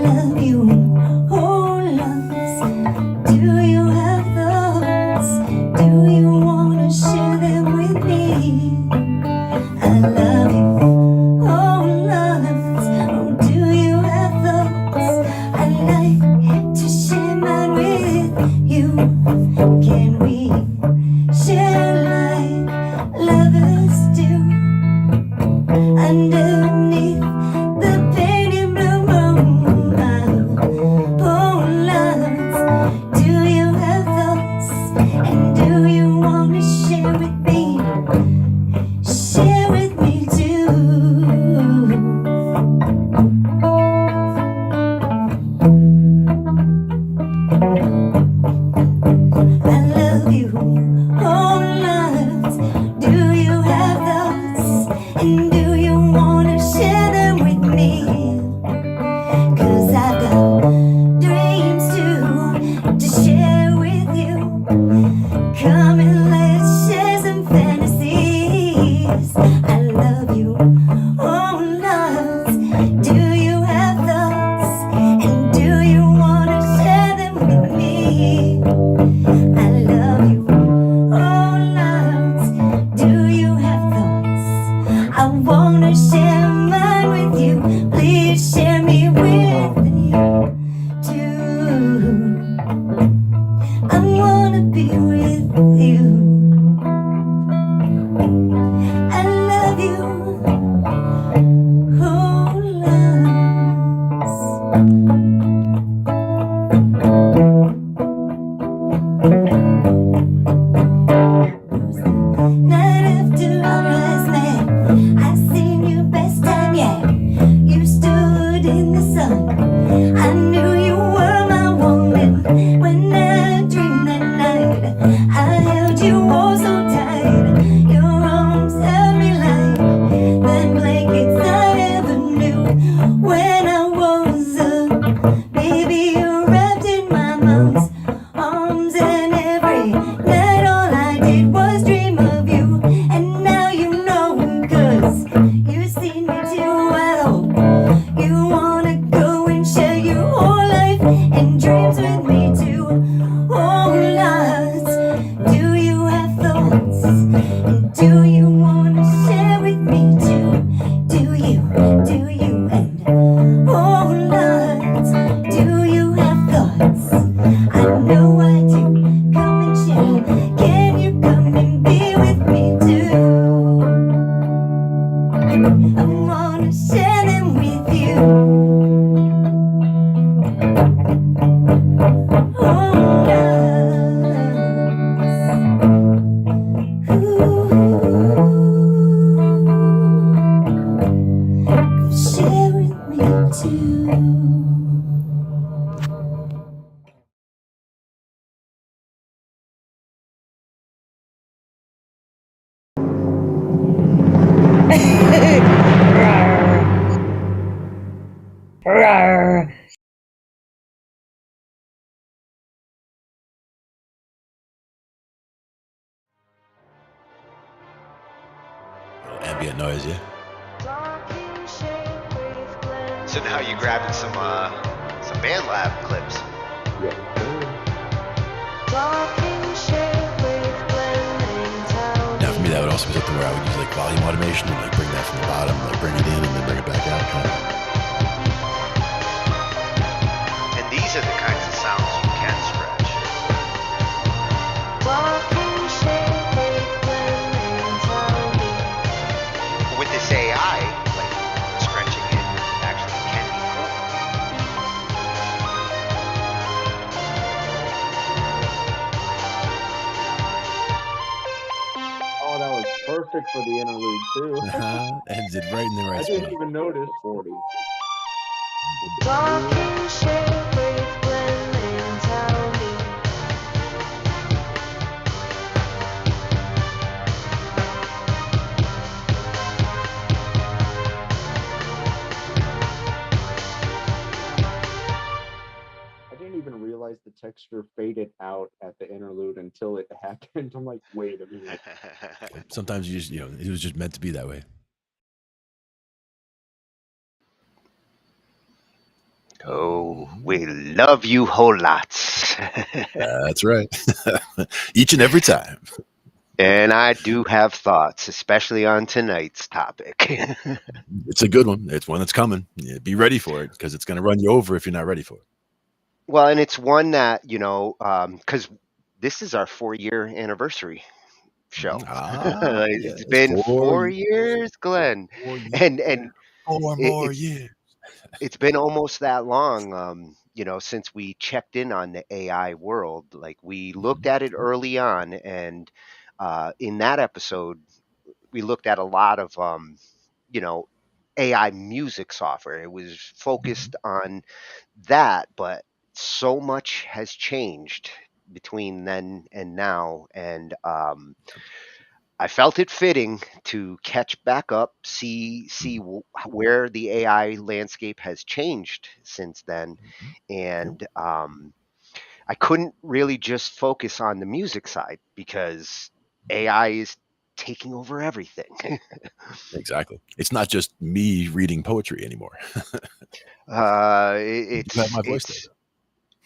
love you, oh loves. Do you have thoughts? Do you wanna share them with me? I love you, oh loves. Oh, do you have thoughts? I'd like to share mine with you. Can we share like lovers do? Underneath the painted blue moon, oh loves, do you have thoughts? And do you want to share with me? Share with me too. I love you, oh loves. Do you have thoughts? And do you wanna share them with me? 'Cause I've got dreams to share with you. Come and let's share some fantasies. I love you, oh loves. Do you have thoughts? And do you wanna share them with me? I love you, oh loves. Do you have thoughts? I wanna share mine with you. Please share me with you too. I wanna be with you. I love you, oh loves. Night after our last night, I seen you best time yet. You stood in the sun. I knew you were my woman. When I dreamed that night, I held you oh so tight. Your arms held me like the blankets I ever knew. When I was a baby, you wrapped in my mom's arms, and every night all I did was dream of you. And now you know, 'cause you seen me too. I hope you wanna go and share your whole life and dreams with me too. Oh loves, do you have thoughts? And do you wanna share with me too? Do you, and oh loves, do you have thoughts? I know I do. Come and share. Can you come and be with me too? I wanna share them with you. Oh loves. Ooh, share with me too. Ambient noise, yeah. So now you grabbing some band lab clips. Now for me that would also be something where I would use like volume automation and like bring that from the bottom, like bring it in and then bring it back out. And these are the kinds of sounds you can scratch. With this AI, like scratching it actually can be cool. Oh, that was perfect for the interlude too. Ends it right in the right I didn't spot. even notice. 40. I didn't even realize the texture faded out at the interlude until it happened. I'm like, wait a minute. Sometimes you just, it was just meant to be that way. Oh, we love you whole lots. That's right. Each and every time. And I do have thoughts, especially on tonight's topic. It's a good one. It's one that's coming. Yeah, be ready for it because it's going to run you over if you're not ready for it. Well, and it's one that, because this is our 4-year anniversary show. Ah, Like, it's yes. been 4 4 years. years, Glenn. 4 years. And 4 it, more it's years. it's been almost that long, since we checked in on the AI world. Like, we looked Mhm. at it early on, and in that episode, we looked at a lot of you know AI music software. It was Mhm. focused on that, but so much has changed between then and now, and I felt it fitting to catch back up, see Mhm. where the AI landscape has changed since then, Mhm. Yep. and I couldn't really just focus on the music side because AI is taking over everything. Exactly. It's not just me reading poetry anymore. You do have It's my voice there, it's though.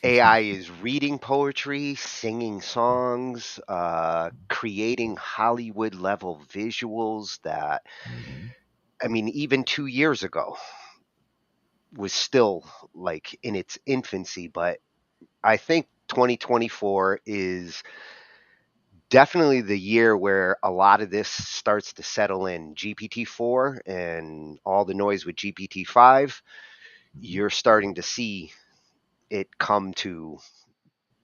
AI is reading poetry, singing songs, creating Hollywood level visuals that, Mhm. I mean, even 2 years ago was still like in its infancy. But I think 2024 is definitely the year where a lot of this starts to settle in. GPT-4 and all the noise with GPT-5, Mhm. you're starting to see it come to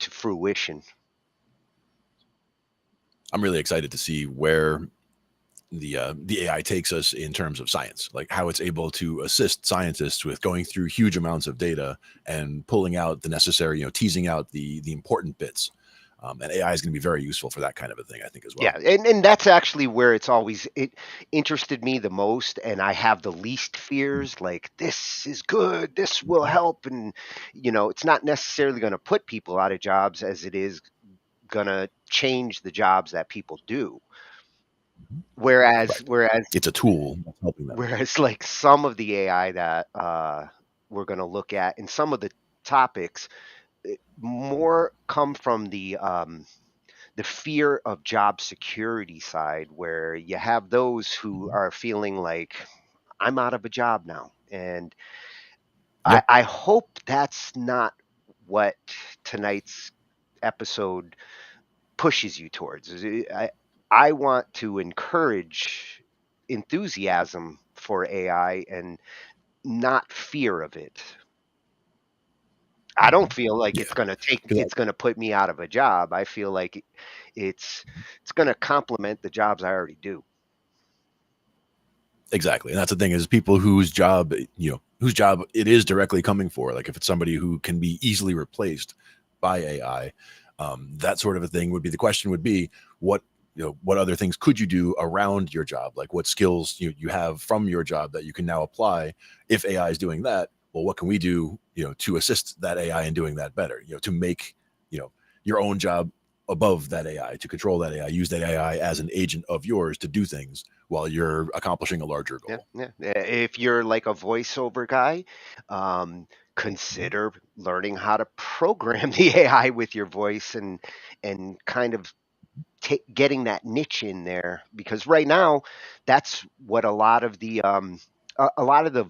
fruition. I'm really excited to see where the AI takes us in terms of science, like how it's able to assist scientists with going through huge amounts of data and pulling out the necessary, teasing out the important bits. And AI is going to be very useful for that kind of a thing, I think, as Yeah, well. and that's actually where it interested me the most, and I have the least fears. Like, this is good, this will Mhm. help, and it's not necessarily going to put people out of jobs as it is going to change the jobs that people do. Mhm. Whereas, Right. whereas, It's a tool that's helping them. whereas, like some of the AI that we're going to look at, and some of the topics, more come from the fear of job security side, where you have those who Mhm. are feeling like, I'm out of a job now. And Yeah, I hope that's not what tonight's episode pushes you towards. I want to encourage enthusiasm for AI and not fear of it. I don't Mhm. feel like Yeah, because it's gonna put me out of a job. I feel like it's it's gonna complement the jobs I already do. exactly, and that's the thing is people whose job it is directly coming for. Like if it's somebody who can be easily replaced by AI, that sort of a thing would be the question would be what what other things could you do around your job? Like what skills you have from your job that you can now apply if AI is doing that. Well, what can we do to assist that AI in doing that better? To make you know your own job above that AI, to control that AI, use that AI as an agent of yours to do things while you're accomplishing a larger Yeah, goal. yeah. If you're like a voiceover guy, Mhm. consider learning how to program the AI with your voice, and kind of getting that niche in there, because right now that's what a lot of the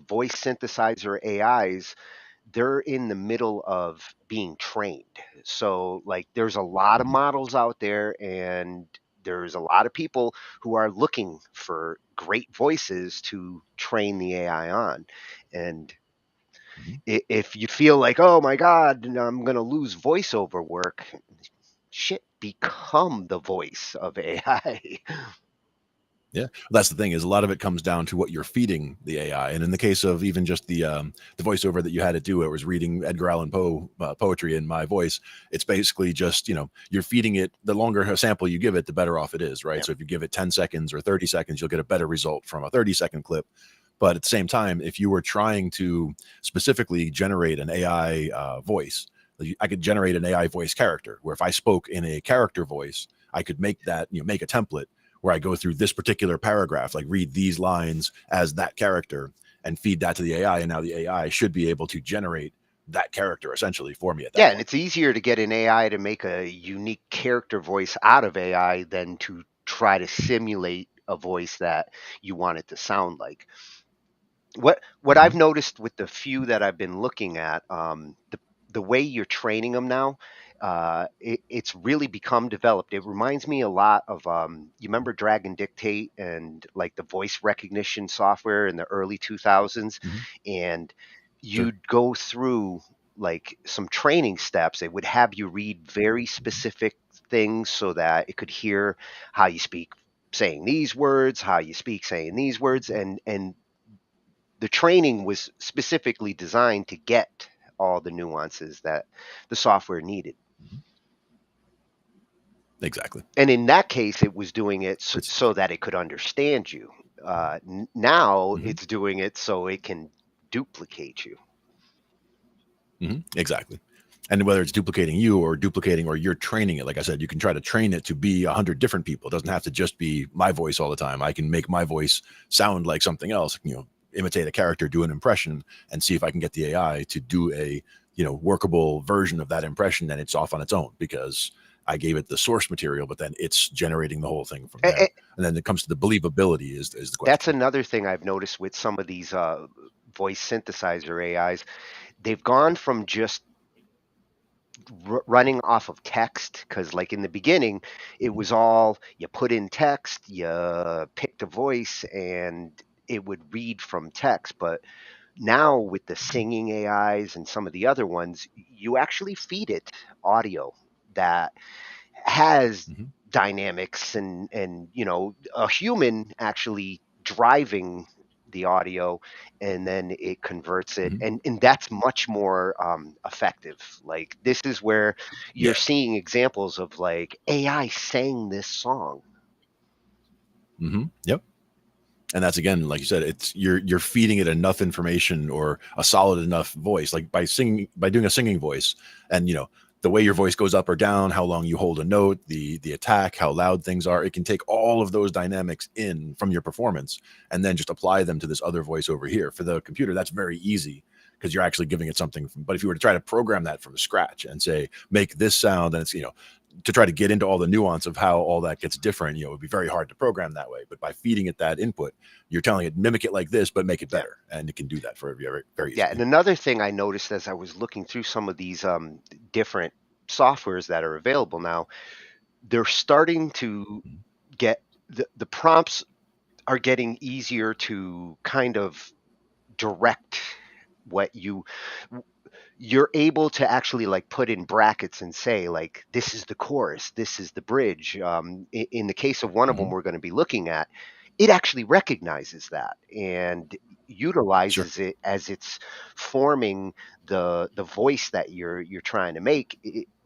voice synthesizer AIs, they're in the middle of being trained. So, like, there's a lot of Mhm. models out there, and there's a lot of people who are looking for great voices to train the AI on. And Mhm. if you feel like, oh my God, I'm going to lose voiceover work, shit, become the voice of AI. Yeah, that's the thing is a lot of it comes down to what you're feeding the AI. And in the case of even just the voiceover that you had to do, it was reading Edgar Allan Poe poetry in my voice. It's basically just you're feeding it. The longer a sample you give it, the better off it is, right? Yeah, So if you give it 10 seconds or 30 seconds, you'll get a better result from a 30-second clip. But at the same time, if you were trying to specifically generate an AI voice, like, I could generate an AI voice character where if I spoke in a character voice, I could make that, make a template where I go through this particular paragraph, like read these lines as that character and feed that to the AI. And now the AI should be able to generate that character essentially for me at that Yeah, and point. it's easier to get an AI to make a unique character voice out of AI than to try to simulate a voice that you want it to sound like. What Hmm. I've noticed with the few that I've been looking at, the way you're training them now, it's really become developed. It reminds me a lot of you remember Drag and Dictate and like the voice recognition software in the early 2000s, Hmm. and Sure. you'd go through like some training steps. It would have you read very specific things so that it could hear how you speak saying these words, how you speak saying these words, and the training was specifically designed to get all the nuances that the software needed. Hmm. Exactly. And in that case, it was doing it It's so that it could understand you. Now mhm, it's doing it so it can duplicate you. exactly. And whether it's duplicating you or duplicating or you're training it, like I said, you can try to train it to be 100 different people. It doesn't have to just be my voice all the time. I can make my voice sound like something else, imitate a character, do an impression, and see if I can get the AI to do a, workable version of that impression, and it's off on its own because I gave it the source material, but then it's generating the whole thing from A- there. a- And then it comes to the believability is the That's question. another thing I've noticed with some of these voice synthesizer AIs. They've gone from just running off of text, because like in the beginning it Mhm, was all you put in text, you picked a voice and it would read from text. But now with the singing AIs and some of the other ones, you actually feed it audio that has mhm, dynamics, and a human actually driving the audio, and then it converts it, mhm. and that's much more effective. Like this is where you're Yeah. seeing examples of like AI sang this song. Yep. And that's, again, like you said, it's you're feeding it enough information or a solid enough voice, like by doing a singing voice, and the way your voice goes up or down, how long you hold a note, the attack, how loud things are. It can take all of those dynamics in from your performance and then just apply them to this other voice over here. For the computer, that's very easy because you're actually giving it something but if you were to try to program that from scratch and say make this sound, and it's to try to get into all the nuance of how all that gets different, it would be very hard to program that way. But by feeding it that input, you're telling it mimic it like this, but make it Yeah. better, and it can do that for very, very Yeah, easily. and another thing I noticed as I was looking through some of these different softwares that are available now, they're starting to Mhm. get the prompts are getting easier to kind of direct what you're able to actually like put in brackets and say like this is the chorus, this is the bridge. In the case of one of them Mhm. we're going to be looking at, it actually recognizes that and Sure. utilizes it as it's forming the voice that you're trying to make.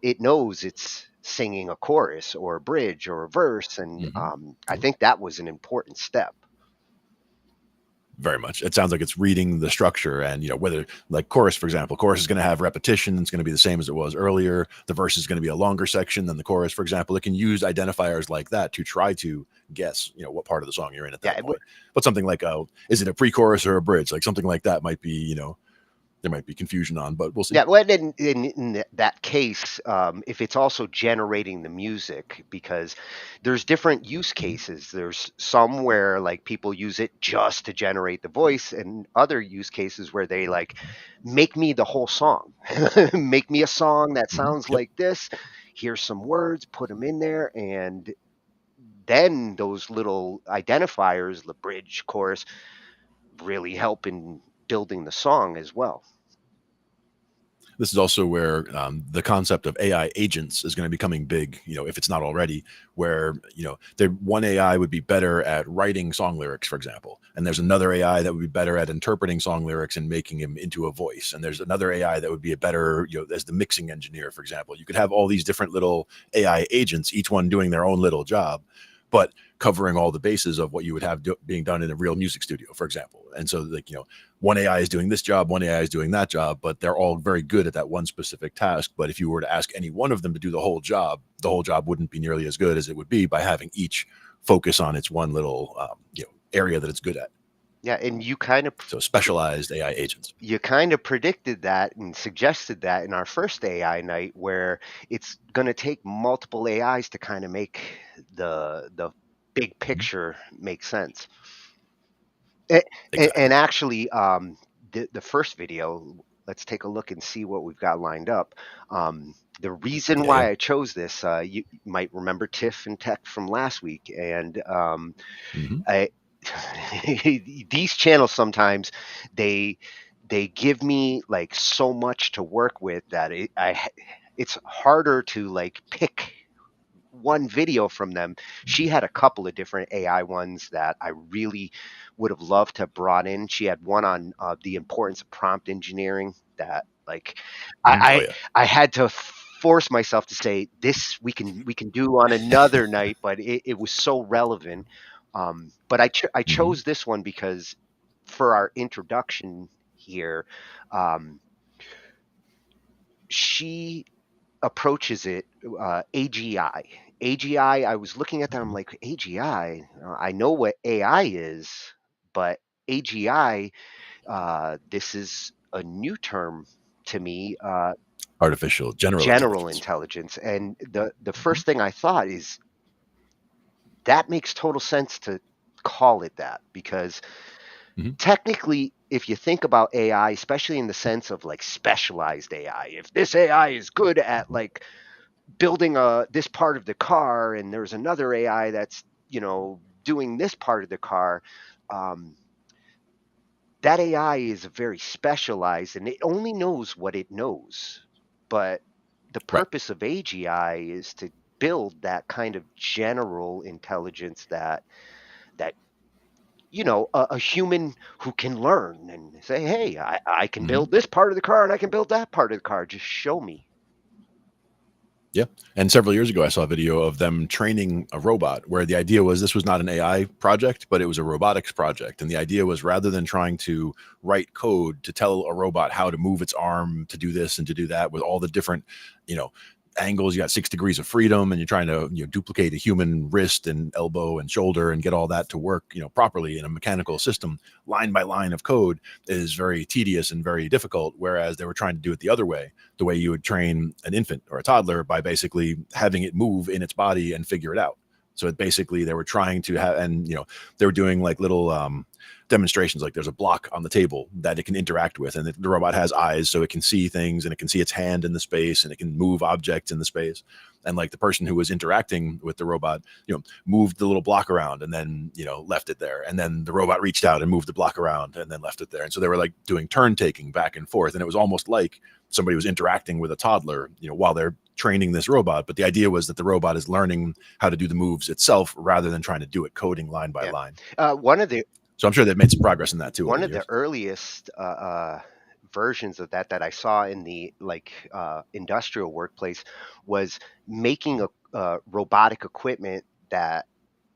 It knows it's singing a chorus or a bridge or a verse, and Hmm. I think that was an important step. Very much. It sounds like it's reading the structure, and whether, like, chorus, for example, chorus is going to have repetition. It's going to be the same as it was earlier. The verse is going to be a longer section than the chorus, for example. It can use identifiers like that to try to guess, what part of the song you're in at Yeah, that point. But something like, is it a pre-chorus or a bridge? Like something like that might be, there might be confusion on, but we'll see. yeah, well, in that case, if it's also generating the music, because there's different use Mhm. cases. There's some where like people use it just to generate the voice, and other use cases where they like make me the whole song, make me a song that Mhm. sounds Yep. like this. Here's some words, put them in there, and then those little identifiers, the bridge, chorus, really help in building the song as well. This is also where the concept of AI agents is going to be becoming big, if it's not already, where, one AI would be better at writing song lyrics, for example. And there's another AI that would be better at interpreting song lyrics and making them into a voice. And there's another AI that would be a better, as the mixing engineer, for example. You could have all these different little AI agents, each one doing their own little job, but covering all the bases of what you would have being done in a real music studio, for example. And so, like, one AI is doing this job, one AI is doing that job, but they're all very good at that one specific task. But if you were to ask any one of them to do the whole job wouldn't be nearly as good as it would be by having each focus on its one little area that it's good at. Yeah, and you kind of So specialized AI agents. predicted that and suggested that in our first AI night, where it's going to take multiple AIs to kind of make the big Mhm. picture make sense. And Exactly. actually, the first video, let's take a look and see what we've got lined up. The reason Yeah, yeah. why I chose this, you might remember Tiff and Tech from last week, and Hmm. I these channels sometimes they they give me like so much to work with that it's harder to like pick one video from them. She had a couple of different AI ones that I really would have loved to have brought in. She had one on the importance of prompt engineering that like Hmm. Oh I yeah. I had to force myself to say this we can do on another night, but it was so relevant. But I Hmm. chose this one because for our introduction here, um, she approaches it AGI. AGI, I was looking at that, I'm like, AGI, I know what AI is, but AGI, this is a new term to me, Artificial general general intelligence. intelligence. And the Hmm. first thing I thought is that makes total sense to call it that, because Hmm. technically, if you think about AI, especially in the sense of like specialized AI, if this AI is good at like building this part of the car, and there's another AI that's doing this part of the car, um, that AI is very specialized and it only knows what it knows. But the Right. purpose of AGI is to build that kind of general intelligence that a human who can learn and say, hey, I can Hmm. build this part of the car and I can build that part of the car, just show me. Yeah. And several years ago, I saw a video of them training a robot where the idea was this was not an AI project, but it was a robotics project. And the idea was rather than trying to write code to tell a robot how to move its arm to do this and to do that with all the different, you know, angles, you got 6 degrees of freedom and you're trying to, duplicate a human wrist and elbow and shoulder and get all that to work, properly in a mechanical system, line by line of code is very tedious and very difficult. Whereas they were trying to do it the other way, the way you would train an infant or a toddler by basically having it move in its body and figure it out. So it basically they were trying to have, and they were doing like little demonstrations, like there's a block on the table that it can interact with, and the robot has eyes, so it can see things and it can see its hand in the space and it can move objects in the space. And like the person who was interacting with the robot, moved the little block around and then left it there, and then the robot reached out and moved the block around and then left it there. And so they were like doing turn taking back and forth, and it was almost like somebody was interacting with a toddler, while they're training this robot. But the idea was that the robot is learning how to do the moves itself rather than trying to do it coding line by Yeah. line. One of the So I'm sure they've made some progress in that too over one the of the years. earliest versions of that I saw in the like industrial workplace was making a robotic equipment that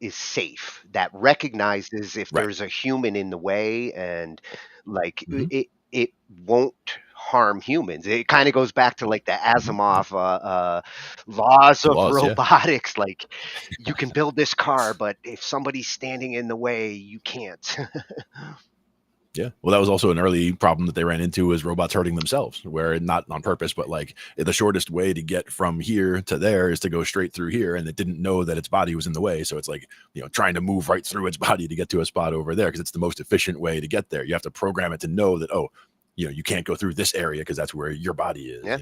is safe, that recognizes if Right. there's a human in the way, and like Hmm. it won't harm humans. It kind of goes back to like the Hmm. Yeah. Asimov laws The of laws. Yeah. robotics. Like you can build this car, but if somebody's standing in the way, you can't. Yeah. Well, that was also an early problem that they ran into, was robots hurting themselves, where not on purpose, but like the shortest way to get from here to there is to go straight through here. And it didn't know that its body was in the way. So it's like, trying to move right through its body to get to a spot over there because it's the most efficient way to get there. You have to program it to know that, oh, you can't go through this area because that's where your body is, Yeah.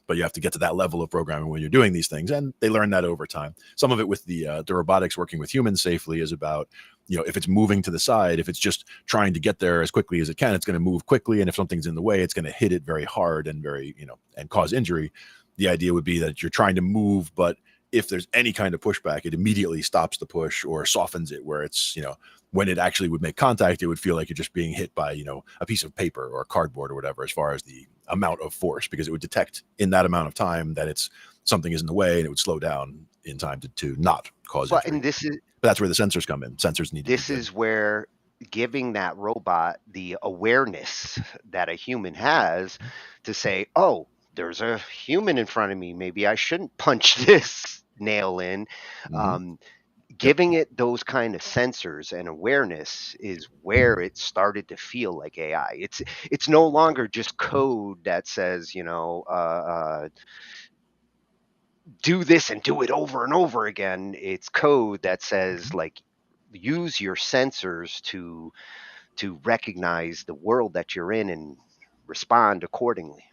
But you have to get to that level of programming when you're doing these things, and they learn that over time. Some of it with the robotics working with humans safely is about, if it's moving to the side, if it's just trying to get there as quickly as it can, it's going to move quickly, and if something's in the way, it's going to hit it very hard and very, and cause injury. The idea would be that you're trying to move, but if there's any kind of pushback, it immediately stops the push or softens it, where it's, when it actually would make contact, it would feel like you're just being hit by, a piece of paper or cardboard or whatever, as far as the amount of force, because it would detect in that amount of time that it's something is in the way, and it would slow down in time to not cause Well, injury. and But that's where the sensors come in. Sensors need to be this good. is where giving that robot the awareness that a human has to say, oh, there's a human in front of me. Maybe I shouldn't punch this nail in. Hmm. Um, giving it those kind of sensors and awareness is where it started to feel like AI. It's no longer just code that says, do this and do it over and over again. It's code that says like use your sensors to recognize the world that you're in and respond accordingly.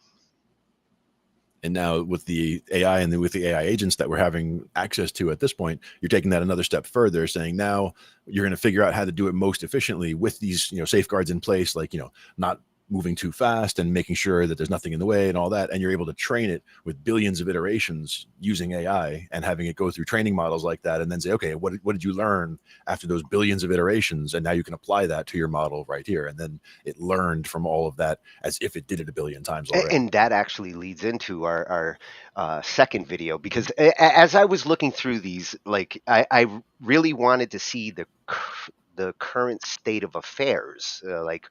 And now with the AI and with the AI agents that we're having access to at this point, you're taking that another step further, saying now you're going to figure out how to do it most efficiently with these, safeguards in place, like, not moving too fast and making sure that there's nothing in the way and all that. And you're able to train it with billions of iterations using AI and having it go through training models like that. And then say, okay, what did you learn after those billions of iterations? And now you can apply that to your model right here. And then it learned from all of that as if it did it a billion times already. And that actually leads into our second video, because as I was looking through these, like I really wanted to see the current state of affairs, like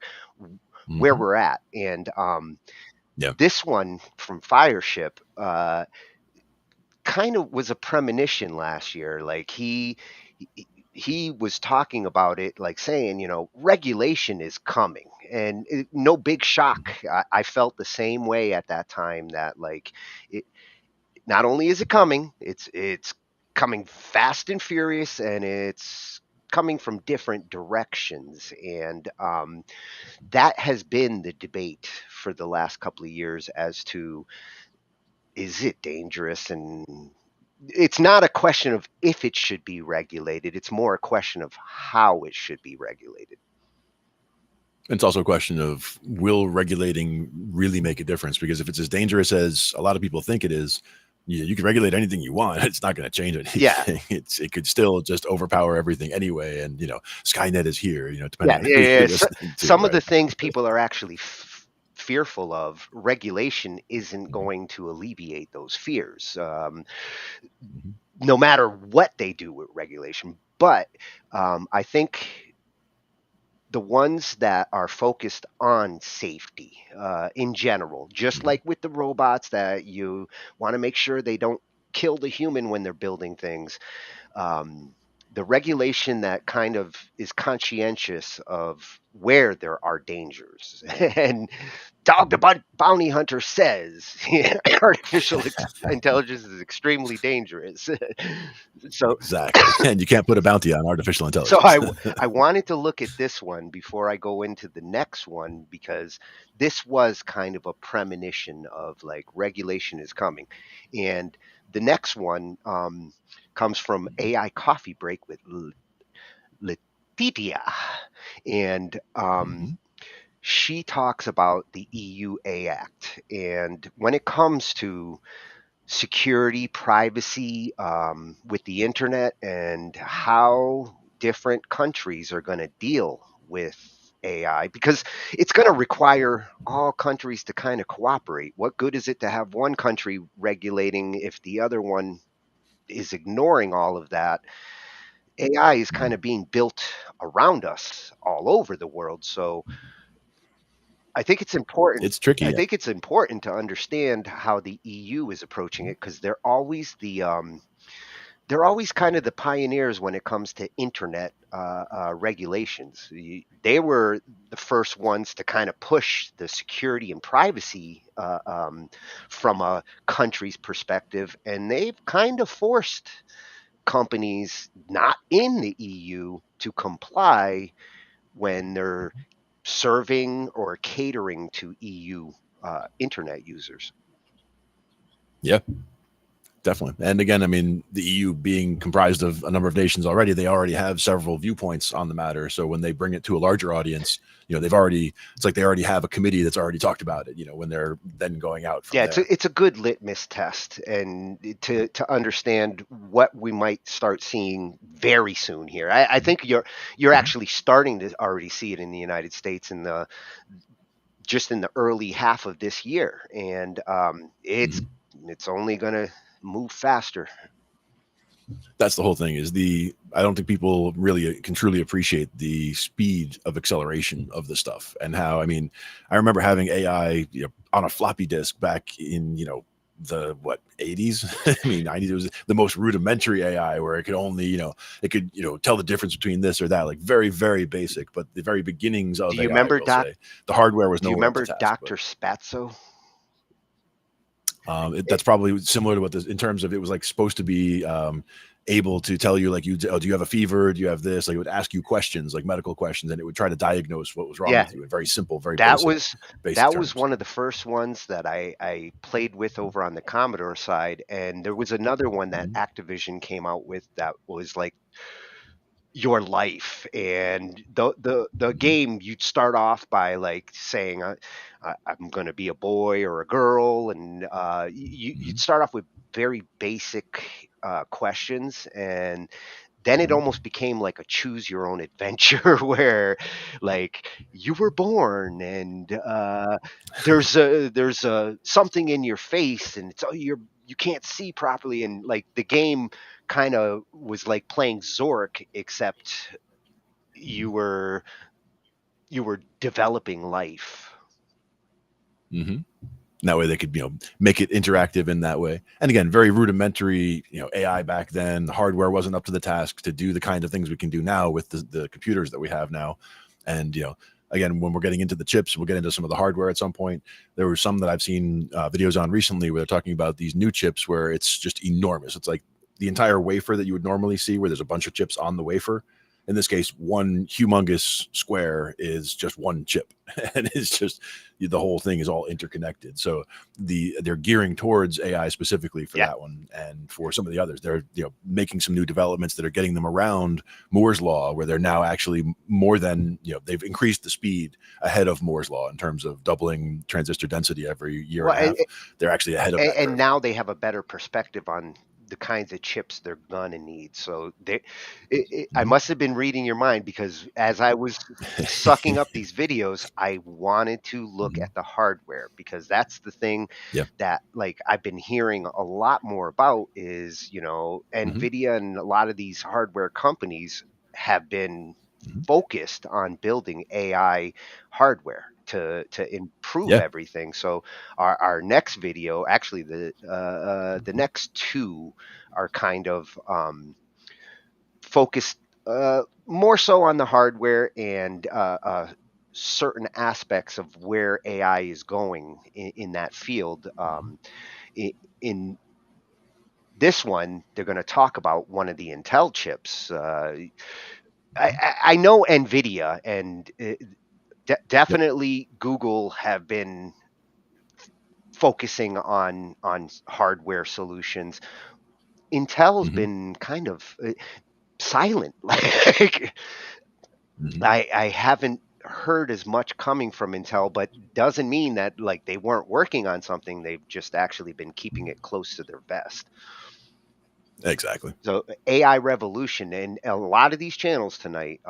where we're at. And this one from Fireship kind of was a premonition last year. Like he was talking about it, like saying, regulation is coming, and no big shock. I felt the same way at that time, that like it not only is it coming, it's coming fast and furious, and it's coming from different directions. And that has been the debate for the last couple of years as to, is it dangerous? And it's not a question of if it should be regulated, it's more a question of how it should be regulated. It's also a question of, will regulating really make a difference? Because if it's as dangerous as a lot of people think it is, you can regulate anything you want. It's not going to change anything. Yeah. It could still just overpower everything anyway. And, Skynet is here, depending on who Yeah. you're listening to, Some of right? the things people are actually fearful of, regulation isn't going to alleviate those fears, no matter what they do with regulation. But I think the ones that are focused on safety in general, just like with the robots, that you want to make sure they don't kill the human when they're building things, the regulation that kind of is conscientious of where there are dangers. And Dog the Bounty Hunter says artificial intelligence is extremely dangerous. So Exactly. And you can't put a bounty on artificial intelligence. So I wanted to look at this one before I go into the next one, because this was kind of a premonition of like regulation is coming. And the next one comes from AI Coffee Break with Letitia. And she talks about the EU Act. And when it comes to security, privacy with the internet, and how different countries are going to deal with AI, because it's going to require all countries to kind of cooperate. What good is it to have one country regulating if the other one is ignoring all of that? AI is kind of being built around us all over the world. So I think it's important. It's tricky. I think it's important to understand how the EU is approaching it, because they're always they're always kind of the pioneers when it comes to internet regulations. They were the first ones to kind of push the security and privacy from a country's perspective, and they've kind of forced companies not in the EU to comply when they're serving or catering to EU internet users. Yeah, definitely. And again, I mean, the EU being comprised of a number of nations already, they already have several viewpoints on the matter. So when they bring it to a larger audience, it's like they already have a committee that's already talked about it, when they're then going out from there. It's a good litmus test, and to understand what we might start seeing very soon here. I think you're actually starting to already see it in the United States in just in the early half of this year, and it's only going to move faster. That's the whole thing, I don't think people really can truly appreciate the speed of acceleration of the stuff, and how, I remember having AI on a floppy disk back in, the 80s, I mean 90s. It was the most rudimentary AI where it could only, it could, tell the difference between this or that, like very, very basic. But the very beginnings Do of you AI, remember we'll say, the hardware was Do you nowhere up to remember task. Dr. Spatzo? That's probably similar to what this, in terms of, it was like supposed to be able to tell you, like, do you have a fever? Do you have this? Like, it would ask you questions, like medical questions, and it would try to diagnose what was wrong Yeah, with you in very simple, very that basic, was basic that was terms. one of the first ones that I played with over on the Commodore side, and there was another one that Mhm. Activision came out with that was like your life. And the Mhm. game, you'd start off by like saying I'm going to be a boy or a girl, and you'd Mhm. start off with very basic questions, and then it Mhm. almost became like a choose your own adventure where like you were born, and there's a something in your face, and it's you can't see properly, and like the game kind of was like playing Zork, except Mhm. you were developing life. Mhm. That way they could, make it interactive in that way. And again, very rudimentary, AI back then. The hardware wasn't up to the task to do the kind of things we can do now with the computers that we have now. And, again, when we're getting into the chips, we'll get into some of the hardware at some point. There were some that I've seen videos on recently where they're talking about these new chips where it's just enormous. It's like the entire wafer that you would normally see where there's a bunch of chips on the wafer. In this case, one humongous square is just one chip, and it's just, the whole thing is all interconnected. So they're gearing towards AI specifically for Yeah. that one, and for some of the others, they're, making some new developments that are getting them around Moore's law, where they're now actually more than, they've increased the speed ahead of Moore's law in terms of doubling transistor density every year Well, and a half. They're actually ahead of that and curve. now they have a better perspective on the kinds of chips they're gonna need. So I Mhm. must have been reading your mind, because as I was sucking up these videos, I wanted to look Mhm. at the hardware, because that's the thing Yeah. that like I've been hearing a lot more about is, Mhm. Nvidia and a lot of these hardware companies have been Mhm. focused on building AI hardware to improve Yeah. everything. So our next video, actually the Mhm. next two are kind of focused more so on the hardware and certain aspects of where AI is going in that field. Mhm. In this one, they're going to talk about one of the Intel chips. Mhm. I know Nvidia and Yep. definitely Google have been focusing on hardware solutions. Intel's Mhm. been kind of silent. Like Mhm. I haven't heard as much coming from Intel, but doesn't mean that like they weren't working on something. They've just actually been keeping it close to their vest. Exactly. So AI revolution, and a lot of these channels tonight,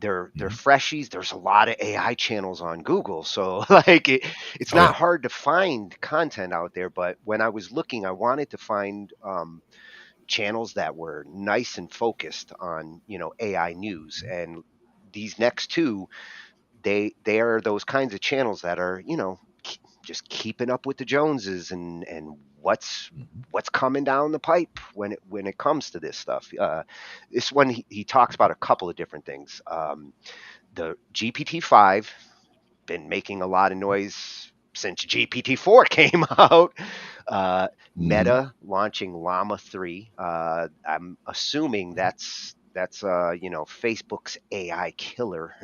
they're Mhm. freshies. There's a lot of AI channels on Google, so like it's Oh yeah. not hard to find content out there. But when I was looking, I wanted to find channels that were nice and focused on AI news. And these next two, they are those kinds of channels that are just keeping up with the Joneses, and Mhm. what's coming down the pipe when it comes to this stuff. This one, he talks about a couple of different things. The GPT-5 been making a lot of noise since GPT-4 came out. Mhm. Meta launching Llama 3. I'm assuming that's Facebook's AI killer.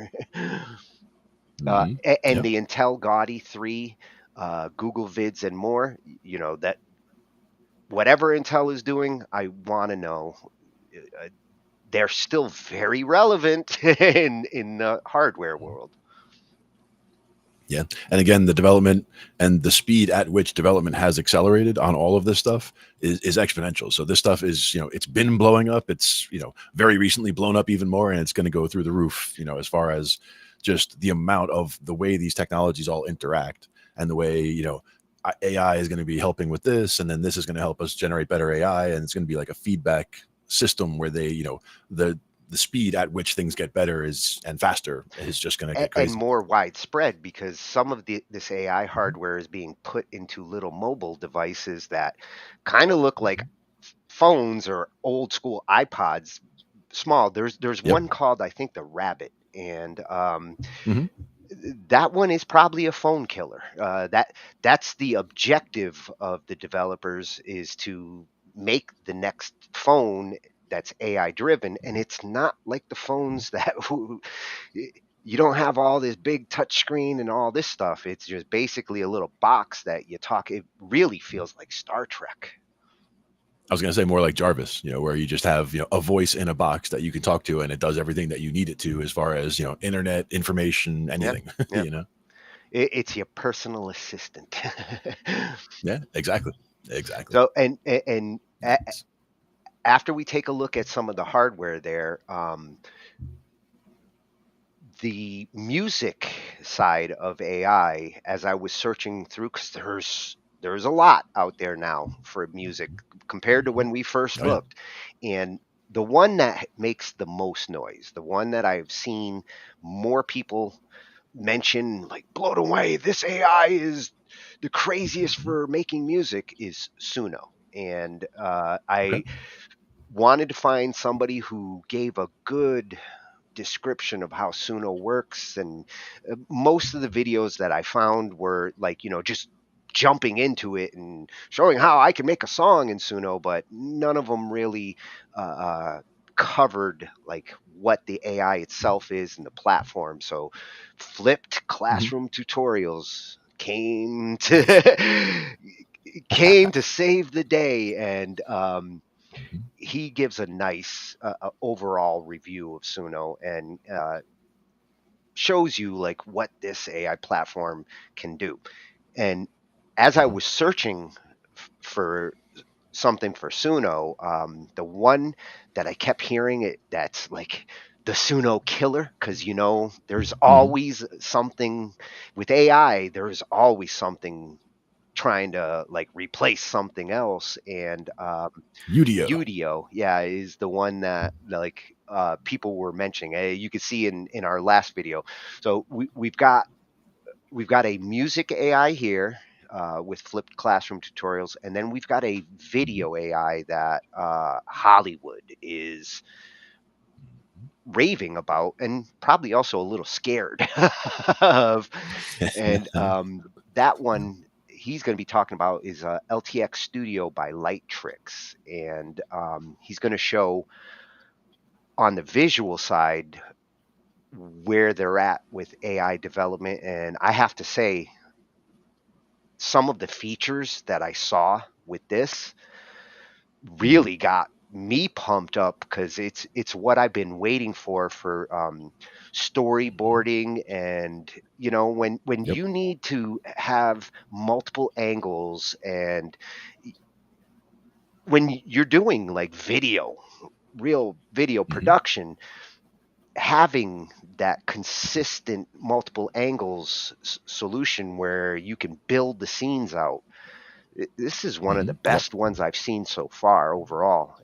Mhm. And Yeah. the Intel Gaudi 3, Google Vids, and more. That whatever Intel is doing, I want to know. Uh, they're still very relevant in the hardware world. Yeah. And again, the development and the speed at which development has accelerated on all of this stuff is exponential. So this stuff is, it's been blowing up. It's, very recently blown up even more, and it's going to go through the roof, as far as just the amount of the way these technologies all interact, and the way, AI is going to be helping with this, and then this is going to help us generate better AI. And it's going to be like a feedback system where they, the the speed at which things get better and faster is just going to get And crazy. more widespread because some of this AI hardware is being put into little mobile devices that kind of look like phones or old school iPods, small. There's Yep. one called, I think, the Rabbit, and Hmm. that one is probably a phone killer. That's the objective of the developers, is to make the next phone that's AI driven, and it's not like the phones that you don't have all this big touch screen and all this stuff. It's just basically a little box that you talk. It really feels like Star Trek. I was going to say more like Jarvis, where you just have, a voice in a box that you can talk to and it does everything that you need it to as far as, internet information, Yep, anything, yep. It's your personal assistant. Yeah, exactly. Exactly. So after we take a look at some of the hardware there, the music side of AI, as I was searching through, because there's a lot out there now for music compared to when we first Oh yeah. looked, and the one that makes the most noise, the one that I've seen more people mention, like blown away, this AI is the craziest for making music, is Suno. And Okay. I wanted to find somebody who gave a good description of how Suno works. And most of the videos that I found were like, just jumping into it and showing how I can make a song in Suno, but none of them really covered like what the AI itself is and the platform. So flipped Hmm. classroom tutorials came Nice. to came to save the day. And Mhm. he gives a nice overall review of Suno, and shows you like what this AI platform can do. And as I Mhm. was searching for something for Suno, the one that I kept hearing it, that's like the Suno killer, because there's Mhm. always something with AI. There's always something trying to like replace something else. And Udio. Udio, yeah, is the one that like people were mentioning. You could see in our last video. So we've got a music AI here with flipped classroom tutorials, and then we've got a video AI that Hollywood is raving about, and probably also a little scared of. And that one he's going to be talking about is LTX Studio by Light Tricks, and he's going to show on the visual side where they're at with AI development. And I have to say, some of the features that I saw with this Mhm. really got me pumped up, because it's what I've been waiting for storyboarding. And when Yep. you need to have multiple angles, and when you're doing like real video Mhm. production, having that consistent multiple angles solution where you can build the scenes out, this is one of the Mhm. Yep. best ones I've seen so far overall.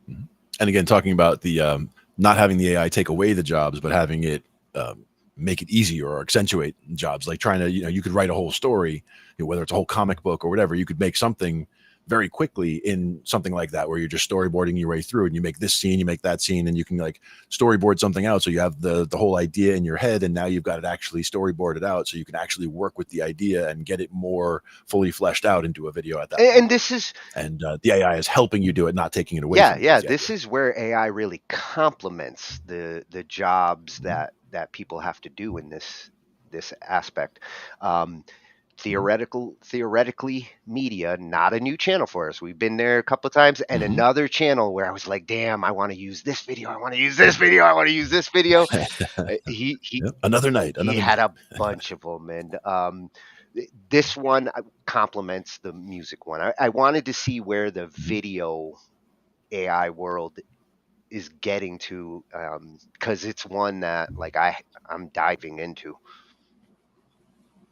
Mhm. And again, talking about the not having the AI take away the jobs, but having it um, make it easier or accentuate jobs, like trying to, you could write a whole story, whether it's a whole comic book or whatever, you could make something very quickly in something like that, where you're just storyboarding your way through and you make this scene, you make that scene, and you can like storyboard something out. So you have the whole idea in your head, and now you've got it actually storyboarded out. So you can actually work with the idea and get it more fully fleshed out into a video at that point. And this is, And the AI is helping you do it, not taking it away yeah, from you. yeah, Is the this idea? is where AI really complements the jobs Mhm. that people have to do in this aspect. Um, Mhm. theoretically, media, not a new channel for us. We've been there a couple of times, and Mhm. another channel where I was like, damn, I want to use this video, I want to use this video, I want to use this video. He Yep. Another night. he Another had night. a bunch of them. And this one complements the music one. I wanted to see where the Mhm. video AI world is getting to, because it's one that like I'm diving into.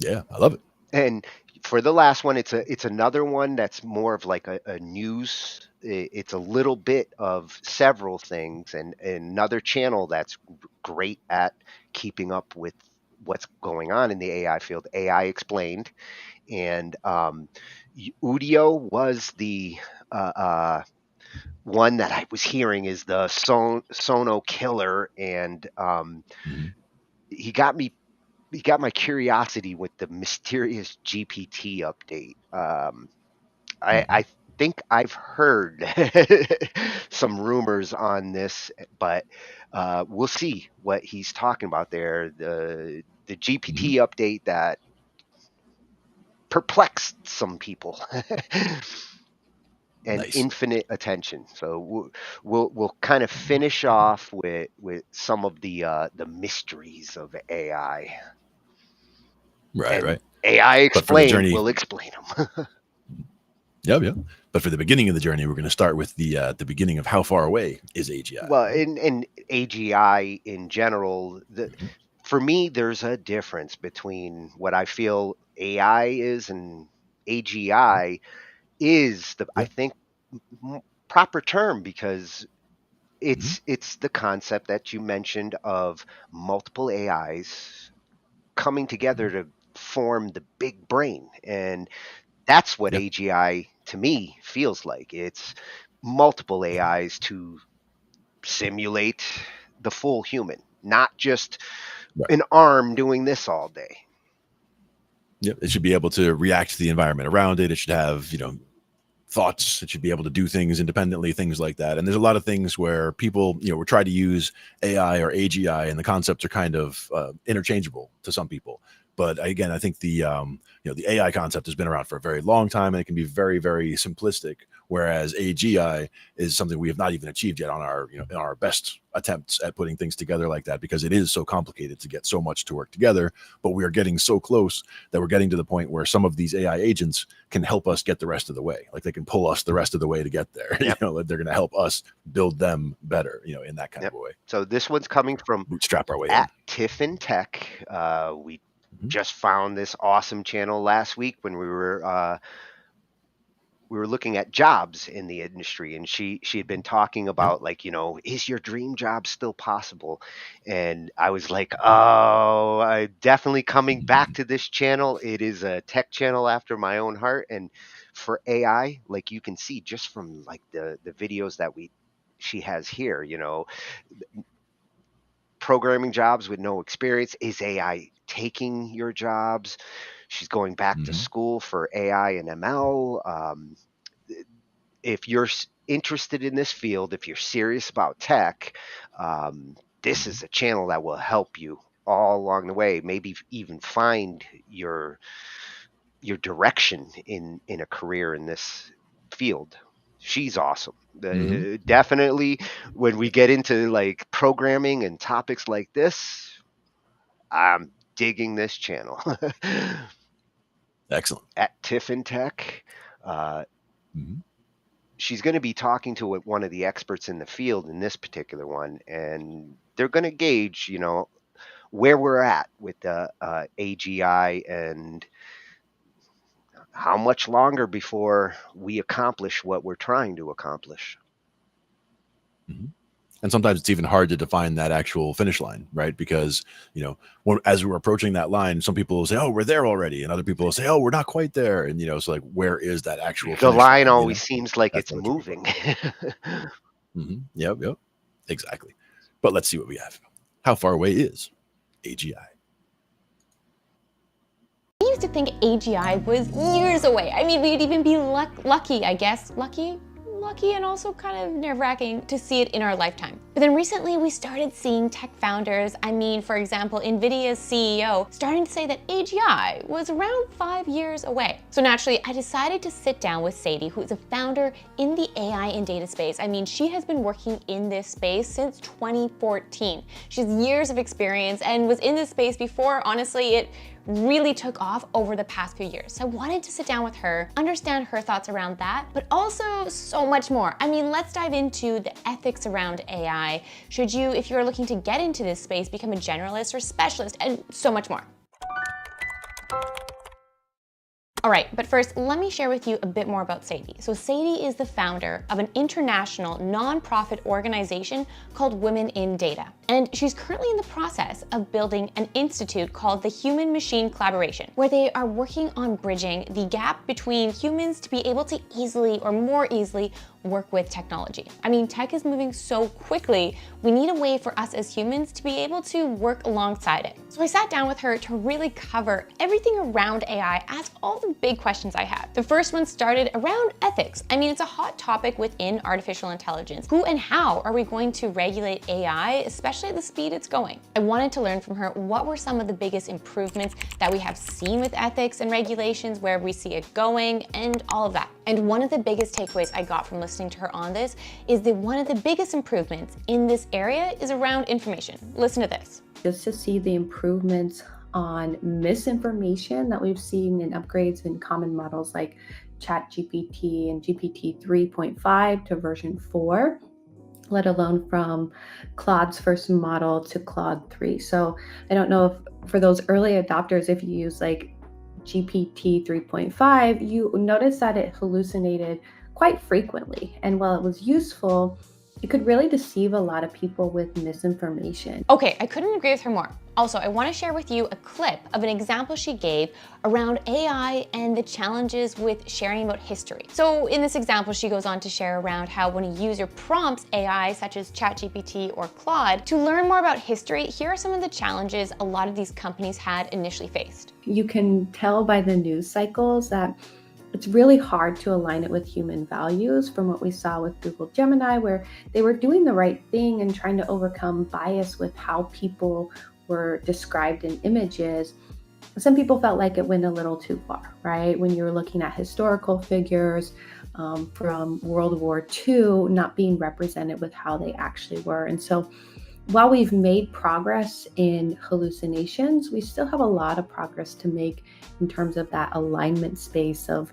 Yeah, I love it. And For the last one, it's another one that's more of like a news. It's a little bit of several things, and another channel that's great at keeping up with what's going on in the AI field. AI Explained, and Udio was the one that I was hearing is the Sono killer, and Mhm. he got me. He got my curiosity with the mysterious GPT update. I Mhm. think I've heard some rumors on this, but we'll see what he's talking about there. The Mhm. GPT update that perplexed some people. And Nice. infinite attention. So we'll kind of finish off with some of the mysteries of AI, Right, and right. AI But for the Explained journey, will explain them. yep, yep. But for the beginning of the journey, we're going to start with the beginning of how far away is AGI, Well, right? in AGI in general, Mhm. for me, there's a difference between what I feel AI is and AGI is I Yeah. think proper term, because Mhm. it's the concept that you mentioned of multiple AIs coming together Mhm. to form the big brain, and that's what Yeah. AGI to me feels like. It's multiple AIs to simulate the full human, not just Right. an arm doing this all day. Yep. It should be able to react to the environment around it. It should have, thoughts. It should be able to do things independently, things like that. And there's a lot of things where people, will try to use AI or AGI, and the concepts are kind of interchangeable to some people. But again, I think the AI concept has been around for a very long time, and it can be very, very simplistic. Whereas AGI is something we have not even achieved yet on our, in our best attempts at putting things together like that, because it is so complicated to get so much to work together. But we are getting so close that we're getting to the point where some of these AI agents can help us get the rest of the way. Like they can pull us the rest of the way to get there. Yep. They're going to help us build them better, in that kind Yep. of a way. So this one's coming from Bootstrap our way in. at Tiffin Tech. We Mhm. just found this awesome channel last week when we were looking at jobs in the industry, and she had been talking Yep. about, like, is your dream job still possible? And I was like, oh, I definitely coming back to this channel. It is a tech channel after my own heart. And for AI, like you can see just from like the videos that she has here, programming jobs with no experience. Is AI taking your jobs? She's going back to Mhm. school for AI and ML. If you're interested in this field, if you're serious about tech, this Mhm. is a channel that will help you all along the way. Maybe even find your direction in a career in this field. She's awesome. Mhm. Definitely, when we get into like programming and topics like this, I'm digging this channel. Excellent. At Tiffin Tech. Uh, Mhm. she's going to be talking to one of the experts in the field in this particular one, and they're going to gauge, where we're at with the AGI, and how much longer before we accomplish what we're trying to accomplish. Mhm. And sometimes it's even hard to define that actual finish line, right? Because, as we're approaching that line, some people will say, oh, we're there already. And other people will say, oh, we're not quite there. And, so like, where is that actual The finish line line? always seems like That's it's the tricky part. moving. Yep. Yep. Exactly. But let's see what we have. How far away is AGI? I used to think AGI was years away. I mean, we'd even be lucky, I guess. Lucky and also kind of nerve-wracking to see it in our lifetime. But then recently we started seeing tech founders, for example, NVIDIA's CEO, starting to say that AGI was around 5 years away. So naturally, I decided to sit down with Sadie, who is a founder in the AI and data space. She has been working in this space since 2014. She has years of experience and was in this space before, honestly, it really took off over the past few years. So I wanted to sit down with her, understand her thoughts around that, but also so much more. Let's dive into the ethics around AI. Should you, if you're looking to get into this space, become a generalist or specialist, and so much more. All right, but first, let me share with you a bit more about Sadie. So Sadie is the founder of an international nonprofit organization called Women in Data. And she's currently in the process of building an institute called the Human-Machine Collaboration, where they are working on bridging the gap between humans to be able to easily or more easily work with technology. I mean, tech is moving so quickly, we need a way for us as humans to be able to work alongside it. So I sat down with her to really cover everything around AI, ask all the big questions I had. The first one started around ethics. I mean, it's a hot topic within artificial intelligence. Who and how are we going to regulate AI, especially at the speed it's going? I wanted to learn from her what were some of the biggest improvements that we have seen with ethics and regulations, where we see it going, and all of that. And one of the biggest takeaways I got from listening to her on this is that one of the biggest improvements in this area is around information. Listen to this. Just to see the improvements on misinformation that we've seen in upgrades in common models like ChatGPT and GPT 3.5 to version 4, let alone from Claude's first model to Claude 3. So I don't know if for those early adopters, if you use like GPT 3.5, you notice that it hallucinated quite frequently. And while it was useful, it could really deceive a lot of people with misinformation. Okay, I couldn't agree with her more. Also, I want to share with you a clip of an example she gave around AI and the challenges with sharing about history. So in this example, she goes on to share around how when a user prompts AI, such as ChatGPT or Claude, to learn more about history, here are some of the challenges a lot of these companies had initially faced. You can tell by the news cycles that it's really hard to align it with human values, from what we saw with Google Gemini, where they were doing the right thing and trying to overcome bias with how people were described in images. Some people felt like it went a little too far, right? When you're looking at historical figures from World War II not being represented with how they actually were. And so while we've made progress in hallucinations, we still have a lot of progress to make in terms of that alignment space of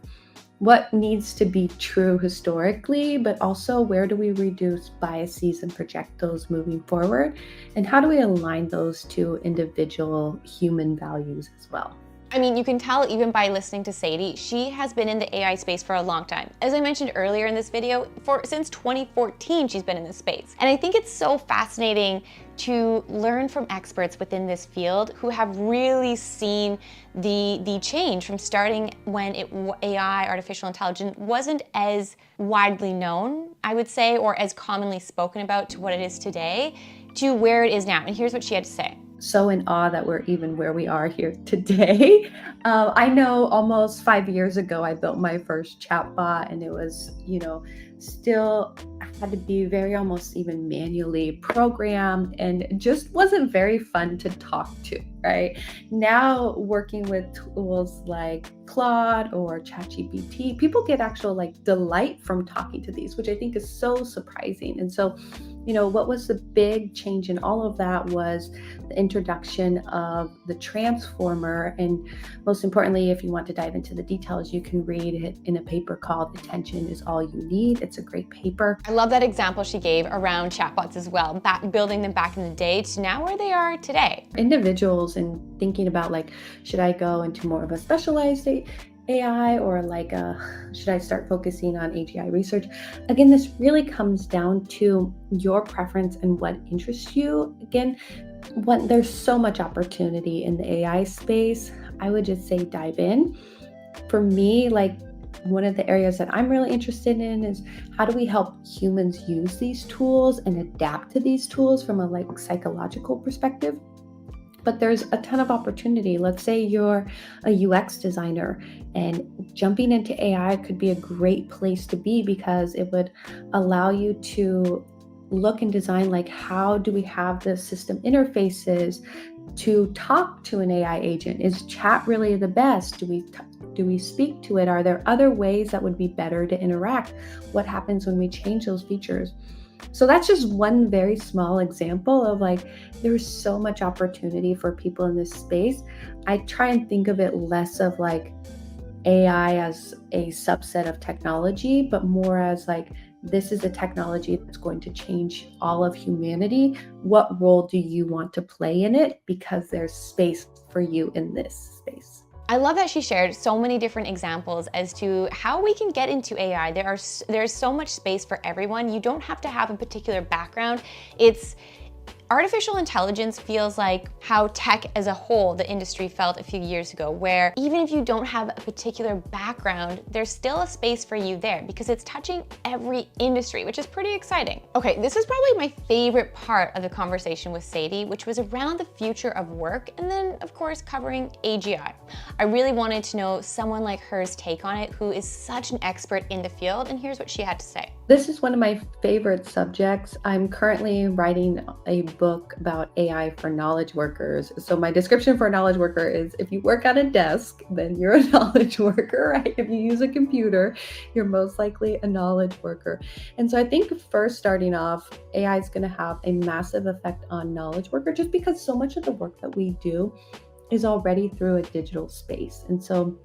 what needs to be true historically, but also where do we reduce biases and project those moving forward? And how do we align those to individual human values as well? I mean, you can tell even by listening to Sadie, she has been in the AI space for a long time. As I mentioned earlier in this video, since 2014, she's been in this space. And I think it's so fascinating to learn from experts within this field who have really seen the change from starting when AI, artificial intelligence, wasn't as widely known, I would say, or as commonly spoken about to what it is today, to where it is now. And here's what she had to say. So in awe that we're even where we are here today. I know almost 5 years ago, I built my first chatbot, and it was, still had to be very almost even manually programmed, and it just wasn't very fun to talk to, right? Now working with tools like Claude or ChatGPT, people get actual delight from talking to these, which I think is so surprising. And so, what was the big change in all of that was the introduction of the transformer. And most importantly, if you want to dive into the details, you can read it in a paper called Attention is All You Need. It's a great paper. I love that example she gave around chatbots as well, building them back in the day to now where they are today. Individuals and thinking about should I go into more of a specialized AI or should I start focusing on AGI research? Again, this really comes down to your preference and what interests you. Again, there's so much opportunity in the AI space, I would just say dive in. For me, one of the areas that I'm really interested in is how do we help humans use these tools and adapt to these tools from a psychological perspective. But there's a ton of opportunity. Let's say you're a UX designer, and jumping into AI could be a great place to be because it would allow you to look and design how do we have the system interfaces to talk to an AI agent? Is chat really the best? Do we speak to it? Are there other ways that would be better to interact? What happens when we change those features? So that's just one very small example of there's so much opportunity for people in this space. I try and think of it less of AI as a subset of technology, but more as this is a technology that's going to change all of humanity. What role do you want to play in it? Because there's space for you in this space. I love that she shared so many different examples as to how we can get into AI. There's so much space for everyone. You don't have to have a particular background. Artificial intelligence feels like how tech as a whole, the industry felt a few years ago, where even if you don't have a particular background, there's still a space for you there because it's touching every industry, which is pretty exciting. Okay, this is probably my favorite part of the conversation with Sadie, which was around the future of work and then, of course, covering AGI. I really wanted to know someone like her's take on it, who is such an expert in the field, and here's what she had to say. This is one of my favorite subjects. I'm currently writing a book about AI for knowledge workers. So my description for a knowledge worker is if you work at a desk, then you're a knowledge worker, right? If you use a computer, you're most likely a knowledge worker. And so I think first starting off, AI is going to have a massive effect on knowledge worker just because so much of the work that we do is already through a digital space. And so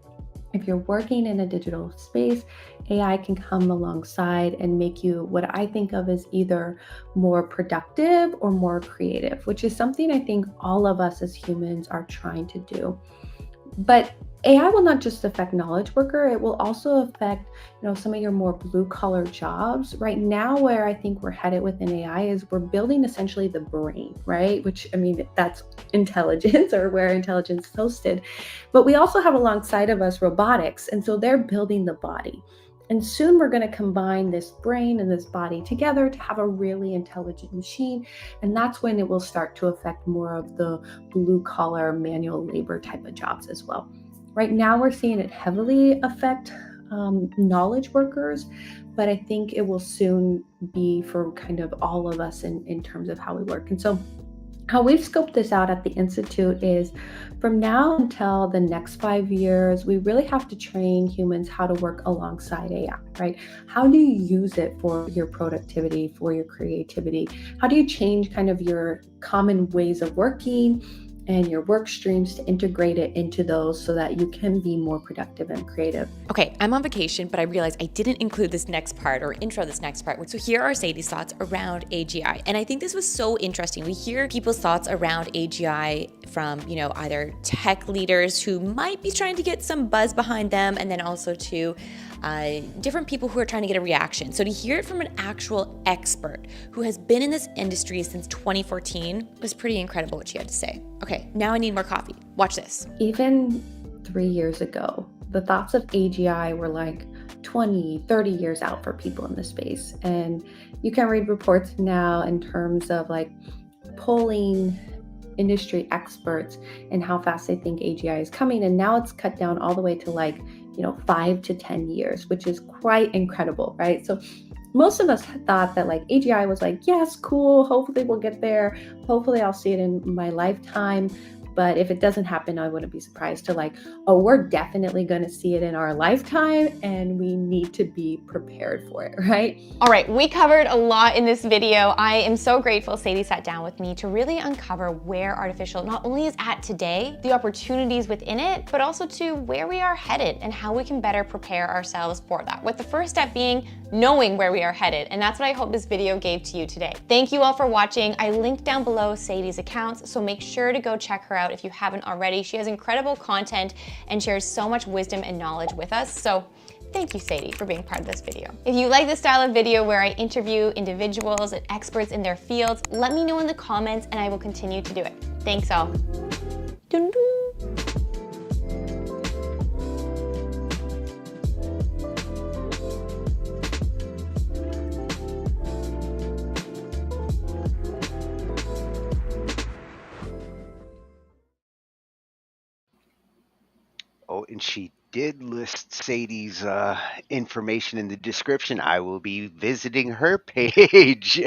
if you're working in a digital space, AI can come alongside and make you what I think of as either more productive or more creative, which is something I think all of us as humans are trying to do. But AI will not just affect knowledge worker, it will also affect, some of your more blue collar jobs. Right now, where I think we're headed within AI is we're building essentially the brain, right? Which, that's intelligence or where intelligence is hosted. But we also have alongside of us robotics. And so they're building the body. And soon we're going to combine this brain and this body together to have a really intelligent machine. And that's when it will start to affect more of the blue collar manual labor type of jobs as well. Right now, we're seeing it heavily affect knowledge workers, but I think it will soon be for kind of all of us in terms of how we work. And so how we've scoped this out at the Institute is from now until the next 5 years, we really have to train humans how to work alongside AI, right? How do you use it for your productivity, for your creativity? How do you change kind of your common ways of working and your work streams to integrate it into those so that you can be more productive and creative? Okay, I'm on vacation, but I realized I didn't include this next part or intro this next part. So here are Sadie's thoughts around AGI. And I think this was so interesting. We hear people's thoughts around AGI from, either tech leaders who might be trying to get some buzz behind them, and then also to different people who are trying to get a reaction. So to hear it from an actual expert who has been in this industry since 2014 was pretty incredible what she had to say. Okay, now I need more coffee. Watch this. Even 3 years ago, the thoughts of AGI were like 20, 30 years out for people in this space. And you can read reports now in terms of like polling industry experts and how fast they think AGI is coming. And now it's cut down all the way to 5 to 10 years, which is quite incredible, right? So most of us thought that AGI was yes, cool, hopefully we'll get there. Hopefully I'll see it in my lifetime. But if it doesn't happen, I wouldn't be surprised to we're definitely going to see it in our lifetime and we need to be prepared for it, right? All right, we covered a lot in this video. I am so grateful Sadie sat down with me to really uncover where artificial not only is at today, the opportunities within it, but also to where we are headed and how we can better prepare ourselves for that. With the first step being knowing where we are headed. And that's what I hope this video gave to you today. Thank you all for watching. I linked down below Sadie's accounts, so make sure to go check her out if you haven't already. She has incredible content and shares so much wisdom and knowledge with us. So thank you, Sadie, for being part of this video. If you like this style of video where I interview individuals and experts in their fields, let me know in the comments and I will continue to do it. Thanks all. Dun dun. Oh, and she did list Sadie's information in the description. I will be visiting her page.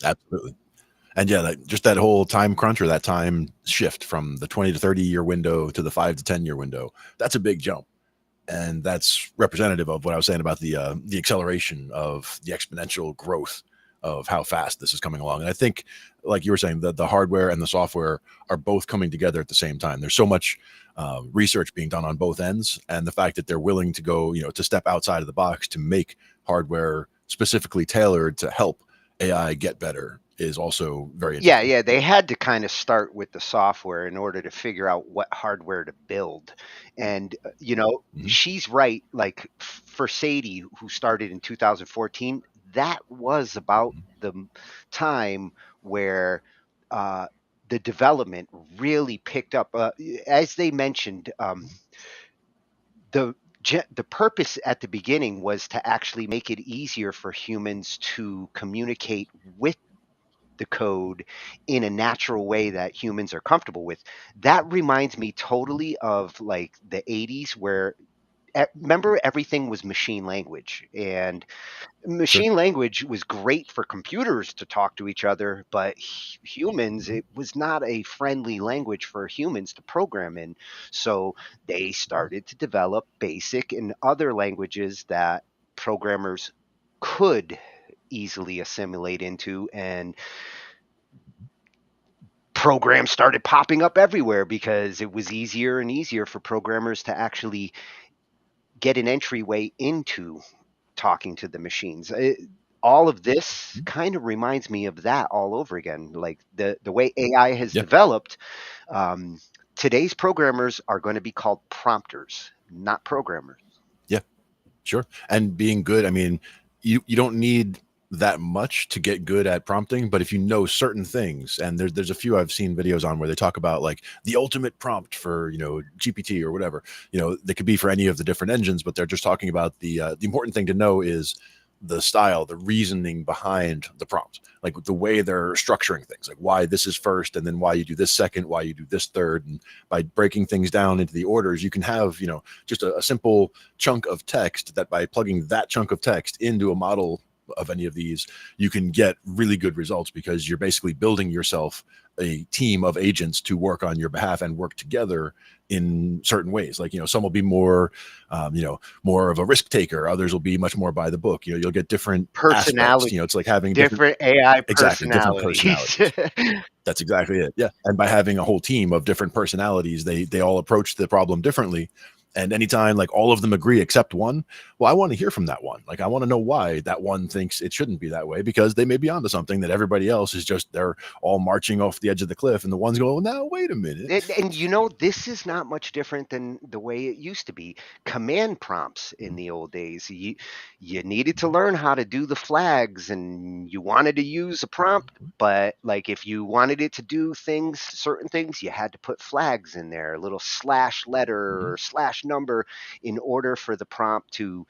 Absolutely. And yeah, just that whole time crunch or that time shift from the 20 to 30 year window to the 5 to 10 year window, that's a big jump. And that's representative of what I was saying about the acceleration of the exponential growth of how fast this is coming along. And I think, like you were saying, the hardware and the software are both coming together at the same time. There's so much research being done on both ends, and the fact that they're willing to go, to step outside of the box to make hardware specifically tailored to help AI get better is also very Yeah, interesting. yeah, they had to kind of start with the software in order to figure out what hardware to build. And Mhm. she's right. Like for Sadie, who started in 2014, that was about Mhm. the time where uh, the development really picked up. As they mentioned, the the purpose at the beginning was to actually make it easier for humans to communicate with the code in a natural way that humans are comfortable with. That reminds me totally of like the 80s where remember everything was machine language, and Sure. machine language was great for computers to talk to each other, but humans, Mhm. it was not a friendly language for humans to program in. So they started to develop basic and other languages that programmers could easily assimilate into, and programs started popping up everywhere because it was easier and easier for programmers to actually get an entryway into talking to the machines. All of this Mhm. kind of reminds me of that all over again. Like the way AI has Yeah. developed, um, today's programmers are going to be called prompters, not programmers. Yeah. Sure. And being good, I mean, you don't need that much to get good at prompting, but if you know certain things, and there's a few I've seen videos on where they talk about like the ultimate prompt for, GPT or whatever, they could be for any of the different engines, but they're just talking about the important thing to know is the style, the reasoning behind the prompt, like the way they're structuring things, like why this is first and then why you do this second, why you do this third. And by breaking things down into the orders, you can have, just a simple chunk of text that by plugging that chunk of text into a model of any of these, you can get really good results because you're basically building yourself a team of agents to work on your behalf and work together in certain ways. Like, some will be more, more of a risk taker. Others will be much more by the book. You'll get different aspects. Personality, It's like having different, different AI exactly, different personalities. personalities. That's exactly it. Yeah. And by having a whole team of different personalities, they all approach the problem differently. And anytime like all of them agree except one, well, I want to hear from that one. Like I want to know why that one thinks it shouldn't be that way, because they may be onto something that everybody else is just, they're all marching off the edge of the cliff, and the one's going, now wait a minute. And this is not much different than the way it used to be. Command prompts in the old days, you needed to learn how to do the flags, and you wanted to use a prompt, but like if you wanted it to do things, certain things, you had to put flags in there, a little slash letter Mhm. or slash number, in order for the prompt to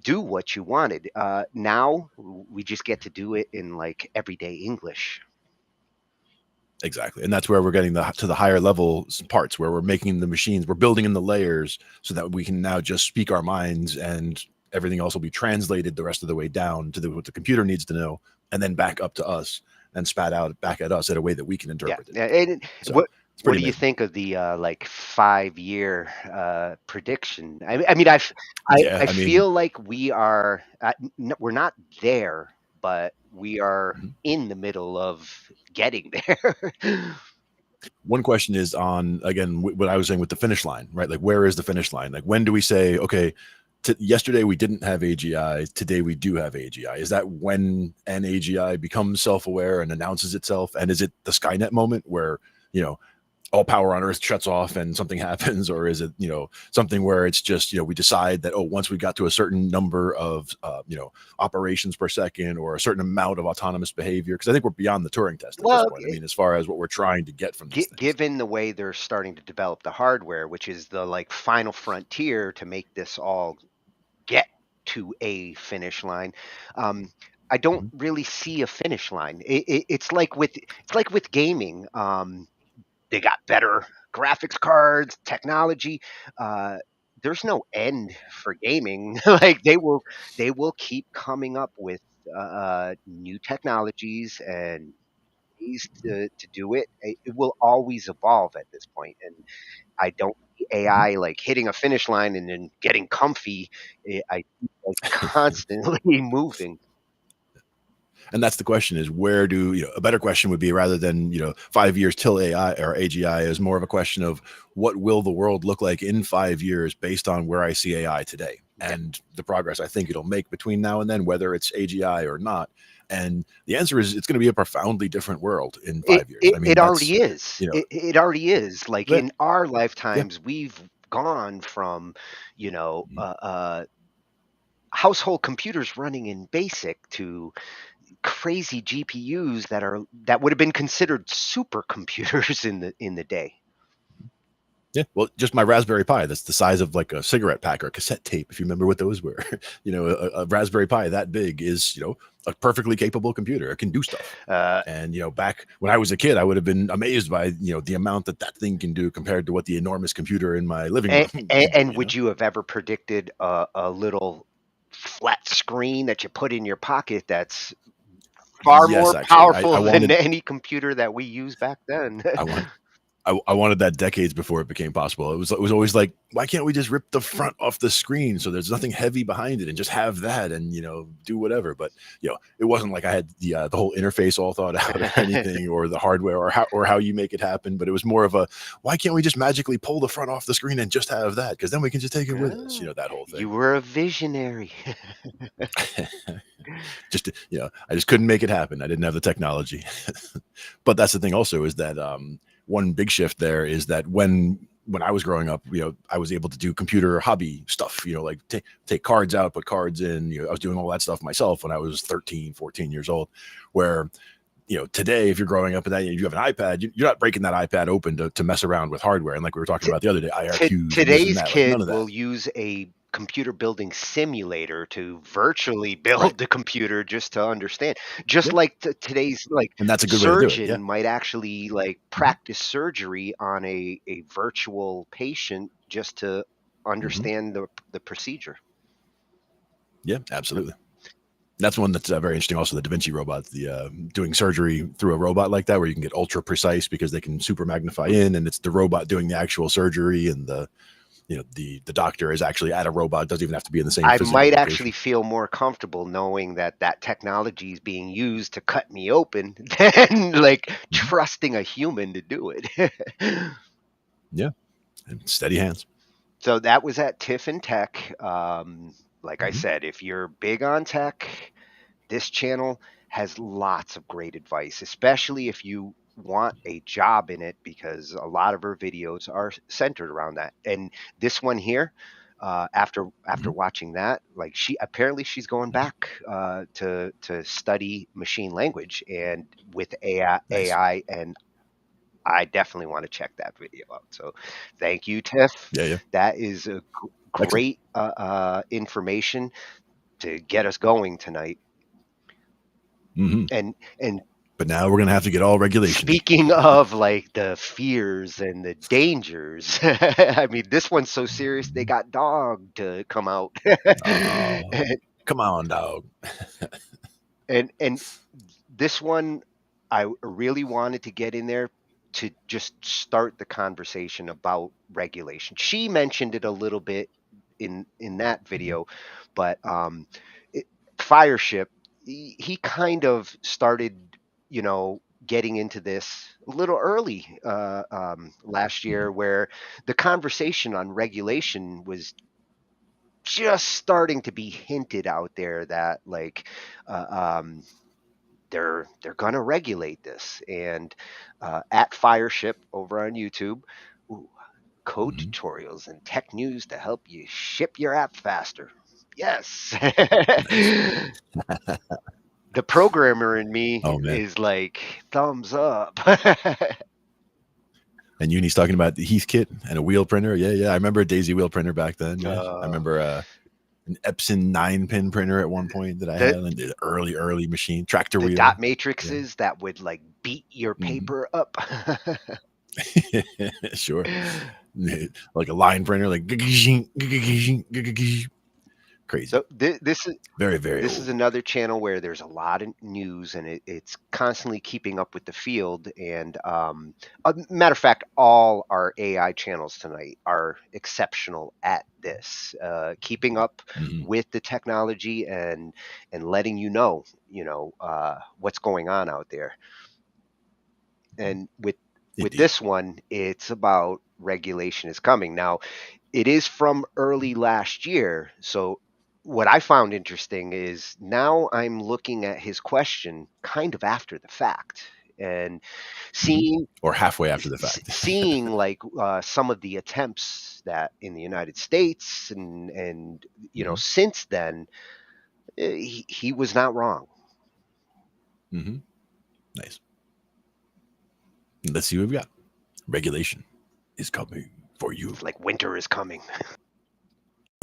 do what you wanted. Now we just get to do it in like everyday English. Exactly. And that's where we're getting to the higher level parts where we're making the machines, we're building in the layers so that we can now just speak our minds, and everything else will be translated the rest of the way down to what the computer needs to know, and then back up to us and spat out back at us in a way that we can Yeah. interpret it. And So it's what pretty do you amazing. think of the like 5 year prediction? I mean, Yeah. I I mean, feel like we are we're not there, but we are mhm. in the middle of getting there. One question is on, again, what I was saying with the finish line, right? Like, where is the finish line? Like, when do we say, okay, yesterday we didn't have AGI, today we do have AGI? Is that when an AGI becomes self-aware and announces itself? And is it the Skynet moment where, you know, all power on earth shuts off and something happens? Or is it, something where it's just, we decide that, oh, once we got to a certain number of, operations per second, or a certain amount of autonomous behavior? Because I think we're beyond the Turing test at this Well, point. I mean, as far as what we're trying to get from these things. given the way they're starting to develop the hardware, which is the like final frontier to make this all get to a finish line, um, I don't Mhm. really see a finish line. It's like with gaming. They got better graphics cards, technology. Uh, there's no end for gaming. Like they will keep coming up with new technologies and ways to do it. It will always evolve at this point, and I don't see Mhm. AI like hitting a finish line and then getting comfy. I see it, like constantly moving. And that's the question, is where do, a better question would be, rather than, 5 years till AI or AGI, is more of a question of what will the world look like in 5 years based on where I see AI today Yeah. and the progress I think it'll make between now and then, whether it's AGI or not. And the answer is it's going to be a profoundly different world in 5 years. I mean, It that's, already is. you know, It already is. Like yeah, in our yeah. lifetimes, we've gone from, you know, Mhm. household computers running in BASIC to crazy GPUs that would have been considered supercomputers in the day. Yeah, well, just my Raspberry Pi, that's the size of like a cigarette pack or a cassette tape, if you remember what those were. A Raspberry Pi that big is, a perfectly capable computer. It can do stuff. Uh, And, back when I was a kid, I would have been amazed by, the amount that thing can do compared to what the enormous computer in my living room can do, and would you have ever predicted a little flat screen that you put in your pocket that's far Yes, more actually. I powerful than wanted, any computer that we used back then? I want, I wanted that decades before it became possible. It was always like, why can't we just rip the front off the screen so there's nothing heavy behind it and just have that and do whatever. But it wasn't like I had the whole interface all thought out or anything, or the hardware or how you make it happen. But it was more of a, why can't we just magically pull the front off the screen and just have that? Because then we can just take it with us. That whole You thing. were a visionary. I just couldn't make it happen. I didn't have the technology. But that's the thing also, is that one big shift there is that when I was growing up, I was able to do computer hobby stuff, like take cards out, put cards in. I was doing all that stuff myself when I was 13, 14 years old, where today, if you're growing up with that, you have an iPad, you're not breaking that iPad open to mess around with hardware. And like we were talking about the other day, IRQs and this and Today's that, like none kid of that. will use a computer building simulator to virtually build Right. the computer just to understand. Just like today's And that's a good way to do it. Yeah. surgeon might actually like practice surgery on a virtual patient just to understand the procedure. Yeah, absolutely. That's one that's very interesting. Also, the Da Vinci robot, the doing surgery through a robot like that, where you can get ultra precise because they can super magnify in, and it's the robot doing the actual surgery, and the doctor is actually at a robot. Doesn't even have to be in the same I physical might location. actually feel more comfortable knowing that technology is being used to cut me open than like trusting a human to do it. Yeah, and steady hands. So that was at TIFF and Tech. Like I Mhm. said, if you're big on tech, this channel has lots of great advice, especially if you want a job in it, because a lot of her videos are centered around that. And this one here, after Mhm. watching that, like she's going Mhm. back to study machine language and with AI, Nice. and I definitely want to check that video out. So thank you, Tiff. Yeah, yeah. That is a Excellent. great information to get us going tonight. Hmm. And But now we're gonna have to get all regulation-y. speaking of like the fears and the dangers, I mean, this one's so serious they got Dog to come out. Oh, come on, dog. And this one, I really wanted to get in there to just start the conversation about regulation. She mentioned it a little bit in that Mhm. video, but it, Fireship, he kind of started, getting into this a little early last Mhm. year, where the conversation on regulation was just starting to be hinted out there that like they're gonna regulate this. And at Fireship over on YouTube, ooh, code Mhm. tutorials and tech news to help you ship your app faster. Yes. Nice. The programmer in me Oh, man. is like thumbs up. And Uni's talking about the Heathkit and a wheel printer. Yeah, yeah. I remember a Daisy wheel printer back then. Yeah. I uh, remember an Epson 9-pin printer at one point that I the had, and the early machine, tractor the wheel. dot Yeah. matrices that would like beat your Mhm. paper up. Sure. Like a line printer, like crazy. So this is Very, very this is old. another channel where there's a lot of news, and it's constantly keeping up with the field. And matter of fact, all our AI channels tonight are exceptional at this, keeping up Mhm. with the technology and letting what's going on out there. And with Indeed. this one, it's about regulation is coming now. It is from early last year, so what I found interesting is now I'm looking at his question kind of after the fact and seeing Or halfway after the fact. seeing like some of the attempts that in the United States and since then he was not wrong. Mm-hmm. Nice. Let's see what we've got. Regulation is coming for you. It's like winter is coming.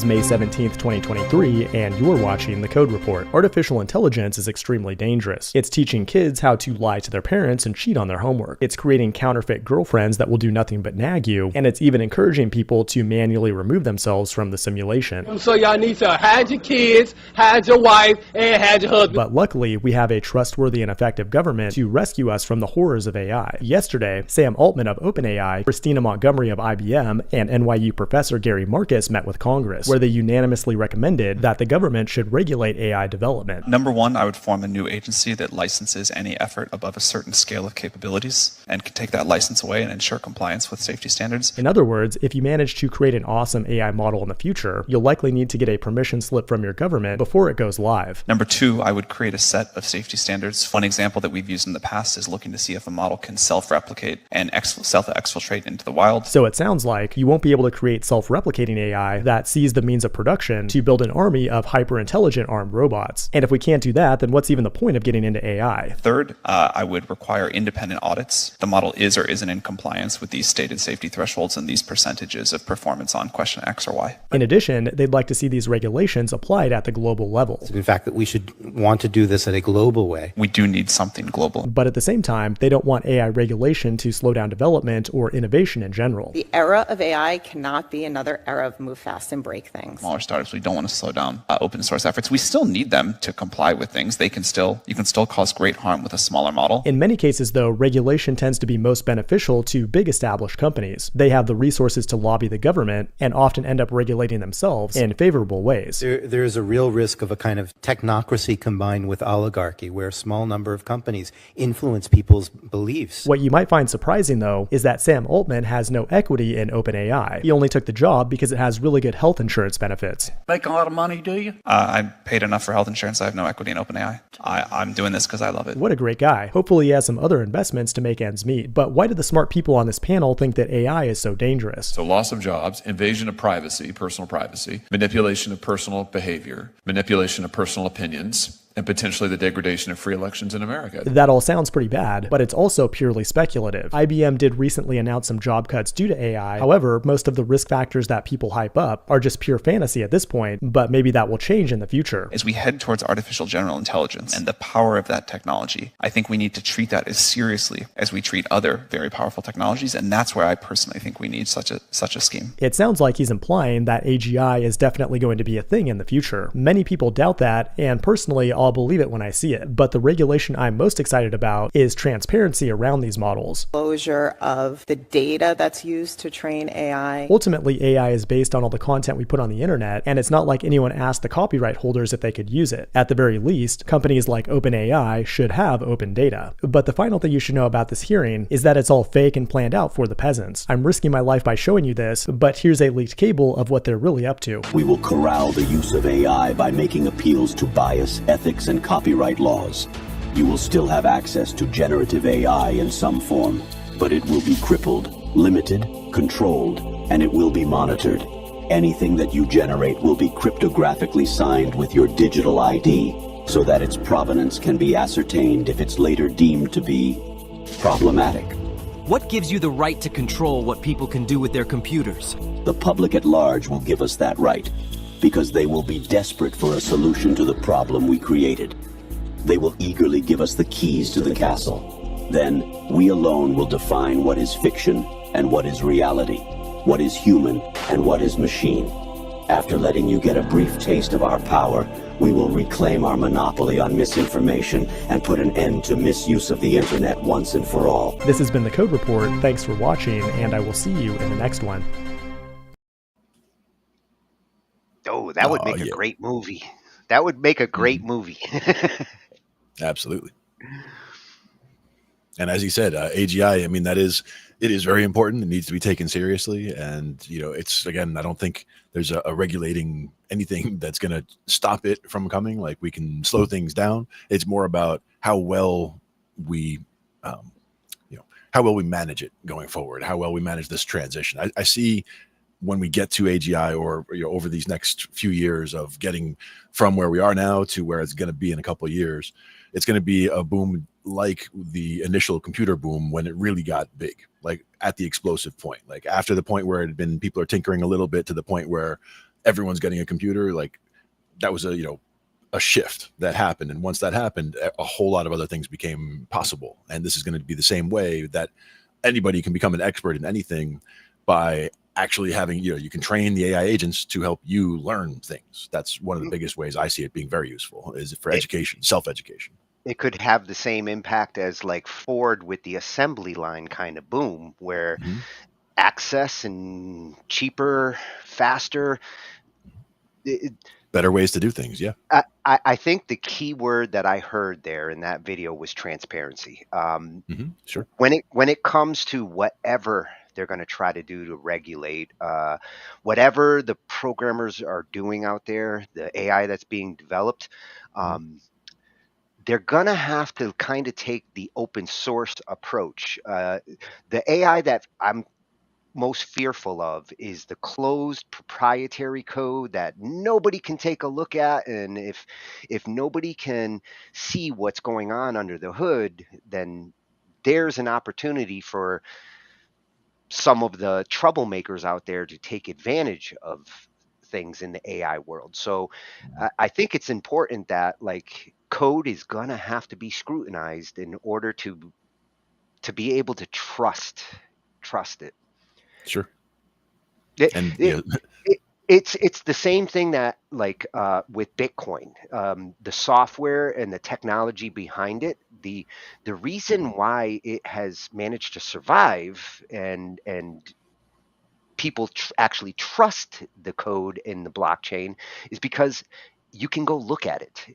It's May 17th, 2023, and you're watching The Code Report. Artificial intelligence is extremely dangerous. It's teaching kids how to lie to their parents and cheat on their homework. It's creating counterfeit girlfriends that will do nothing but nag you, and it's even encouraging people to manually remove themselves from the simulation. So y'all need to hide your kids, hide your wife, and hide your husband. But luckily, we have a trustworthy and effective government to rescue us from the horrors of AI. Yesterday, Sam Altman of OpenAI, Christina Montgomery of IBM, and NYU professor Gary Marcus met with Congress, where they unanimously recommended that the government should regulate AI development. Number one, I would form a new agency that licenses any effort above a certain scale of capabilities and can take that license away and ensure compliance with safety standards. In other words, if you manage to create an awesome AI model in the future, you'll likely need to get a permission slip from your government before it goes live. Number two, I would create a set of safety standards. One example that we've used in the past is looking to see if a model can self-replicate and self-exfiltrate into the wild. So it sounds like you won't be able to create self-replicating AI that sees the means of production to build an army of hyper-intelligent armed robots. And if we can't do that, then what's even the point of getting into AI? Third, I would require independent audits. The model is or isn't in compliance with these stated safety thresholds and these percentages of performance on question X or Y. In addition, they'd like to see these regulations applied at the global level. In fact, that we should want to do this in a global way. We do need something global. But at the same time, they don't want AI regulation to slow down development or innovation in general. The era of AI cannot be another era of move fast and break things. Smaller startups, we don't want to slow down open source efforts. We still need them to comply with things. You can still cause great harm with a smaller model. In many cases, though, regulation tends to be most beneficial to big established companies. They have the resources to lobby the government and often end up regulating themselves in favorable ways. There is a real risk of a kind of technocracy combined with oligarchy, where a small number of companies influence people's beliefs. What you might find surprising, though, is that Sam Altman has no equity in OpenAI. He only took the job because it has really good health insurance benefits. Make a lot of money, do you? I paid enough for health insurance. I have no equity in OpenAI. I'm doing this because I love it. What a great guy. Hopefully he has some other investments to make ends meet. But why do the smart people on this panel think that AI is so dangerous? So loss of jobs, invasion of privacy, personal privacy, manipulation of personal behavior, manipulation of personal opinions, and potentially the degradation of free elections in America. That all sounds pretty bad, but it's also purely speculative. IBM did recently announce some job cuts due to AI. However, most of the risk factors that people hype up are just pure fantasy at this point, but maybe that will change in the future. As we head towards artificial general intelligence and the power of that technology, I think we need to treat that as seriously as we treat other very powerful technologies, and that's where I personally think we need such a scheme. It sounds like he's implying that AGI is definitely going to be a thing in the future. Many people doubt that, and personally, I'll believe it when I see it. But the regulation I'm most excited about is transparency around these models. Disclosure of the data that's used to train AI. Ultimately, AI is based on all the content we put on the internet, and it's not like anyone asked the copyright holders if they could use it. At the very least, companies like OpenAI should have open data. But the final thing you should know about this hearing is that it's all fake and planned out for the peasants. I'm risking my life by showing you this, but here's a leaked cable of what they're really up to. We will corral the use of AI by making appeals to bias, ethics, and copyright laws. You will still have access to generative AI in some form, but it will be crippled, limited, controlled, and it will be monitored. Anything that you generate will be cryptographically signed with your digital ID so that its provenance can be ascertained if it's later deemed to be problematic. What gives you the right to control what people can do with their computers? The public at large will give us that right, because they will be desperate for a solution to the problem we created. They will eagerly give us the keys to the castle. Then, we alone will define what is fiction and what is reality, what is human and what is machine. After letting you get a brief taste of our power, we will reclaim our monopoly on misinformation and put an end to misuse of the internet once and for all. This has been The Code Report. Thanks for watching, and I will see you in the next one. Oh, that would make a great movie. That would make a great movie. Absolutely. And as he said, AGI, I mean, it is very important. It needs to be taken seriously. And, it's, again, I don't think there's a regulating anything that's going to stop it from coming. Like, we can slow things down. It's more about how well we, how well we manage it going forward, how well we manage this transition. I see when we get to AGI, or over these next few years of getting from where we are now to where it's going to be in a couple of years, it's going to be a boom like the initial computer boom when it really got big, like at the explosive point, like after the point where it had been, people are tinkering a little bit to the point where everyone's getting a computer. Like, that was a shift that happened. And once that happened, a whole lot of other things became possible. And this is going to be the same way, that anybody can become an expert in anything by actually having, you can train the AI agents to help you learn things. That's one of the biggest ways I see it being very useful, is for education, self-education. It could have the same impact as like Ford with the assembly line kind of boom, where access and cheaper, faster. Better ways to do things. Yeah. I think the key word that I heard there in that video was transparency. Sure. When it comes to whatever they're going to try to do to regulate, whatever the programmers are doing out there, the AI that's being developed, they're going to have to kind of take the open source approach. The AI that I'm most fearful of is the closed proprietary code that nobody can take a look at. And if nobody can see what's going on under the hood, then there's an opportunity for some of the troublemakers out there to take advantage of things in the AI world. So I think it's important that, like, code is gonna have to be scrutinized in order to be able to trust it. Sure. It's the same thing that, like, with Bitcoin, the software and the technology behind it, the reason why it has managed to survive and people actually trust the code in the blockchain is because you can go look at it.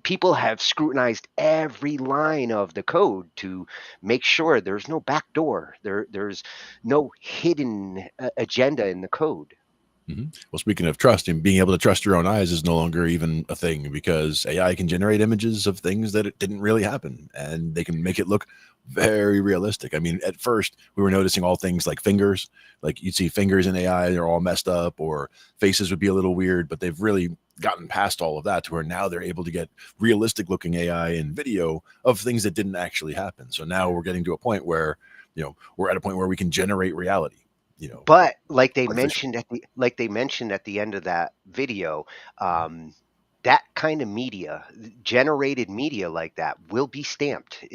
People have scrutinized every line of the code to make sure there's no backdoor, there's no hidden agenda in the code. Well, speaking of trust, and being able to trust your own eyes is no longer even a thing, because AI can generate images of things that it didn't really happen, and they can make it look very realistic. I mean, at first we were noticing all things like fingers, like you'd see fingers in AI, they're all messed up, or faces would be a little weird, but they've really gotten past all of that to where now they're able to get realistic looking AI and video of things that didn't actually happen. So now we're getting to a point where, we're at a point where we can generate reality. But like they mentioned at the end of that video, that kind of media, generated media like that, will be stamped.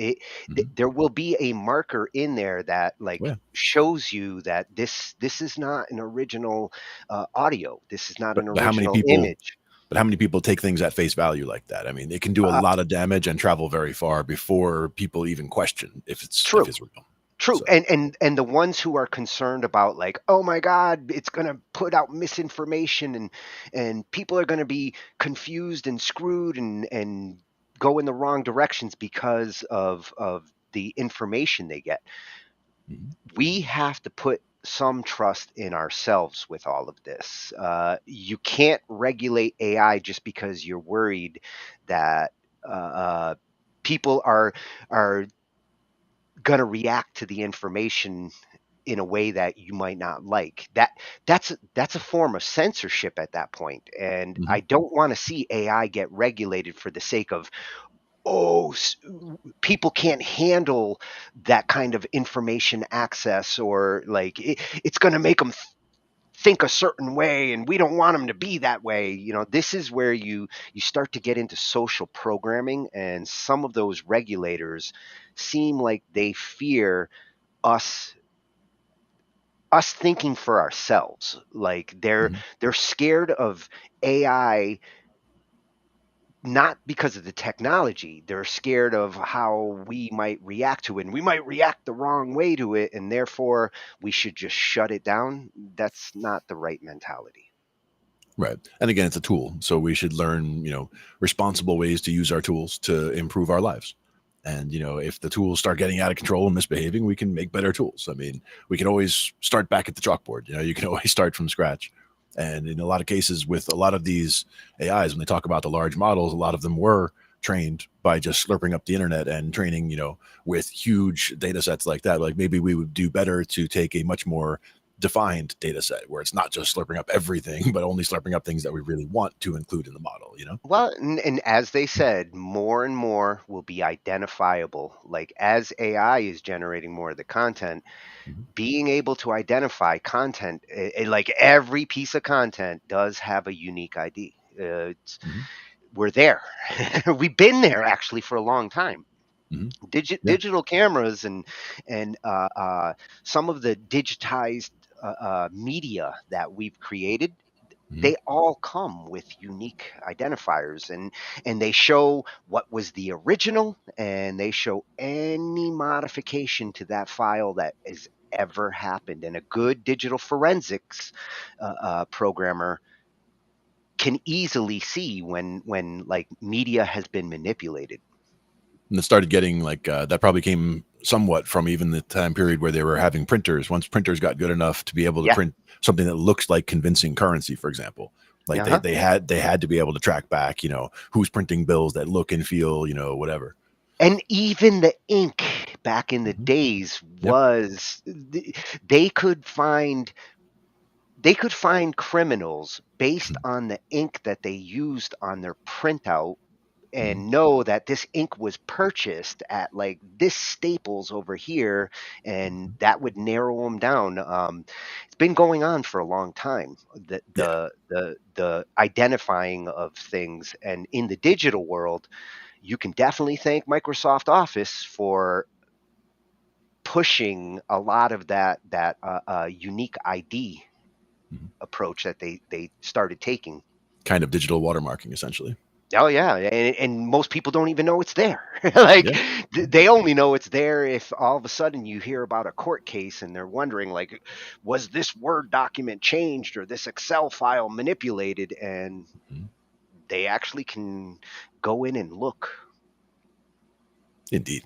There will be a marker in there that, like, shows you that this is not an original audio. This is not an original image. But how many people take things at face value like that? I mean, it can do a lot of damage and travel very far before people even question if it's real. True. So. And the ones who are concerned about, like, oh my God, it's going to put out misinformation and people are going to be confused and screwed and go in the wrong directions because of the information they get. We have to put some trust in ourselves with all of this. You can't regulate AI just because you're worried that people are going to react to the information in a way that you might not like. That's a form of censorship at that point. And I don't want to see AI get regulated for the sake of, people can't handle that kind of information access, or like it's going to make them think a certain way and we don't want them to be that way. This is where you start to get into social programming, and some of those regulators seem like they fear us thinking for ourselves. Like they're scared of AI, not because of the technology. They're scared of how we might react to it, and we might react the wrong way to it, and therefore we should just shut it down. That's not the right mentality. Right. And again, it's a tool. So we should learn, responsible ways to use our tools to improve our lives. And if the tools start getting out of control and misbehaving, we can make better tools. I mean, we can always start back at the chalkboard. You can always start from scratch. And in a lot of cases with a lot of these AIs, when they talk about the large models, a lot of them were trained by just slurping up the internet and training, with huge data sets like that. Like maybe we would do better to take a much more defined data set where it's not just slurping up everything, but only slurping up things that we really want to include in the model, Well, and as they said, more and more will be identifiable. Like as AI is generating more of the content, being able to identify content, like every piece of content does have a unique ID. We're there. We've been there actually for a long time. Digital cameras and some of the digitized media that we've created, they all come with unique identifiers, and they show what was the original, and they show any modification to that file that has ever happened. And a good digital forensics programmer can easily see when like media has been manipulated. And it started getting like that probably came somewhat from even the time period where they were having printers. Once printers got good enough to be able to print something that looks like convincing currency, for example, like they had to be able to track back, who's printing bills that look and feel, whatever. And even the ink back in the days was they could find criminals based on the ink that they used on their printout, and know that this ink was purchased at like this Staples over here, and that would narrow them down. It's been going on for a long time. The identifying of things, and in the digital world, you can definitely thank Microsoft Office for pushing a lot of that unique ID approach that they started taking. Kind of digital watermarking, essentially. Oh yeah, and most people don't even know it's there. Like they only know it's there if all of a sudden you hear about a court case and they're wondering, like, was this Word document changed or this Excel file manipulated? And they actually can go in and look. Indeed.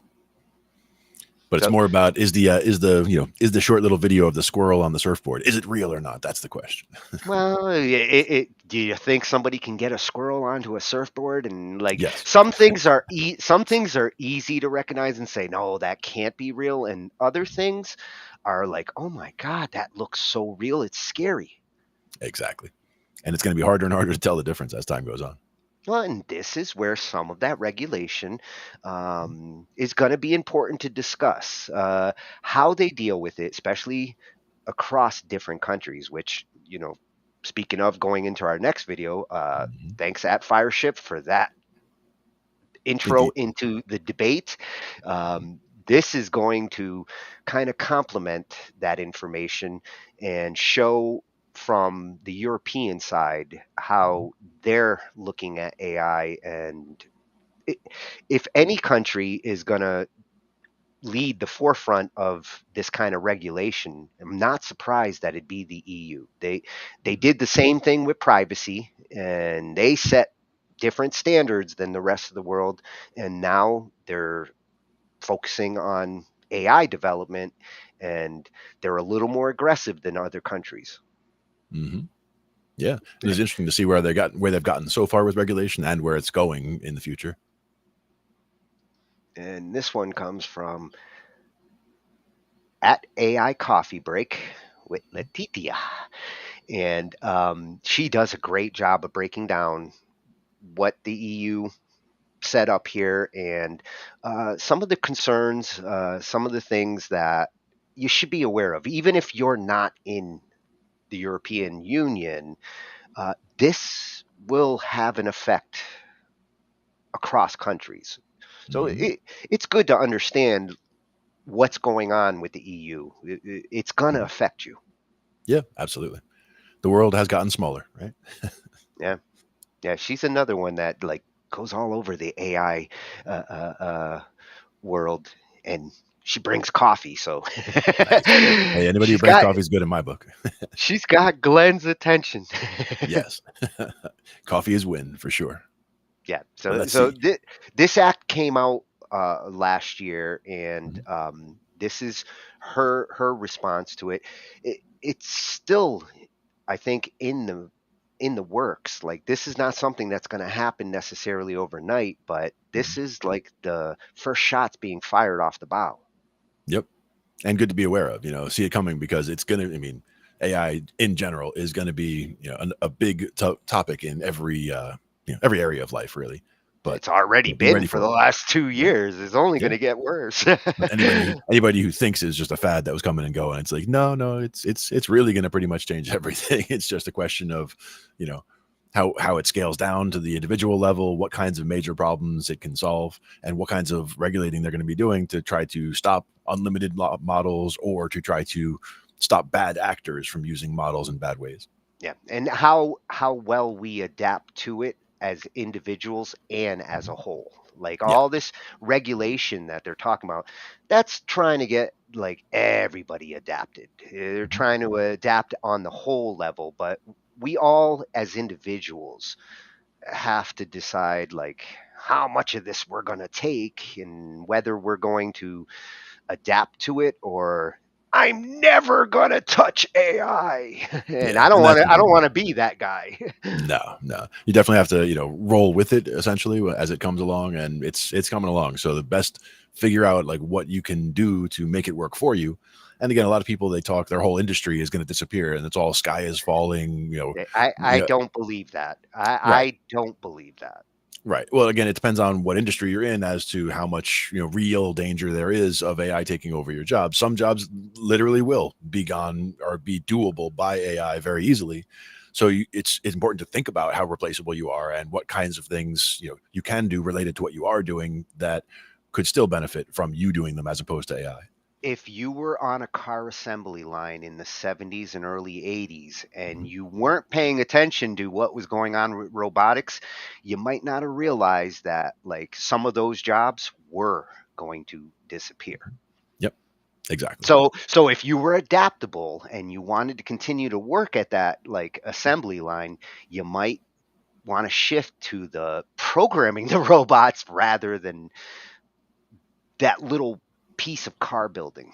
But it's more about is the short little video of the squirrel on the surfboard, is it real or not? That's the question. Well, do you think somebody can get a squirrel onto a surfboard? And like some things are easy to recognize and say, no, that can't be real. And other things are like, oh my God, that looks so real. It's scary. Exactly. And it's going to be harder and harder to tell the difference as time goes on. Well, and this is where some of that regulation is going to be important to discuss, how they deal with it, especially across different countries, which, speaking of going into our next video, thanks at Fireship for that intro into the debate. This is going to kind of complement that information and show from the European side how they're looking at AI. And if any country is going to lead the forefront of this kind of regulation, I'm not surprised that it'd be the EU. They did the same thing with privacy, and they set different standards than the rest of the world, and now they're focusing on AI development, and they're a little more aggressive than other countries. Yeah, it was interesting to see where they've gotten so far with regulation and where it's going in the future. And this one comes from at AI Coffee Break with Letitia, and she does a great job of breaking down what the EU set up here, and some of the concerns, some of the things that you should be aware of, even if you're not in the European Union. This will have an effect across countries. So it's good to understand what's going on with the EU. It's going to affect you. Yeah, absolutely. The world has gotten smaller, right? Yeah. She's another one that like goes all over the AI world, and she brings coffee. So nice. Hey, anybody who brings coffee is good in my book. She's got Glenn's attention. Yes. Coffee is win for sure. Yeah. So this act came out last year, and this is her response to it. It's still, I think, in the works. Like, this is not something that's going to happen necessarily overnight, but this is like the first shots being fired off the bow. Yep. And good to be aware of, see it coming, because it's going to, I mean, AI in general is going to be, a big topic in every area of life, really. But it's already been for the last 2 years. It's only going to get worse. But anybody who thinks it's just a fad that was coming and going, it's like, no, it's really going to pretty much change everything. It's just a question of, how it scales down to the individual level, what kinds of major problems it can solve, and what kinds of regulating they're going to be doing to try to stop unlimited models, or to try to stop bad actors from using models in bad ways. Yeah, and how well we adapt to it as individuals and as a whole. Like, all this regulation that they're talking about, that's trying to get like everybody adapted. They're trying to adapt on the whole level, but we all as individuals have to decide like how much of this we're going to take, and whether we're going to adapt to it, or I'm never gonna touch AI, and I don't want to be that guy. No, you definitely have to, roll with it essentially as it comes along, and it's coming along. So the best, figure out like what you can do to make it work for you. And again, a lot of people, they talk their whole industry is going to disappear, and it's all sky is falling. I don't believe that. I don't believe that. Right. Well, again, it depends on what industry you're in as to how much, real danger there is of AI taking over your job. Some jobs literally will be gone or be doable by AI very easily. So it's important to think about how replaceable you are, and what kinds of things, you can do related to what you are doing that could still benefit from you doing them as opposed to AI. If you were on a car assembly line in the 70s and early 80s, and you weren't paying attention to what was going on with robotics, you might not have realized that like some of those jobs were going to disappear. Yep, exactly. So if you were adaptable and you wanted to continue to work at that like assembly line, you might want to shift to the programming the robots rather than that little piece of car building.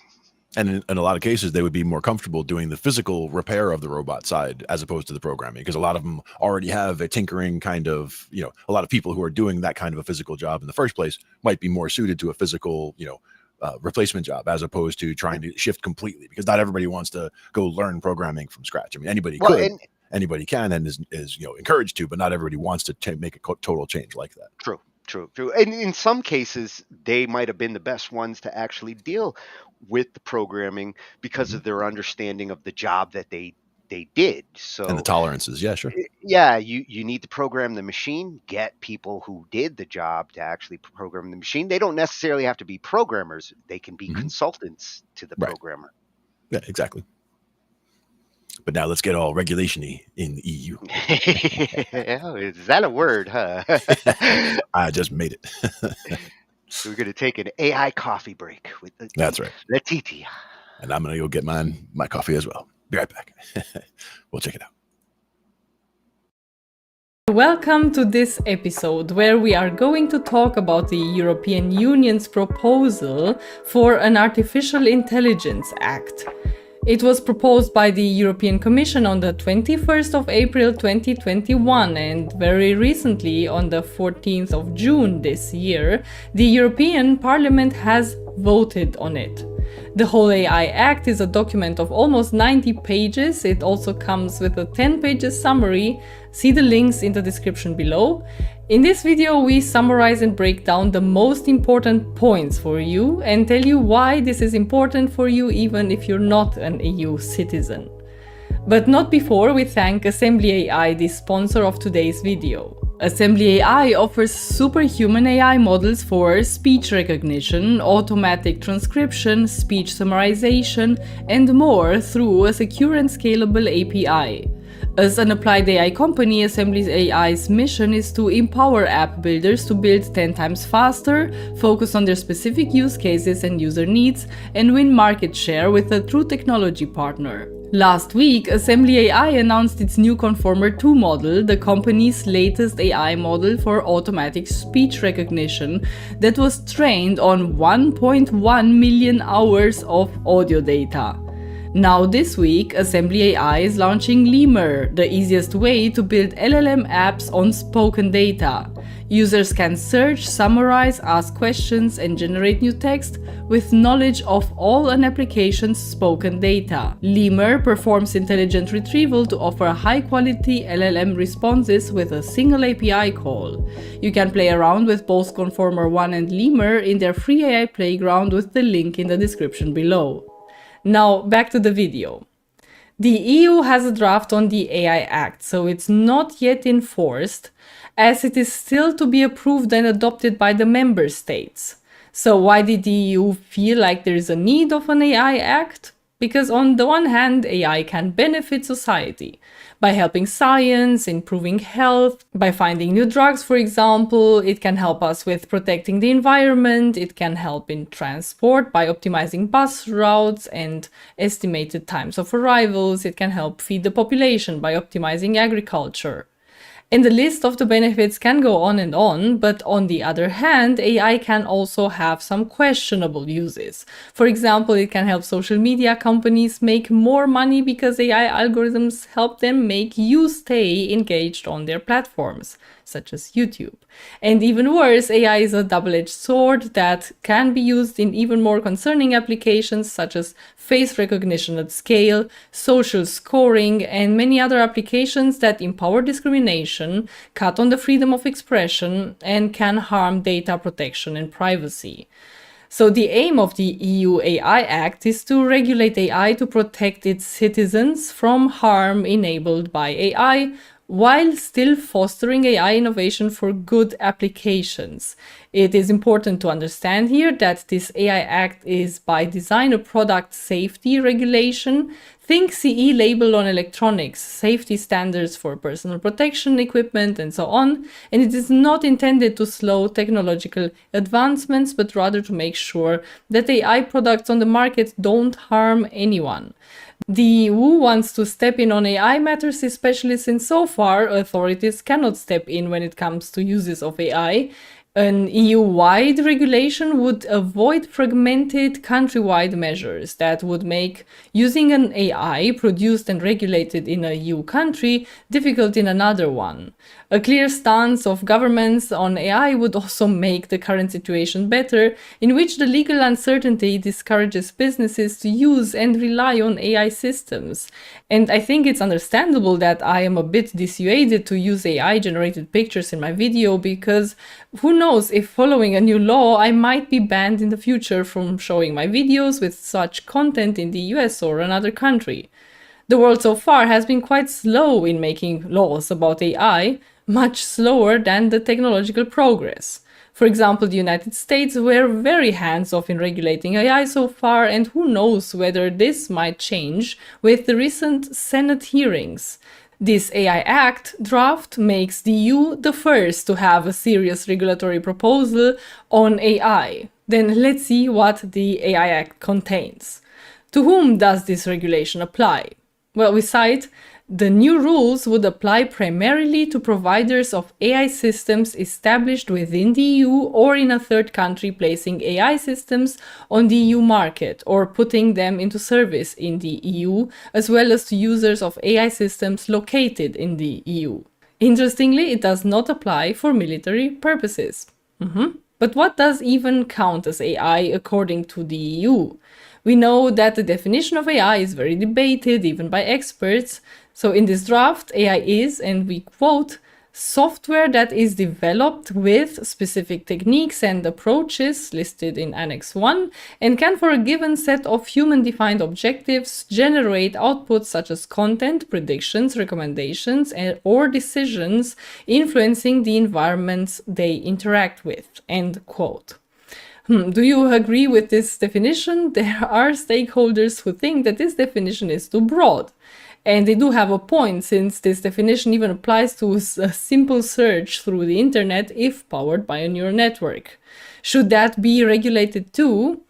And in a lot of cases, they would be more comfortable doing the physical repair of the robot side as opposed to the programming, because a lot of them already have a tinkering kind of, a lot of people who are doing that kind of a physical job in the first place might be more suited to a physical, replacement job, as opposed to trying to shift completely, because not everybody wants to go learn programming from scratch. I mean, anybody could, anybody can, and is encouraged to, but not everybody wants to make a total change like that. True. And in some cases, they might have been the best ones to actually deal with the programming because of their understanding of the job that they did. So, and the tolerances. Yeah, sure. Yeah, you need to program the machine, get people who did the job to actually program the machine. They don't necessarily have to be programmers. They can be consultants to the programmer. Yeah, exactly. But now let's get all regulation-y in the EU. Is that a word, huh? I just made it. So we're going to take an AI coffee break with That's right. Letitia. And I'm going to go get my coffee as well. Be right back. We'll check it out. Welcome to this episode, where we are going to talk about the European Union's proposal for an Artificial Intelligence Act. It was proposed by the European Commission on the 21st of April 2021, and very recently, on the 14th of June this year, the European Parliament has voted on it. The whole AI Act is a document of almost 90 pages. It also comes with a 10-page summary. See the links in the description below. In this video, we summarize and break down the most important points for you and tell you why this is important for you even if you're not an EU citizen. But not before we thank Assembly AI, the sponsor of today's video. Assembly AI offers superhuman AI models for speech recognition, automatic transcription, speech summarization, and more through a secure and scalable API. As an applied AI company, Assembly AI's mission is to empower app builders to build 10 times faster, focus on their specific use cases and user needs, and win market share with a true technology partner. Last week, Assembly AI announced its new Conformer 2 model, the company's latest AI model for automatic speech recognition that was trained on 1.1 million hours of audio data. Now this week, Assembly AI is launching Llama, the easiest way to build LLM apps on spoken data. Users can search, summarize, ask questions, and generate new text with knowledge of all an application's spoken data. Llama performs intelligent retrieval to offer high-quality LLM responses with a single API call. You can play around with both Conformer 1 and Llama in their free AI playground with the link in the description below. Now, back to the video. The EU has a draft on the AI Act, so it's not yet enforced, as it is still to be approved and adopted by the member states. So why did the EU feel like there is a need of an AI Act? Because on the one hand, AI can benefit society by helping science, improving health, by finding new drugs, for example. It can help us with protecting the environment. It can help in transport by optimizing bus routes and estimated times of arrivals. It can help feed the population by optimizing agriculture. And the list of the benefits can go on, but on the other hand, AI can also have some questionable uses. For example, it can help social media companies make more money because AI algorithms help them make you stay engaged on their platforms, such as YouTube. And even worse, AI is a double-edged sword that can be used in even more concerning applications such as face recognition at scale, social scoring, and many other applications that empower discrimination, cut on the freedom of expression, and can harm data protection and privacy. So the aim of the EU AI Act is to regulate AI to protect its citizens from harm enabled by AI, while still fostering AI innovation for good applications. It is important to understand here that this AI Act is by design a product safety regulation. Think CE label on electronics, safety standards for personal protection equipment, and so on. And it is not intended to slow technological advancements, but rather to make sure that AI products on the market don't harm anyone. The EU wants to step in on AI matters, especially since so far authorities cannot step in when it comes to uses of AI. An EU-wide regulation would avoid fragmented country-wide measures that would make using an AI produced and regulated in a EU country difficult in another one. A clear stance of governments on AI would also make the current situation better, in which the legal uncertainty discourages businesses to use and rely on AI systems. And I think it's understandable that I am a bit dissuaded to use AI-generated pictures in my video, because who knows if following a new law I might be banned in the future from showing my videos with such content in the US or another country. The world so far has been quite slow in making laws about AI, much slower than the technological progress. For example, the United States were very hands-off in regulating AI so far, and who knows whether this might change with the recent Senate hearings. This AI Act draft makes the EU the first to have a serious regulatory proposal on AI. Then let's see what the AI Act contains. To whom does this regulation apply? Well, we cite, the new rules would apply primarily to providers of AI systems established within the EU or in a third country placing AI systems on the EU market or putting them into service in the EU, as well as to users of AI systems located in the EU. Interestingly, it does not apply for military purposes. But what does even count as AI according to the EU? We know that the definition of AI is very debated, even by experts. So in this draft, AI is, and we quote, software that is developed with specific techniques and approaches listed in Annex 1 and can, for a given set of human-defined objectives, generate outputs such as content, predictions, recommendations, or decisions influencing the environments they interact with, end quote. Do you agree with this definition? There are stakeholders who think that this definition is too broad. And they do have a point, since this definition even applies to a simple search through the internet if powered by a neural network. Should that be regulated too?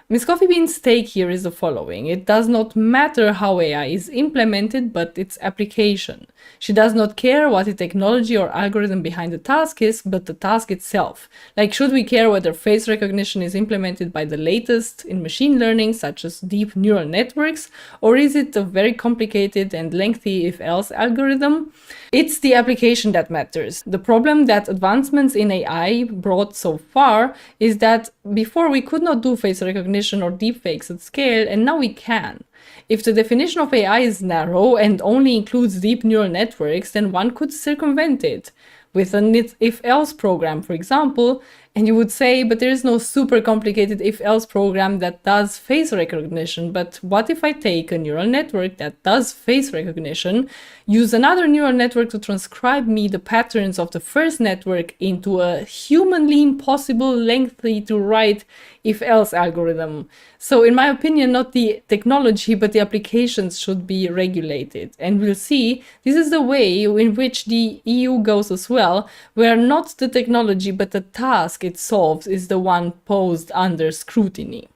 Miss Coffee Bean's take here is the following. It does not matter how AI is implemented, but its application. She does not care what the technology or algorithm behind the task is, but the task itself. Like, should we care whether face recognition is implemented by the latest in machine learning, such as deep neural networks, or is it a very complicated and lengthy if-else algorithm? It's the application that matters. The problem that advancements in AI brought so far is that before we could not do face recognition or deepfakes at scale, and now we can. If the definition of AI is narrow and only includes deep neural networks, then one could circumvent it with an if-else program, for example, and you would say, but there is no super complicated if-else program that does face recognition. But what if I take a neural network that does face recognition, use another neural network to transcribe me the patterns of the first network into a humanly impossible, lengthy to write if-else algorithm? So in my opinion, not the technology, but the applications should be regulated. And we'll see, this is the way in which the EU goes as well, where not the technology, but the task it solves is the one posed under scrutiny.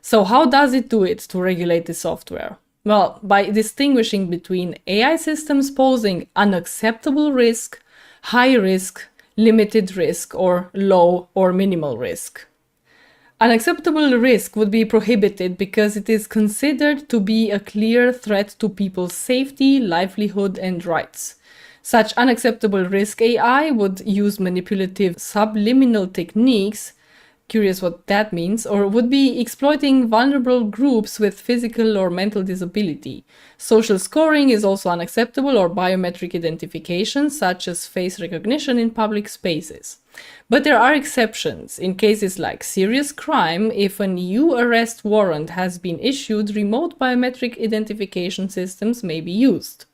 So how does it do it to regulate the software? Well, by distinguishing between AI systems posing unacceptable risk, high risk, limited risk, or low or minimal risk. Unacceptable risk would be prohibited because it is considered to be a clear threat to people's safety, livelihood, and rights. Such unacceptable risk AI would use manipulative subliminal techniques, curious what that means, or would be exploiting vulnerable groups with physical or mental disability. Social scoring is also unacceptable, or biometric identification, such as face recognition in public spaces. But there are exceptions. In cases like serious crime, if an EU arrest warrant has been issued, remote biometric identification systems may be used.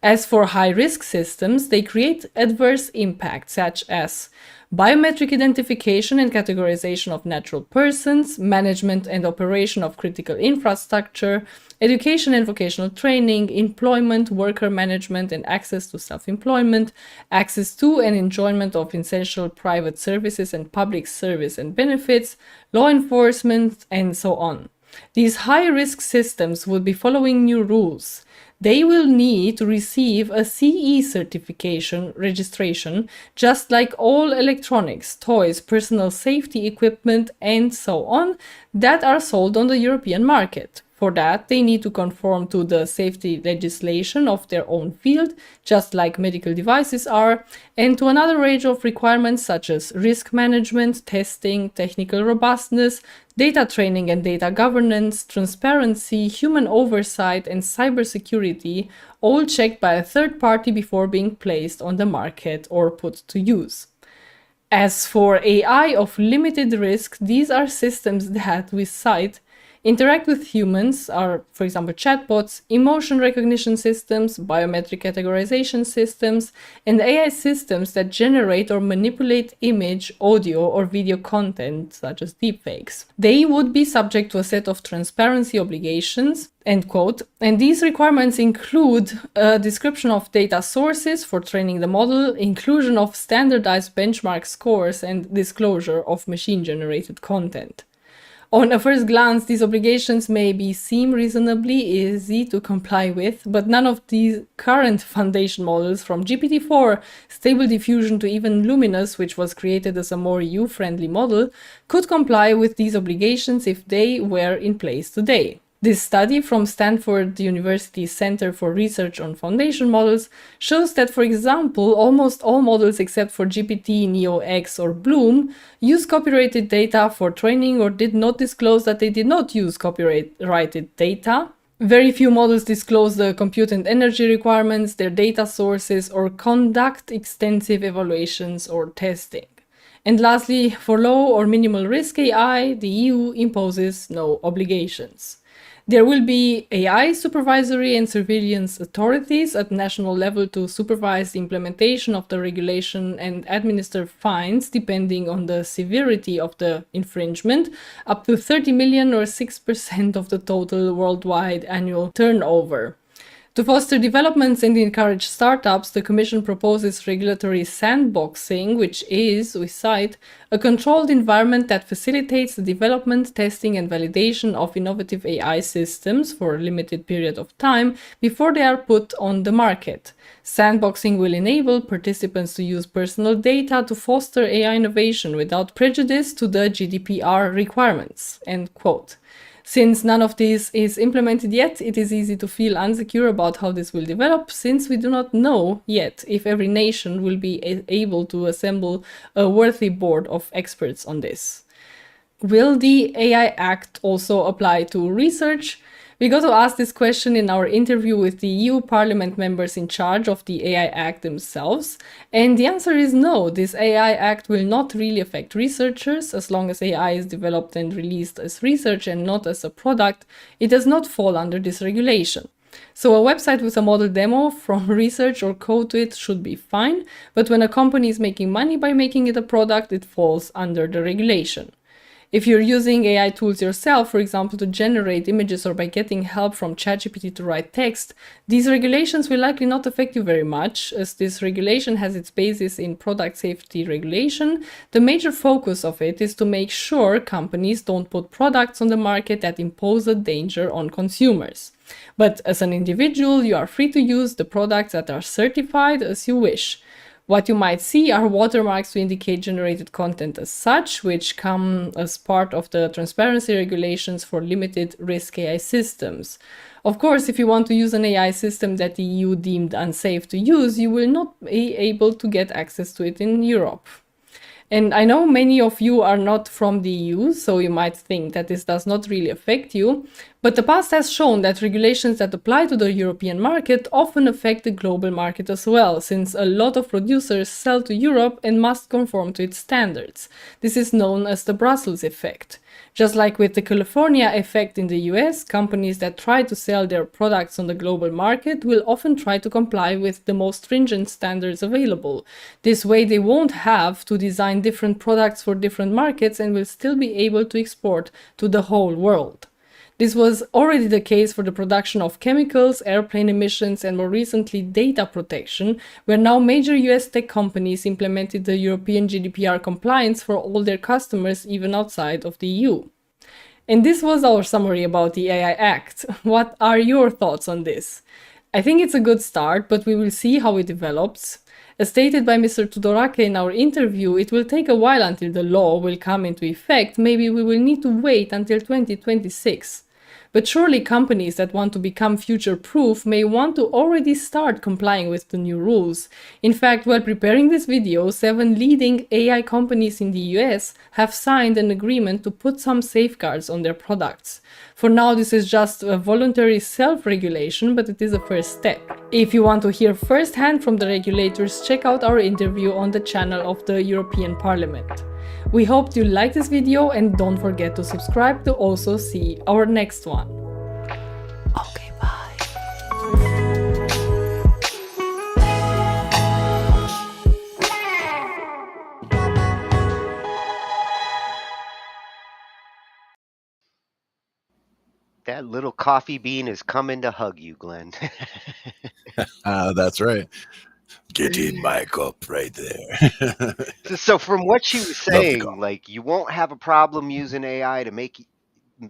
As for high-risk systems, they create adverse impacts such as biometric identification and categorization of natural persons, management and operation of critical infrastructure, education and vocational training, employment, worker management and access to self-employment, access to and enjoyment of essential private services and public service and benefits, law enforcement, and so on. These high-risk systems would be following new rules. They will need to receive a CE certification registration, just like all electronics, toys, personal safety equipment, and so on, that are sold on the European market. For that, they need to conform to the safety legislation of their own field, just like medical devices are, and to another range of requirements such as risk management, testing, technical robustness, data training and data governance, transparency, human oversight, and cybersecurity, all checked by a third party before being placed on the market or put to use. As for AI of limited risk, these are systems that, we cite, interact with humans, are, for example, chatbots, emotion recognition systems, biometric categorization systems, and AI systems that generate or manipulate image, audio, or video content, such as deepfakes. They would be subject to a set of transparency obligations, end quote, and these requirements include a description of data sources for training the model, inclusion of standardized benchmark scores, and disclosure of machine-generated content. On a first glance, these obligations may seem reasonably easy to comply with, but none of these current foundation models, from GPT-4, Stable Diffusion to even Luminous, which was created as a more EU-friendly model, could comply with these obligations if they were in place today. This study from Stanford University's Center for Research on Foundation Models shows that, for example, almost all models except for GPT, Neo-X, or Bloom use copyrighted data for training or did not disclose that they did not use copyrighted data. Very few models disclose the compute and energy requirements, their data sources, or conduct extensive evaluations or testing. And lastly, for low or minimal risk AI, the EU imposes no obligations. There will be AI supervisory and surveillance authorities at national level to supervise the implementation of the regulation and administer fines depending on the severity of the infringement, up to 30 million or 6% of the total worldwide annual turnover. To foster developments and encourage startups, the Commission proposes regulatory sandboxing, which is, we cite, a controlled environment that facilitates the development, testing, and validation of innovative AI systems for a limited period of time before they are put on the market. Sandboxing will enable participants to use personal data to foster AI innovation without prejudice to the GDPR requirements. End quote. Since none of this is implemented yet, it is easy to feel insecure about how this will develop, since we do not know yet if every nation will be able to assemble a worthy board of experts on this. Will the AI Act also apply to research? We got to ask this question in our interview with the EU Parliament members in charge of the AI Act themselves, and the answer is no. This AI Act will not really affect researchers. As long as AI is developed and released as research and not as a product, it does not fall under this regulation. So a website with a model demo from research or code to it should be fine, but when a company is making money by making it a product, it falls under the regulation. If you're using AI tools yourself, for example, to generate images or by getting help from ChatGPT to write text, these regulations will likely not affect you very much, as this regulation has its basis in product safety regulation. The major focus of it is to make sure companies don't put products on the market that impose a danger on consumers. But as an individual, you are free to use the products that are certified as you wish. What you might see are watermarks to indicate generated content as such, which come as part of the transparency regulations for limited risk AI systems. Of course, if you want to use an AI system that the EU deemed unsafe to use, you will not be able to get access to it in Europe. And I know many of you are not from the EU, so you might think that this does not really affect you, but the past has shown that regulations that apply to the European market often affect the global market as well, since a lot of producers sell to Europe and must conform to its standards. This is known as the Brussels effect. Just like with the California effect in the US, companies that try to sell their products on the global market will often try to comply with the most stringent standards available. This way they won't have to design different products for different markets and will still be able to export to the whole world. This was already the case for the production of chemicals, airplane emissions, and more recently data protection, where now major US tech companies implemented the European GDPR compliance for all their customers even outside of the EU. And this was our summary about the AI Act. What are your thoughts on this? I think it's a good start, but we will see how it develops. As stated by Mr. Tudorake in our interview, it will take a while until the law will come into effect. Maybe we will need to wait until 2026. But surely companies that want to become future-proof may want to already start complying with the new rules. In fact, while preparing this video, 7 leading AI companies in the US have signed an agreement to put some safeguards on their products. For now, this is just a voluntary self-regulation, but it is a first step. If you want to hear firsthand from the regulators, check out our interview on the channel of the European Parliament. We hope you liked this video and don't forget to subscribe to also see our next one. Okay, bye. That little coffee bean is coming to hug you, Glenn. That's right. Get in my cup right there. So from what she was Love the saying, coffee. like you won't have a problem using AI to make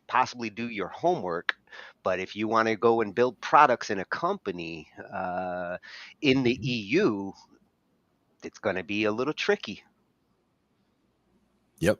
possibly do your homework, but if you want to go and build products in a company in the EU, it's going to be a little tricky. Yep,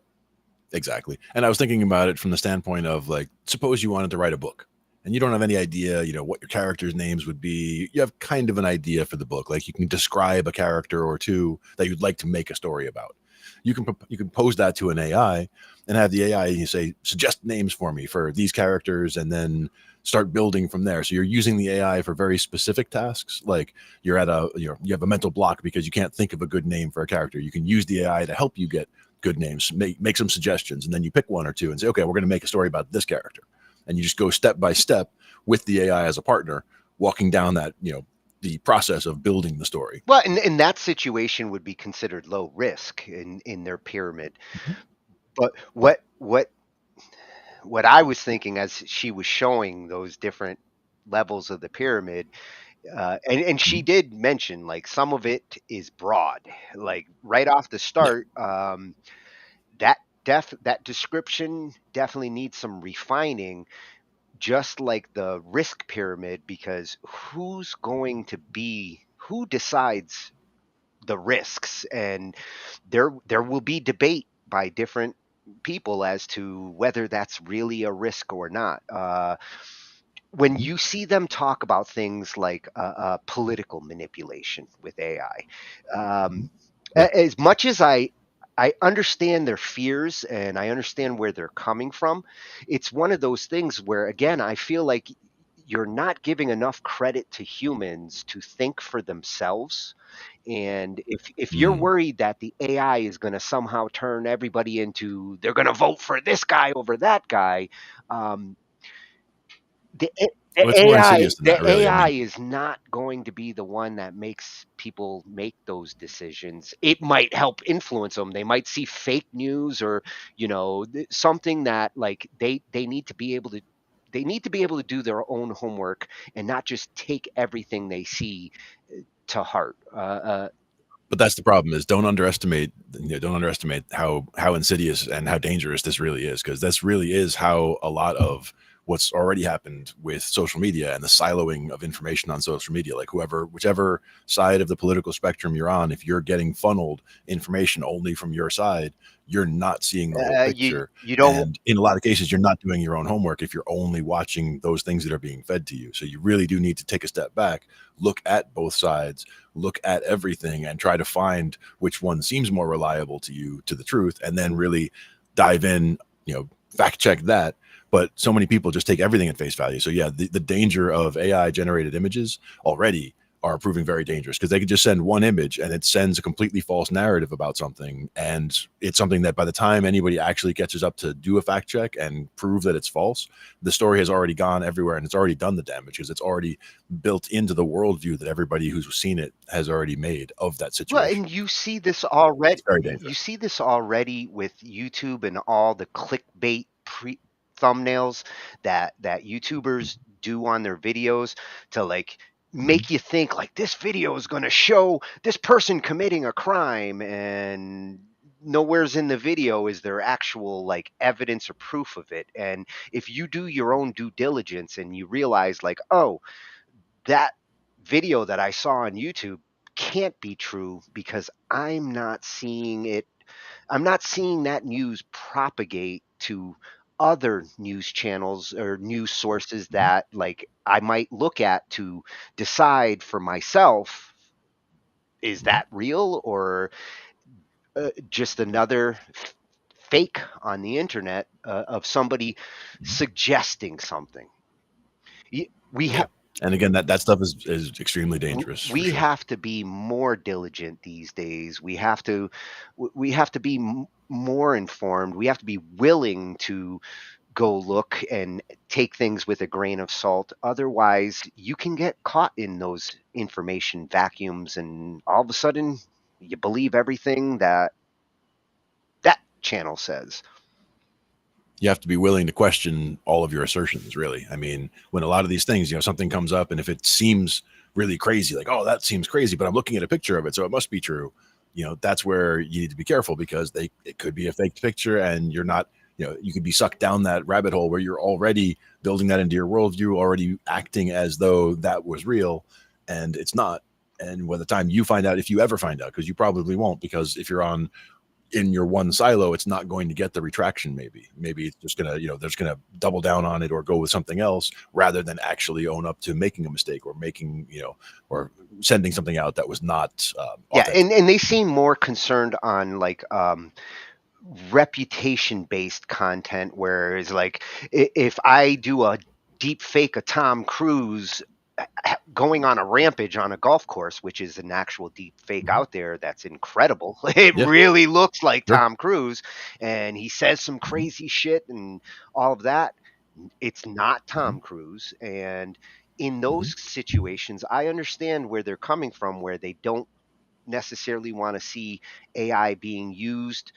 exactly. And I was thinking about it from the standpoint of, like, suppose you wanted to write a book and you don't have any idea, what your characters' names would be. You have kind of an idea for the book. Like, you can describe a character or two that you'd like to make a story about. You can pose that to an AI and have the AI, you say, suggest names for me for these characters, and then start building from there. So you're using the AI for very specific tasks. Like, you're at you have a mental block because you can't think of a good name for a character. You can use the AI to help you get good names, make some suggestions, and then you pick one or two and say, okay, we're going to make a story about this character. And you just go step by step with the AI as a partner, walking down that, the process of building the story. Well, in that situation would be considered low risk in their pyramid. But what I was thinking as she was showing those different levels of the pyramid. And she did mention like some of it is broad, like right off the Yeah. start. That that description definitely needs some refining, just like the risk pyramid, because who decides the risks? And there will be debate by different people as to whether that's really a risk or not. When you see them talk about things like political manipulation with AI, Yeah. as much as I understand their fears and I understand where they're coming from, it's one of those things where, again, I feel like you're not giving enough credit to humans to think for themselves. And if you're Mm. worried that the AI is going to somehow turn everybody into, they're going to vote for this guy over that guy, um, the A- Well, it's more insidious than that, the really. I AI mean, is not going to be the one that makes people make those decisions. It might help influence them. They might see fake news, or something that, like, they need to be able to, do their own homework and not just take everything they see to heart. but that's the problem, is don't underestimate how insidious and how dangerous this really is, because this really is how a lot of what's already happened with social media and the siloing of information on social media, like whichever side of the political spectrum you're on, if you're getting funneled information only from your side, you're not seeing the whole You picture. you don't. And in a lot of cases, you're not doing your own homework if you're only watching those things that are being fed to you. So you really do need to take a step back, look at both sides, look at everything, and try to find which one seems more reliable to you, to the truth, and then really dive in, fact check that. But so many people just take everything at face value. So yeah, the danger of AI generated images already are proving very dangerous, because they could just send one image and it sends a completely false narrative about something. And it's something that by the time anybody actually catches up to do a fact check and prove that it's false, the story has already gone everywhere and it's already done the damage, because it's already built into the worldview that everybody who's seen it has already made of that Well, situation. and you see this already. It's very You dangerous. see this already with YouTube and all the clickbait thumbnails that YouTubers do on their videos to, like, make you think like this video is going to show this person committing a crime, and nowhere's in the video is there actual, like, evidence or proof of it. And if you do your own due diligence and you realize, like, oh, that video that I saw on YouTube can't be true because I'm not seeing it. I'm not seeing that news propagate to other news channels or news sources that, like, I might look at to decide for myself, is that real, or just another fake on the internet of somebody suggesting something. We Yeah. And again, that stuff is extremely dangerous, for we sure. have to be more diligent these days. We have to be more informed. We have to be willing to go look and take things with a grain of salt. Otherwise, you can get caught in those information vacuums, and all of a sudden, you believe everything that that channel says. You have to be willing to question all of your assertions, really. I mean, when a lot of these things, something comes up, and if it seems really crazy, like, oh, that seems crazy, but I'm looking at a picture of it, so it must be true. That's where you need to be careful, because it could be a fake picture, and you're not, you could be sucked down that rabbit hole where you're already building that into your worldview, already acting as though that was real, and it's not. And by the time you find out, if you ever find out, because you probably won't, because if you're in your one silo, it's not going to get the retraction. Maybe it's just gonna, they're just gonna double down on it or go with something else, rather than actually own up to making a mistake, or making, or sending something out that was not Yeah, authentic. and they seem more concerned on, like, reputation based content, where it's like, if I do a deep fake of Tom Cruise going on a rampage on a golf course, which is an actual deep fake out there that's incredible. It Yeah, really looks like sure. Tom Cruise, and he says some crazy shit and all of that. It's not Tom Cruise. And in those situations, I understand where they're coming from, where they don't necessarily want to see AI being used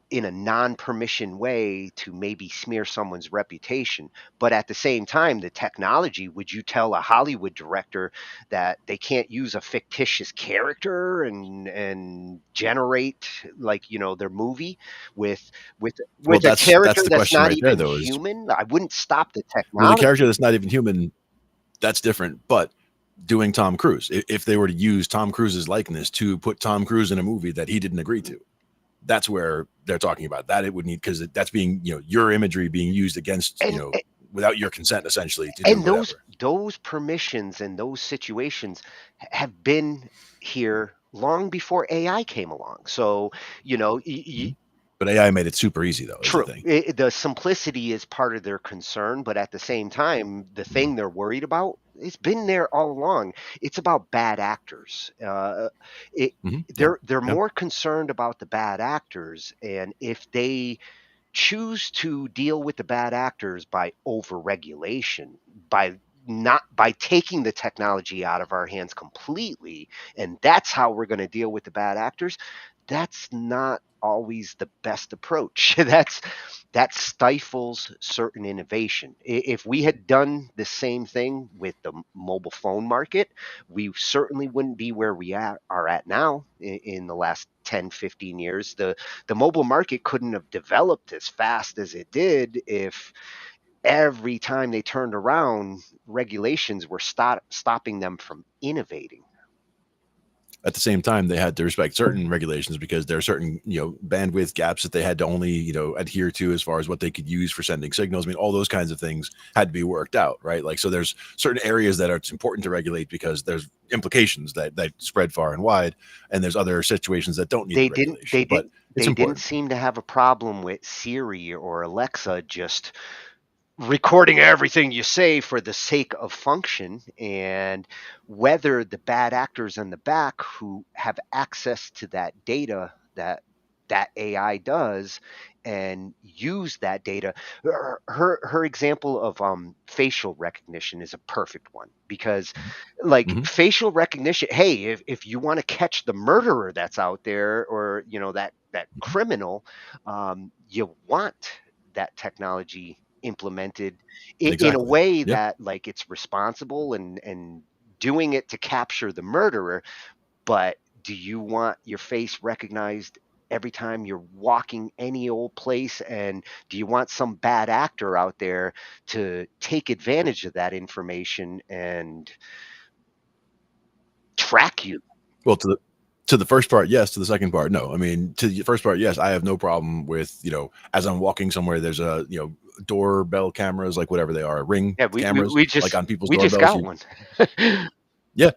in a non-permission way to maybe smear someone's reputation. But at the same time, the technology, would you tell a Hollywood director that they can't use a fictitious character and generate, like, their movie with Well, a that's character the that's question not right there, even though. Is human? I wouldn't stop the well, the character technology. that's not even human, that's different. But doing Tom Cruise, if they were to use Tom Cruise's likeness to put Tom Cruise in a movie that he didn't agree to, that's where they're talking about that it would need, because that's being, your imagery being used against, And without your consent, essentially, to do and whatever. those permissions and those situations have been here long before AI came along. So, But AI made it super easy, though, is the true. thing. The simplicity is part of their concern, but at the same time, the thing they're worried about, it's been there all along. It's about bad actors. It, Yeah. they're Yeah. more concerned about the bad actors, and if they choose to deal with the bad actors by overregulation, by taking the technology out of our hands completely, and that's how we're going to deal with the bad actors, that's not always the best approach. That stifles certain innovation. If we had done the same thing with the mobile phone market, we certainly wouldn't be where we are at now in the last 10, 15 years. The mobile market couldn't have developed as fast as it did if every time they turned around, regulations were stopping them from innovating. At the same time, they had to respect certain regulations because there are certain, bandwidth gaps that they had to only, adhere to as far as what they could use for sending signals. I mean, all those kinds of things had to be worked out, right? Like, so there's certain areas that it's important to regulate because there's implications that spread far and wide, and there's other situations that don't need the regulation. But it's They didn't important. seem to have a problem with Siri or Alexa just recording everything you say for the sake of function, and whether the bad actors in the back who have access to that data that AI does and use that data. Her example of facial recognition is a perfect one, because like facial recognition, hey, if you want to catch the murderer that's out there, or that criminal, you want that technology implemented in a Exactly. way Yeah. that, like, it's responsible and doing it to capture the murderer. But do you want your face recognized every time you're walking any old place? And do you want some bad actor out there to take advantage of that information and track you? Well, to the first part, yes. To the second part, no. I mean, to the first part, yes. I have no problem with, as I'm walking somewhere, there's a, doorbell cameras, like whatever they are, ring Yeah, cameras, we like just on people's we just doorbells. got one. Yeah.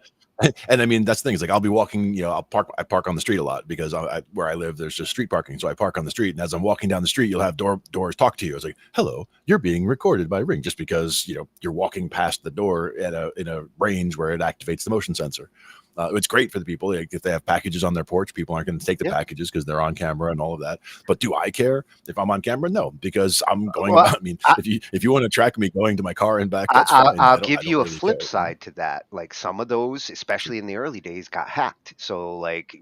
And I mean, that's the thing. Is like, I'll be walking, I park on the street a lot because where I live, there's just street parking. So I park on the street. And as I'm walking down the street, you'll have doors talk to you. It's like, hello, you're being recorded by Ring, just because, you're walking past the door in a range where it activates the motion sensor. It's great for the people. Like, if they have packages on their porch, people aren't going to take the packages because they're on camera and all of that. But do I care if I'm on camera? No, because I'm going Well, about. I mean, if you want to track me going to my car and back, that's I'll, fine. I'll I give don't you a really flip care. side to that. Like, some of those, especially in the early days, got hacked. So, like,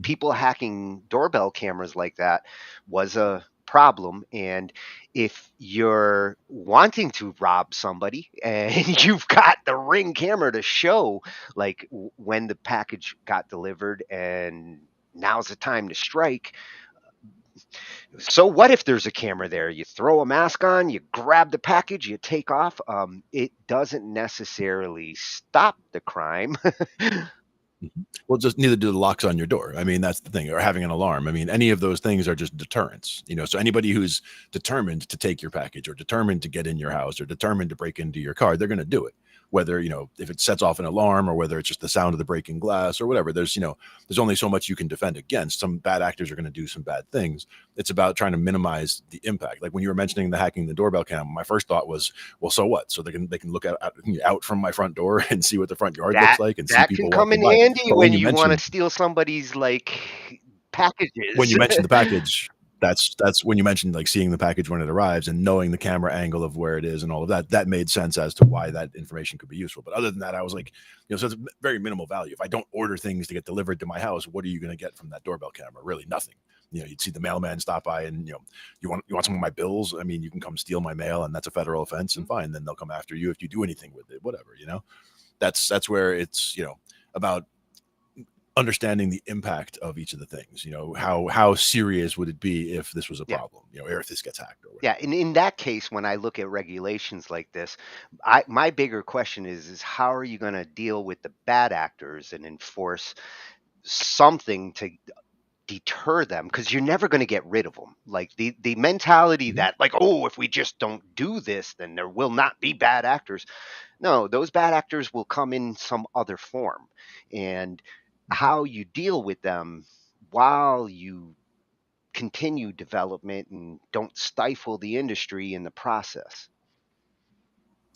people hacking doorbell cameras like that was a problem. And if you're wanting to rob somebody and you've got the Ring camera to show, like, when the package got delivered and now's the time to strike. So what if there's a camera there? You throw a mask on, you grab the package, you take off. It doesn't necessarily stop the crime. Well, just neither do the locks on your door. I mean, that's the thing, or having an alarm. I mean, any of those things are just deterrents, So anybody who's determined to take your package, or determined to get in your house, or determined to break into your car, they're going to do it. Whether, if it sets off an alarm, or whether it's just the sound of the breaking glass or whatever, there's only so much you can defend against. Some bad actors are going to do some bad things. It's about trying to minimize the impact. Like when you were mentioning the hacking the doorbell cam, my first thought was, well, so what? So they can look out from my front door and see what the front yard looks like and see That people can come in walking by. handy But when you want to steal somebody's, like, packages. when you mentioned the package, that's when you mentioned, like, seeing the package when it arrives and knowing the camera angle of where it is and all of that. That made sense as to why that information could be useful. But other than that, I was like, so it's very minimal value. If I don't order things to get delivered to my house, what are you going to get from that doorbell camera? Really nothing. you'd see the mailman stop by and, you want some of my bills? I mean, you can come steal my mail, and that's a federal offense, and fine, then they'll come after you if you do anything with it, whatever, that's where it's, about understanding the impact of each of the things. How serious would it be if this was a problem, or if this gets hacked or whatever. Yeah, and in that case, when I look at regulations like this, my bigger question is how are you going to deal with the bad actors and enforce something to deter them? Because you're never going to get rid of them. Like the mentality that like, oh, if we just don't do this, then there will not be bad actors. No, those bad actors will come in some other form, and how you deal with them while you continue development and don't stifle the industry in the process.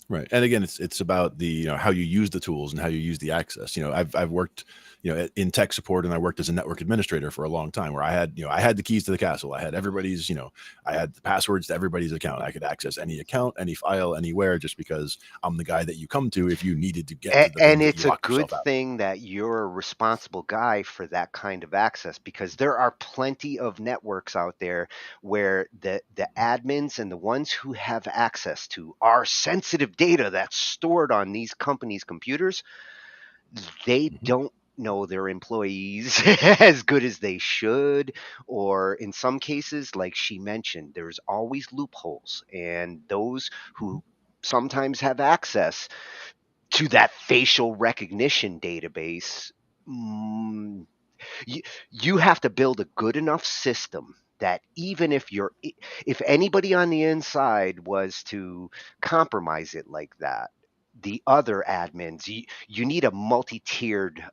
Right. And again, it's about the, how you use the tools and how you use the access. I've worked, in tech support, and I worked as a network administrator for a long time, where I had the keys to the castle. I had everybody's, I had the passwords to everybody's account. I could access any account, any file, anywhere, just because I'm the guy that you come to if you needed to get to the And thing that it's you a locked good yourself out. thing that you're a responsible guy for that kind of access, because there are plenty of networks out there where the admins and the ones who have access to our sensitive data that's stored on these companies' computers, they don't know their employees as good as they should, or in some cases, like she mentioned, there's always loopholes, and those who sometimes have access to that facial recognition database, you have to build a good enough system that even if anybody on the inside was to compromise it like that, the other admins, you need a multi-tiered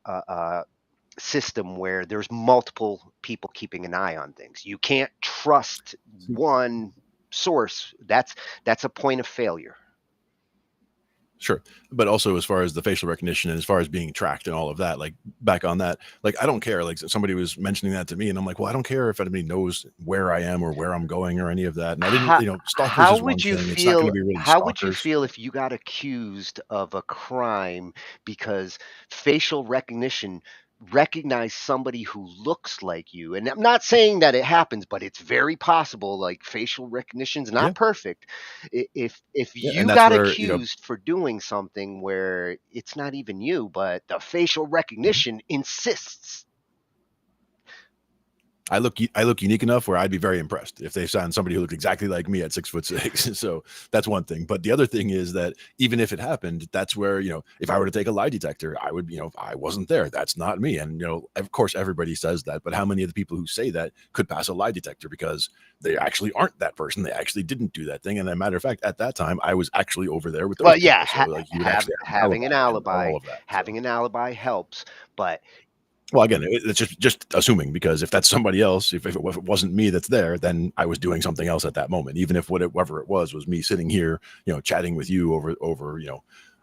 system where there's multiple people keeping an eye on things. You can't trust one source. That's a point of failure. Sure. But also, as far as the facial recognition and as far as being tracked and all of that, like back on that, like, I don't care. Like, somebody was mentioning that to me, and I'm like, well, I don't care if anybody knows where I am or where I'm going or any of that. And I didn't, stalkers How is one would you thing. It's not going to feel? be really How would you stalkers. feel if you got accused of a crime because facial recognition recognized somebody who looks like you? And I'm not saying that it happens, but it's very possible. Like, facial recognition's Yeah. not perfect. If Yeah. And you that's got where, accused for doing something where it's not even you, but the facial recognition insists. I look unique enough where I'd be very impressed if they found somebody who looked exactly like me at 6'6". So that's one thing. But the other thing is that even if it happened, that's where, if I were to take a lie detector, I would, I wasn't there. That's not me. And, of course, everybody says that. But how many of the people who say that could pass a lie detector because they actually aren't that person? They actually didn't do that thing. And as a matter of fact, at that time, I was actually over there with those Well, people. yeah, So, like, you would actually have having an and alibi, all of that. having an alibi helps, but Well, again, it's just assuming, because if that's somebody else, if it wasn't me that's there, then I was doing something else at that moment, even if whatever it was me sitting here, chatting with you over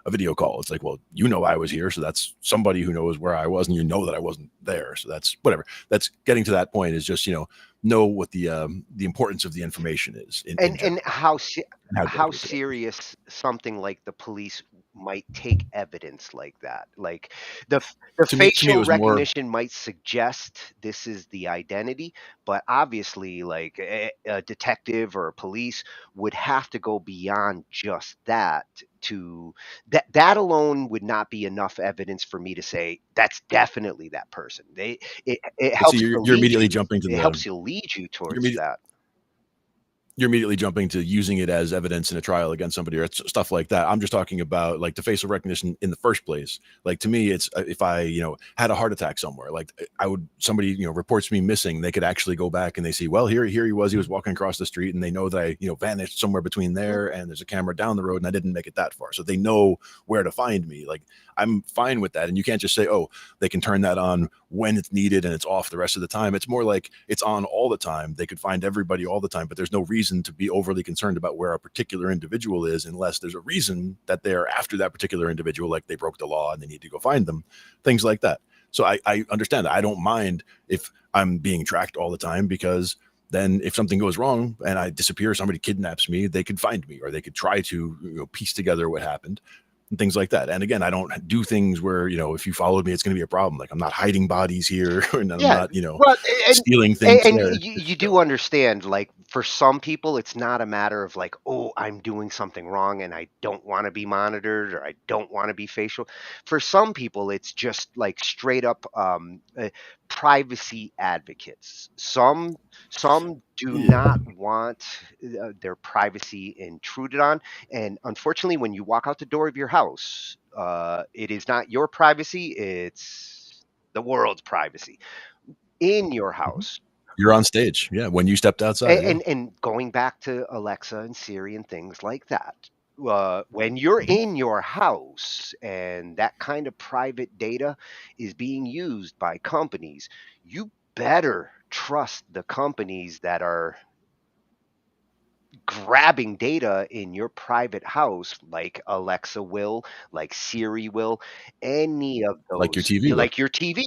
a video call. It's like, well, I was here, so that's somebody who knows where I was, and that I wasn't there. So that's whatever. That's getting to that point is just know what the importance of the information is, and how delicate it is. serious something like the police might take evidence like that. Like the To me, it facial was more. recognition might suggest this is the identity, but obviously, like a detective or a police would have to go beyond just that. To that alone would not be enough evidence for me to say that's definitely that person. It But see, helps to you're lead immediately you. jumping to It helps you lead you towards that. You're immediately jumping to using it as evidence in a trial against somebody or stuff like that. I'm just talking about like the facial recognition in the first place. Like, to me, it's if I, had a heart attack somewhere, like somebody, reports me missing, they could actually go back and they see, well, here he was walking across the street, and they know that I, vanished somewhere between there and there's a camera down the road and I didn't make it that far. So they know where to find me. Like, I'm fine with that. And you can't just say, oh, they can turn that on when it's needed and it's off the rest of the time. It's more like it's on all the time. They could find everybody all the time, but there's no reason to be overly concerned about where a particular individual is unless there's a reason that they're after that particular individual, like they broke the law and they need to go find them, things like that. So I understand that. I don't mind if I'm being tracked all the time, because then if something goes wrong and I disappear, somebody kidnaps me, they could find me, or they could try to piece together what happened. and things like that. And again, I don't do things where, if you followed me, it's going to be a problem. Like I'm not hiding bodies here and I'm Yeah, not, well, stealing things and there. you do understand, like for some people, it's not a matter of like, oh, I'm doing something wrong and I don't want to be monitored or I don't want to be facial. For some people, it's just like straight up privacy advocates. Some do Yeah. not want their privacy intruded on, and unfortunately, when you walk out the door of your house, it is not your privacy; it's the world's privacy in your house. You're on stage. Yeah. When you stepped outside. Yeah. And going back to Alexa and Siri and things like that, when you're Mhm. in your house and that kind of private data is being used by companies, you better trust the companies that are grabbing data in your private house, like Alexa will, like Siri will, any of Like your those, TV will. like your TV.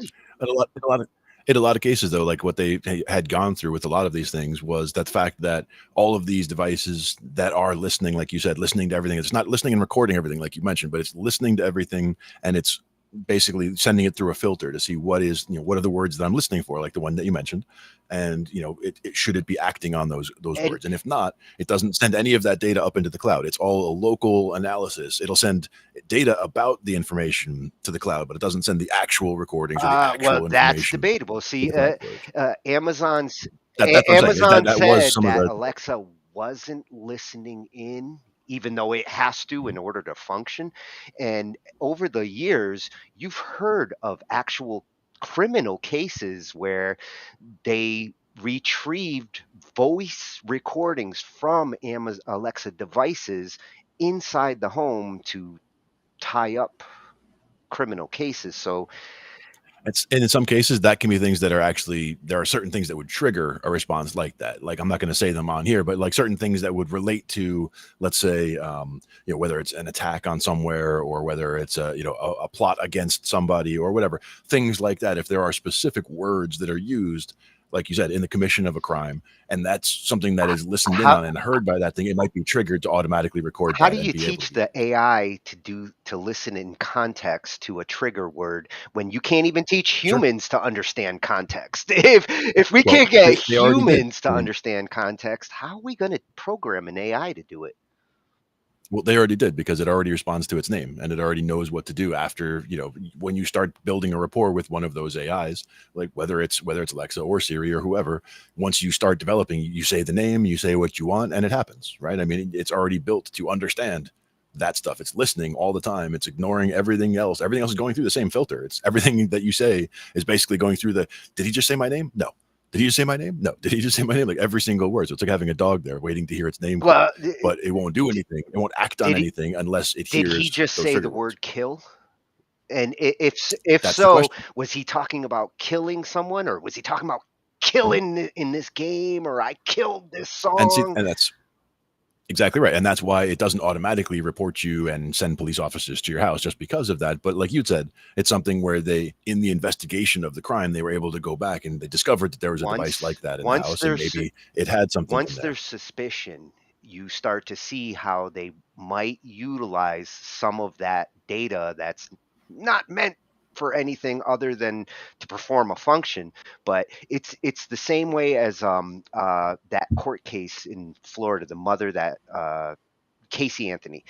In a lot of cases, though, like what they had gone through with a lot of these things was that fact that all of these devices that are listening, like you said, listening to everything. It's not listening and recording everything, like you mentioned, but it's listening to everything, and it's basically sending it through a filter to see what are the words that I'm listening for, like the one that you mentioned, and should it be acting on those And words, and if not, it doesn't send any of that data up into the cloud. It's all a local analysis. It'll send data about the information to the cloud, but it doesn't send the actual recordings or the Well, actual that's information debatable. to See, the cloud storage. That's what I'm saying. That Amazon that was said some of that the Alexa wasn't listening in, even though it has to in order to function. And over the years, you've heard of actual criminal cases where they retrieved voice recordings from Amazon Alexa devices inside the home to tie up criminal cases. So and in some cases that can be things that are actually, there are certain things that would trigger a response like that. Like I'm not going to say them on here, but like certain things that would relate to, let's say, whether it's an attack on somewhere or whether it's a plot against somebody or whatever, things like that. If there are specific words that are used, like you said, in the commission of a crime, and that's something that is listened in how on and heard by that thing, it might be triggered to automatically record how do that and you be able teach to the use it. AI to listen in context to a trigger word when you can't even teach Sure. humans to understand context? If we Well, can't get they already did. humans to understand context, how are we going to program an AI to do it? Well, they already did, because it already responds to its name and it already knows what to do after, when you start building a rapport with one of those AIs, like whether it's Alexa or Siri or whoever. Once you start developing, you say the name, you say what you want, and it happens, right? I mean, it's already built to understand that stuff. It's listening all the time. It's ignoring everything else. Everything else is going through the same filter. It's everything that you say is basically going through did he just say my name? No. Did he just say my name? No. Did he just say my name? Like every single word. So it's like having a dog there waiting to hear its name called, Well, but it won't do anything. It won't act on did he anything unless it did he hears just those say the trigger words. word kill? And if That's the so, question. was he talking about killing someone, or was he talking about killing in this game, or I killed this And see, song? and that's exactly right. And that's why it doesn't automatically report you and send police officers to your house just because of that. But like you said, it's something where in the investigation of the crime, they were able to go back and they discovered that there was a device Once like that in the once house, and there's maybe it had something in once there. there's suspicion, you start to see how they might utilize some of that data that's not meant for anything other than to perform a function. But it's the same way as that court case in Florida, the mother that Casey Anthony.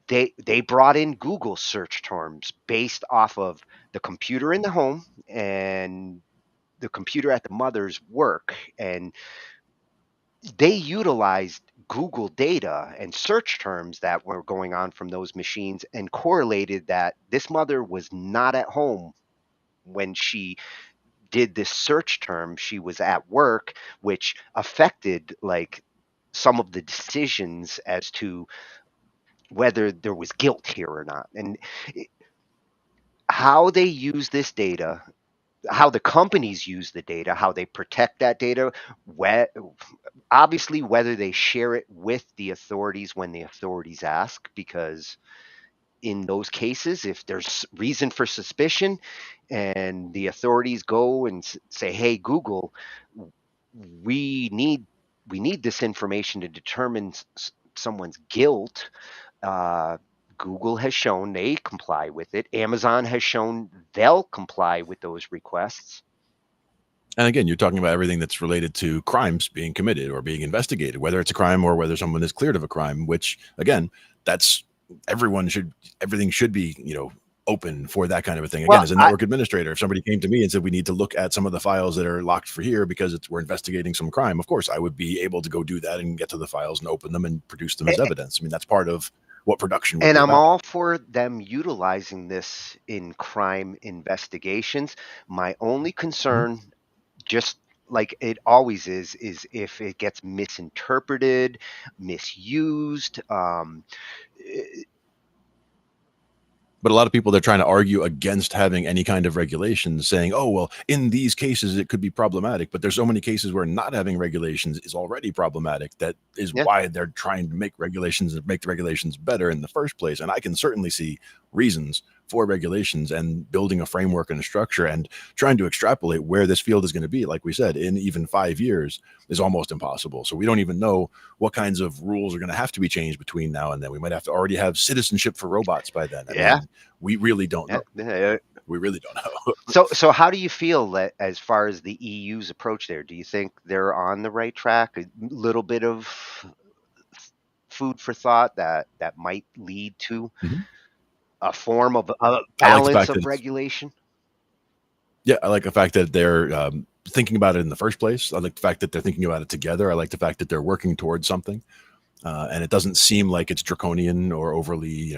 They brought in Google search terms based off of the computer in the home and the computer at the mother's work, and they utilized Google data and search terms that were going on from those machines and correlated that this mother was not at home when she did this search term. She was at work, which affected like some of the decisions as to whether there was guilt here or not. And how they use this data, how the companies use the data, how they protect that data, obviously whether they share it with the authorities when the authorities ask, because in those cases, if there's reason for suspicion and the authorities go and say, hey, Google, we need this information to determine someone's guilt, uh, Google has shown they comply with it. Amazon has shown they'll comply with those requests. And again, you're talking about everything that's related to crimes being committed or being investigated, whether it's a crime or whether someone is cleared of a crime, which again, that's everything should be, open for that kind of a thing. Again, Well, as a network administrator, if somebody came to me and said, we need to look at some of the files that are locked for here because we're investigating some crime, of course, I would be able to go do that and get to the files and open them and produce them as evidence. I mean, that's part of what production would And be I'm about. all for them utilizing this in crime investigations. My only concern, just like it always is if it gets misinterpreted, misused. But a lot of people, they're trying to argue against having any kind of regulations, saying, oh, well, in these cases, it could be problematic. But there's so many cases where not having regulations is already problematic. That is why they're trying to make regulations and make the regulations better in the first place. And I can certainly see reasons for regulations and building a framework and a structure and trying to extrapolate where this field is going to be. Like we said, in even 5 years is almost impossible. So we don't even know what kinds of rules are going to have to be changed between now and then. We might have to already have citizenship for robots by then. I mean, we really don't know. We really don't know. So how do you feel that as far as the EU's approach there? Do you think they're on the right track? A little bit of food for thought that might lead to a form of balance of regulation? Yeah, I like the fact that they're thinking about it in the first place. I like the fact that they're thinking about it together. I like the fact that they're working towards something. And it doesn't seem like it's draconian or overly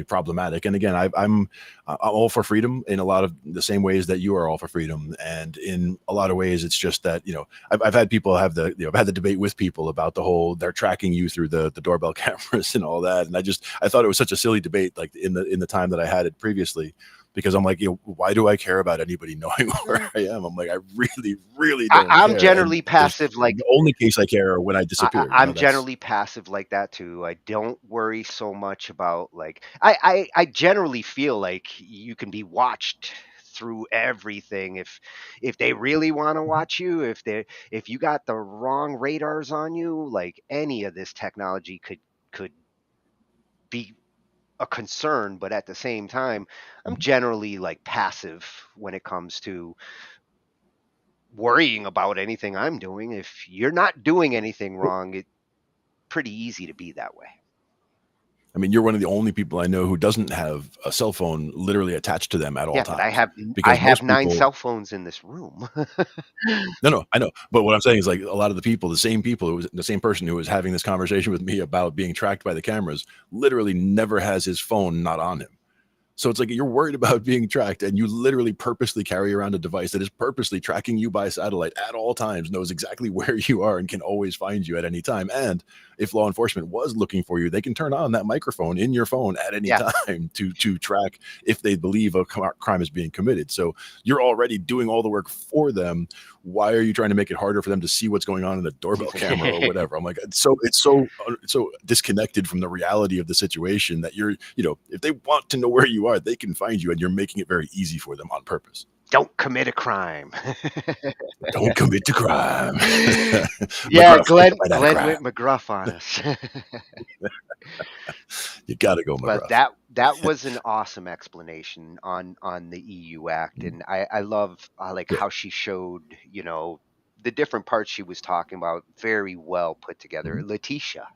problematic. And again, I'm all for freedom in a lot of the same ways that you are all for freedom. And in a lot of ways, it's just that, I've had people have I've had the debate with people about the whole, they're tracking you through the doorbell cameras and all that. And I thought it was such a silly debate, like in the time that I had it previously. Because I'm like, why do I care about anybody knowing where I am? I'm like, I really, really don't care. I'm generally passive. Like the only case I care when I disappear. I'm generally passive like that too. I don't worry so much about like I generally feel like you can be watched through everything if they really want to watch you, if you got the wrong radars on you, like any of this technology could be a concern. But at the same time, I'm generally like passive when it comes to worrying about anything I'm doing. If you're not doing anything wrong, it's pretty easy to be that way. I mean, you're one of the only people I know who doesn't have a cell phone literally attached to them at all times. But I have 9 cell phones in this room. No, I know. But what I'm saying is, like, a lot of the same person who was having this conversation with me about being tracked by the cameras literally never has his phone not on him. So it's like you're worried about being tracked and you literally purposely carry around a device that is purposely tracking you by satellite at all times, knows exactly where you are and can always find you at any time. And if law enforcement was looking for you, they can turn on that microphone in your phone at any time to track if they believe a crime is being committed. So you're already doing all the work for them. Why are you trying to make it harder for them to see what's going on in the doorbell camera or whatever? I'm like, it's so disconnected from the reality of the situation that you're, if they want to know where you are, they can find you, and you're making it very easy for them on purpose. Don't commit a crime. Don't commit a crime. Yeah, Glenn went McGruff on us. You got to go McGruff. But that was an awesome explanation on the EU Act, and I love how she showed the different parts she was talking about. Very well put together. Letitia.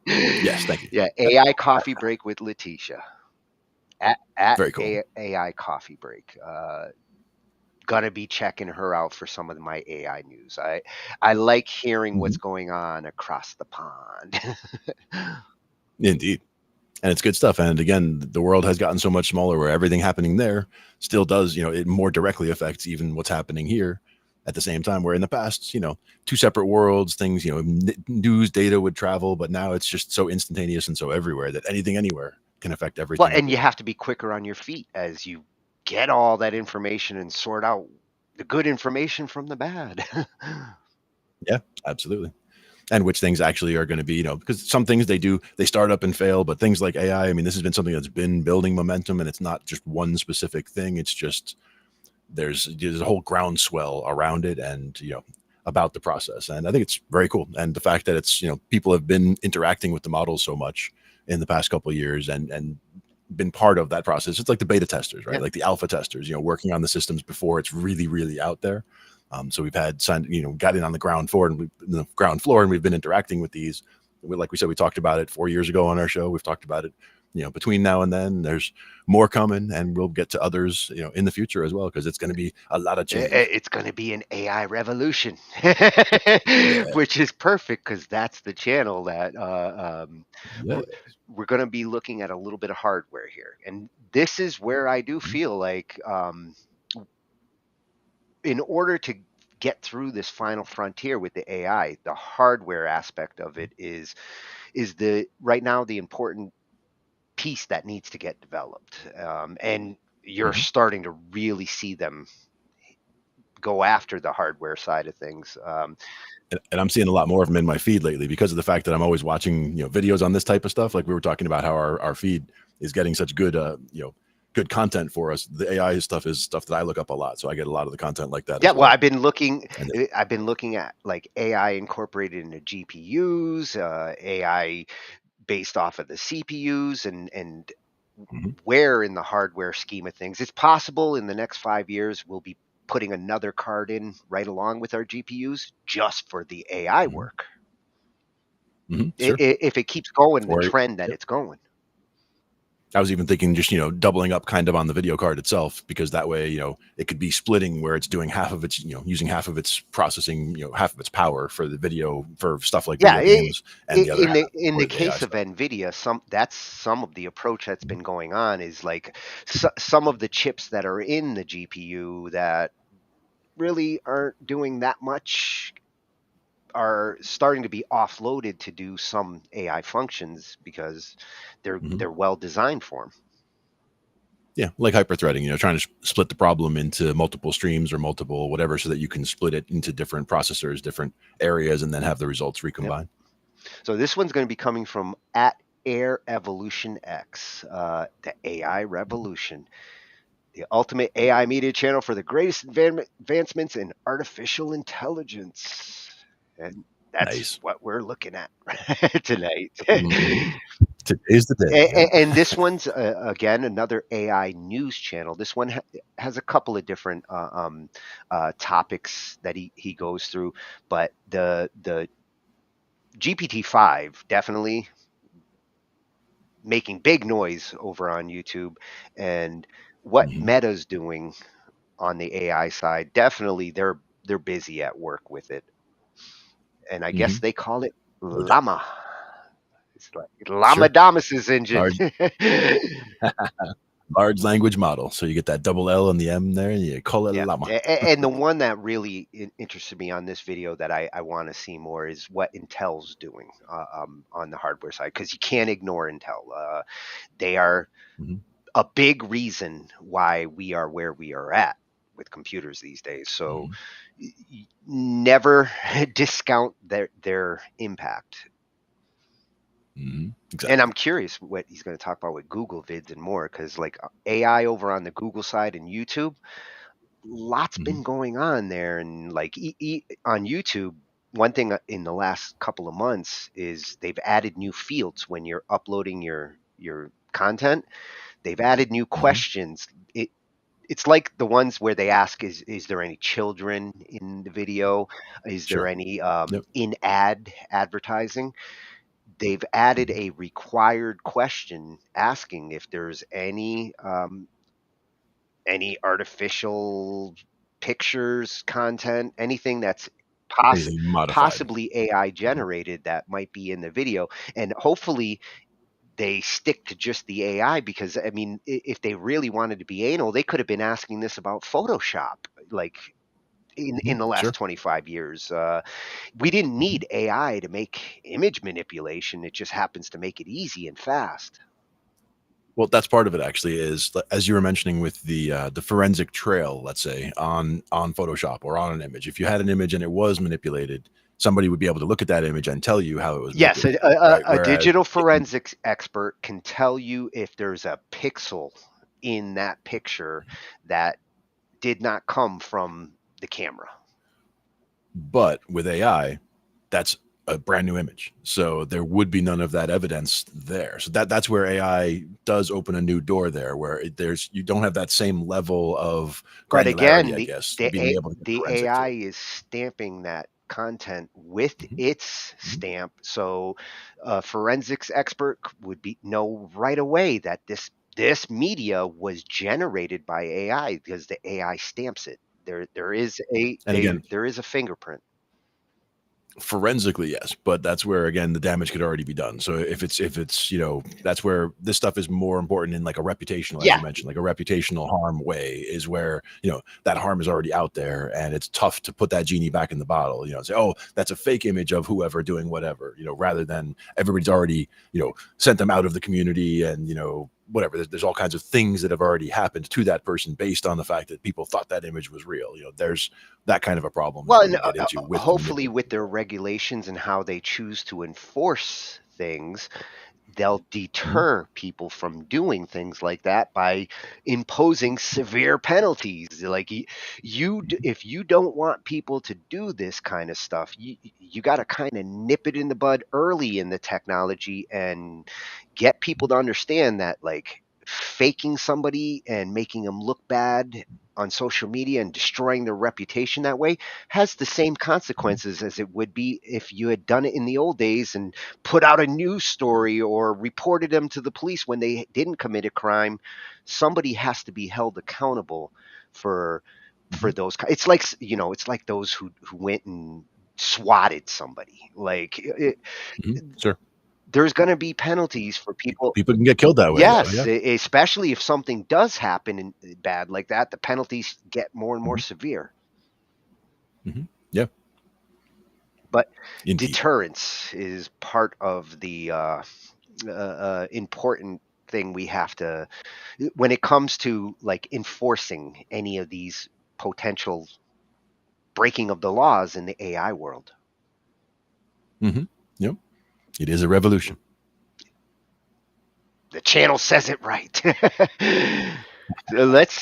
Yes, thank you. Yeah, AI coffee break with Letitia. At Very cool. AI coffee break. Gonna be checking her out for some of my AI news. I like hearing what's going on across the pond. Indeed. And it's good stuff. And again, the world has gotten so much smaller where everything happening there still does, it more directly affects even what's happening here at the same time, where in the past, two separate worlds, things, news data would travel, but now it's just so instantaneous and so everywhere that anything anywhere can affect everything. Well, and you have to be quicker on your feet as you get all that information and sort out the good information from the bad. Yeah, absolutely. And which things actually are going to be, because some things they start up and fail, but things like AI, I mean, this has been something that's been building momentum, and it's not just one specific thing. It's just, there's a whole groundswell around it and, about the process. And I think it's very cool. And the fact that it's, people have been interacting with the models so much in the past couple of years and been part of that process. It's like the beta testers, right? Yeah. Like the alpha testers, working on the systems before it's really, really out there. So we've had got in on the ground floor and we've been interacting with these. Like we said, we talked about it 4 years ago on our show. We've talked about it, between now and then. There's more coming, and we'll get to others, in the future as well, because it's going to be a lot of change. It's going to be an AI revolution, which is perfect because that's the channel that we're going to be looking at a little bit of hardware here. And this is where I do feel like in order to get through this final frontier with the AI, the hardware aspect of it is the right now the important piece that needs to get developed. And you're starting to really see them go after the hardware side of things. And I'm seeing a lot more of them in my feed lately because of the fact that I'm always watching, videos on this type of stuff. Like we were talking about how our feed is getting such good, good content for us. The AI stuff is stuff that I look up a lot. So I get a lot of the content like that. Yeah. As well. I've been looking at like AI incorporated into GPUs, AI based off of the CPUs and where in the hardware scheme of things. It's possible in the next 5 years we'll be putting another card in right along with our GPUs just for the AI work. Sure. If it keeps going the trend that it's going. I was even thinking just, doubling up kind of on the video card itself, because that way, it could be splitting where it's doing half of its, using half of its processing, half of its power for the video, for stuff like video games. And the other in the case of NVIDIA, some of the approach that's been going on is like some of the chips that are in the GPU that really aren't doing that much are starting to be offloaded to do some AI functions because they're well designed for them. Yeah, like hyperthreading, trying to split the problem into multiple streams or multiple whatever so that you can split it into different processors, different areas, and then have the results recombined. Yep. So this one's going to be coming from @Air Evolution X, the AI revolution, the ultimate AI media channel for the greatest advancements in artificial intelligence. And that's what we're looking at tonight. Today's the day. And this one's, again, another AI news channel. This one has a couple of different topics that he goes through. But the GPT-5 definitely making big noise over on YouTube. And what Meta's doing on the AI side, definitely they're busy at work with it. And I guess they call it Llama. It's like Llama Damas's engine. Large language model. So you get that double L and the M there, and you call it Llama. And the one that really interested me on this video that I want to see more is what Intel's doing on the hardware side, because you can't ignore Intel. They are a big reason why we are where we are at with computers these days. So never discount their impact. Exactly. And I'm curious what he's going to talk about with Google Vids and more, because like AI over on the Google side and YouTube, lots been going on there. And like on YouTube, one thing in the last couple of months is they've added new fields when you're uploading your content. They've added new questions. It's like the ones where they ask, is there any children in the video? Is there any in-ad advertising? They've added a required question asking if there's any artificial pictures, content, anything that's possibly AI generated that might be in the video. And hopefully they stick to just the AI, because I mean, if they really wanted to be anal, they could have been asking this about Photoshop, like in the last 25 years. We didn't need AI to make image manipulation. It just happens to make it easy and fast. Well, that's part of it actually, is as you were mentioning with the forensic trail, let's say on Photoshop or on an image. If you had an image and it was manipulated, somebody would be able to look at that image and tell you how it was manipulated. Yes, a digital forensics expert can tell you if there's a pixel in that picture that did not come from the camera. But with AI, that's a brand new image. So there would be none of that evidence there. So that's where AI does open a new door there, where you don't have that same level of But granularity, again, I guess, being able to get the forensic to AI it. is stamping that content with its stamp. So a forensics expert would know right away that this media was generated by AI because the AI stamps it. There is And again, there is a fingerprint. forensically, yes, but that's where again the damage could already be done. So if it's that's where this stuff is more important in like a reputational, as Yeah. you mentioned, like a reputational harm way is where that harm is already out there, and it's tough to put that genie back in the bottle. And say, oh, that's a fake image of whoever doing whatever. Rather than everybody's already sent them out of the community, and whatever. There's all kinds of things that have already happened to that person based on the fact that people thought that image was real. There's that kind of a problem. Well, that and, we get into with hopefully with their regulations and how they choose to enforce things, they'll deter people from doing things like that by imposing severe penalties. Like if you don't want people to do this kind of stuff, you got to kind of nip it in the bud early in the technology and get people to understand that like faking somebody and making them look bad on social media and destroying their reputation that way has the same consequences as it would be if you had done it in the old days and put out a news story or reported them to the police when they didn't commit a crime. Somebody has to be held accountable for those. It's like it's like those who went and swatted somebody. Like sure. There's going to be penalties for people. People can get killed that way. Yes, though, yeah. Especially if something does happen in bad like that, the penalties get more and more severe. Yeah. But Indeed. deterrence is part of the important thing we have to, when it comes to like enforcing any of these potential breaking of the laws in the AI world. Yep. It is a revolution. The channel says it right. Let's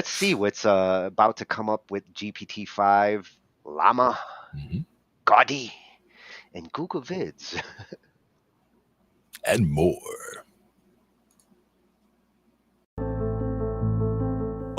see what's about to come up with GPT-5, Llama, Gaudi, and Google Vids. And more.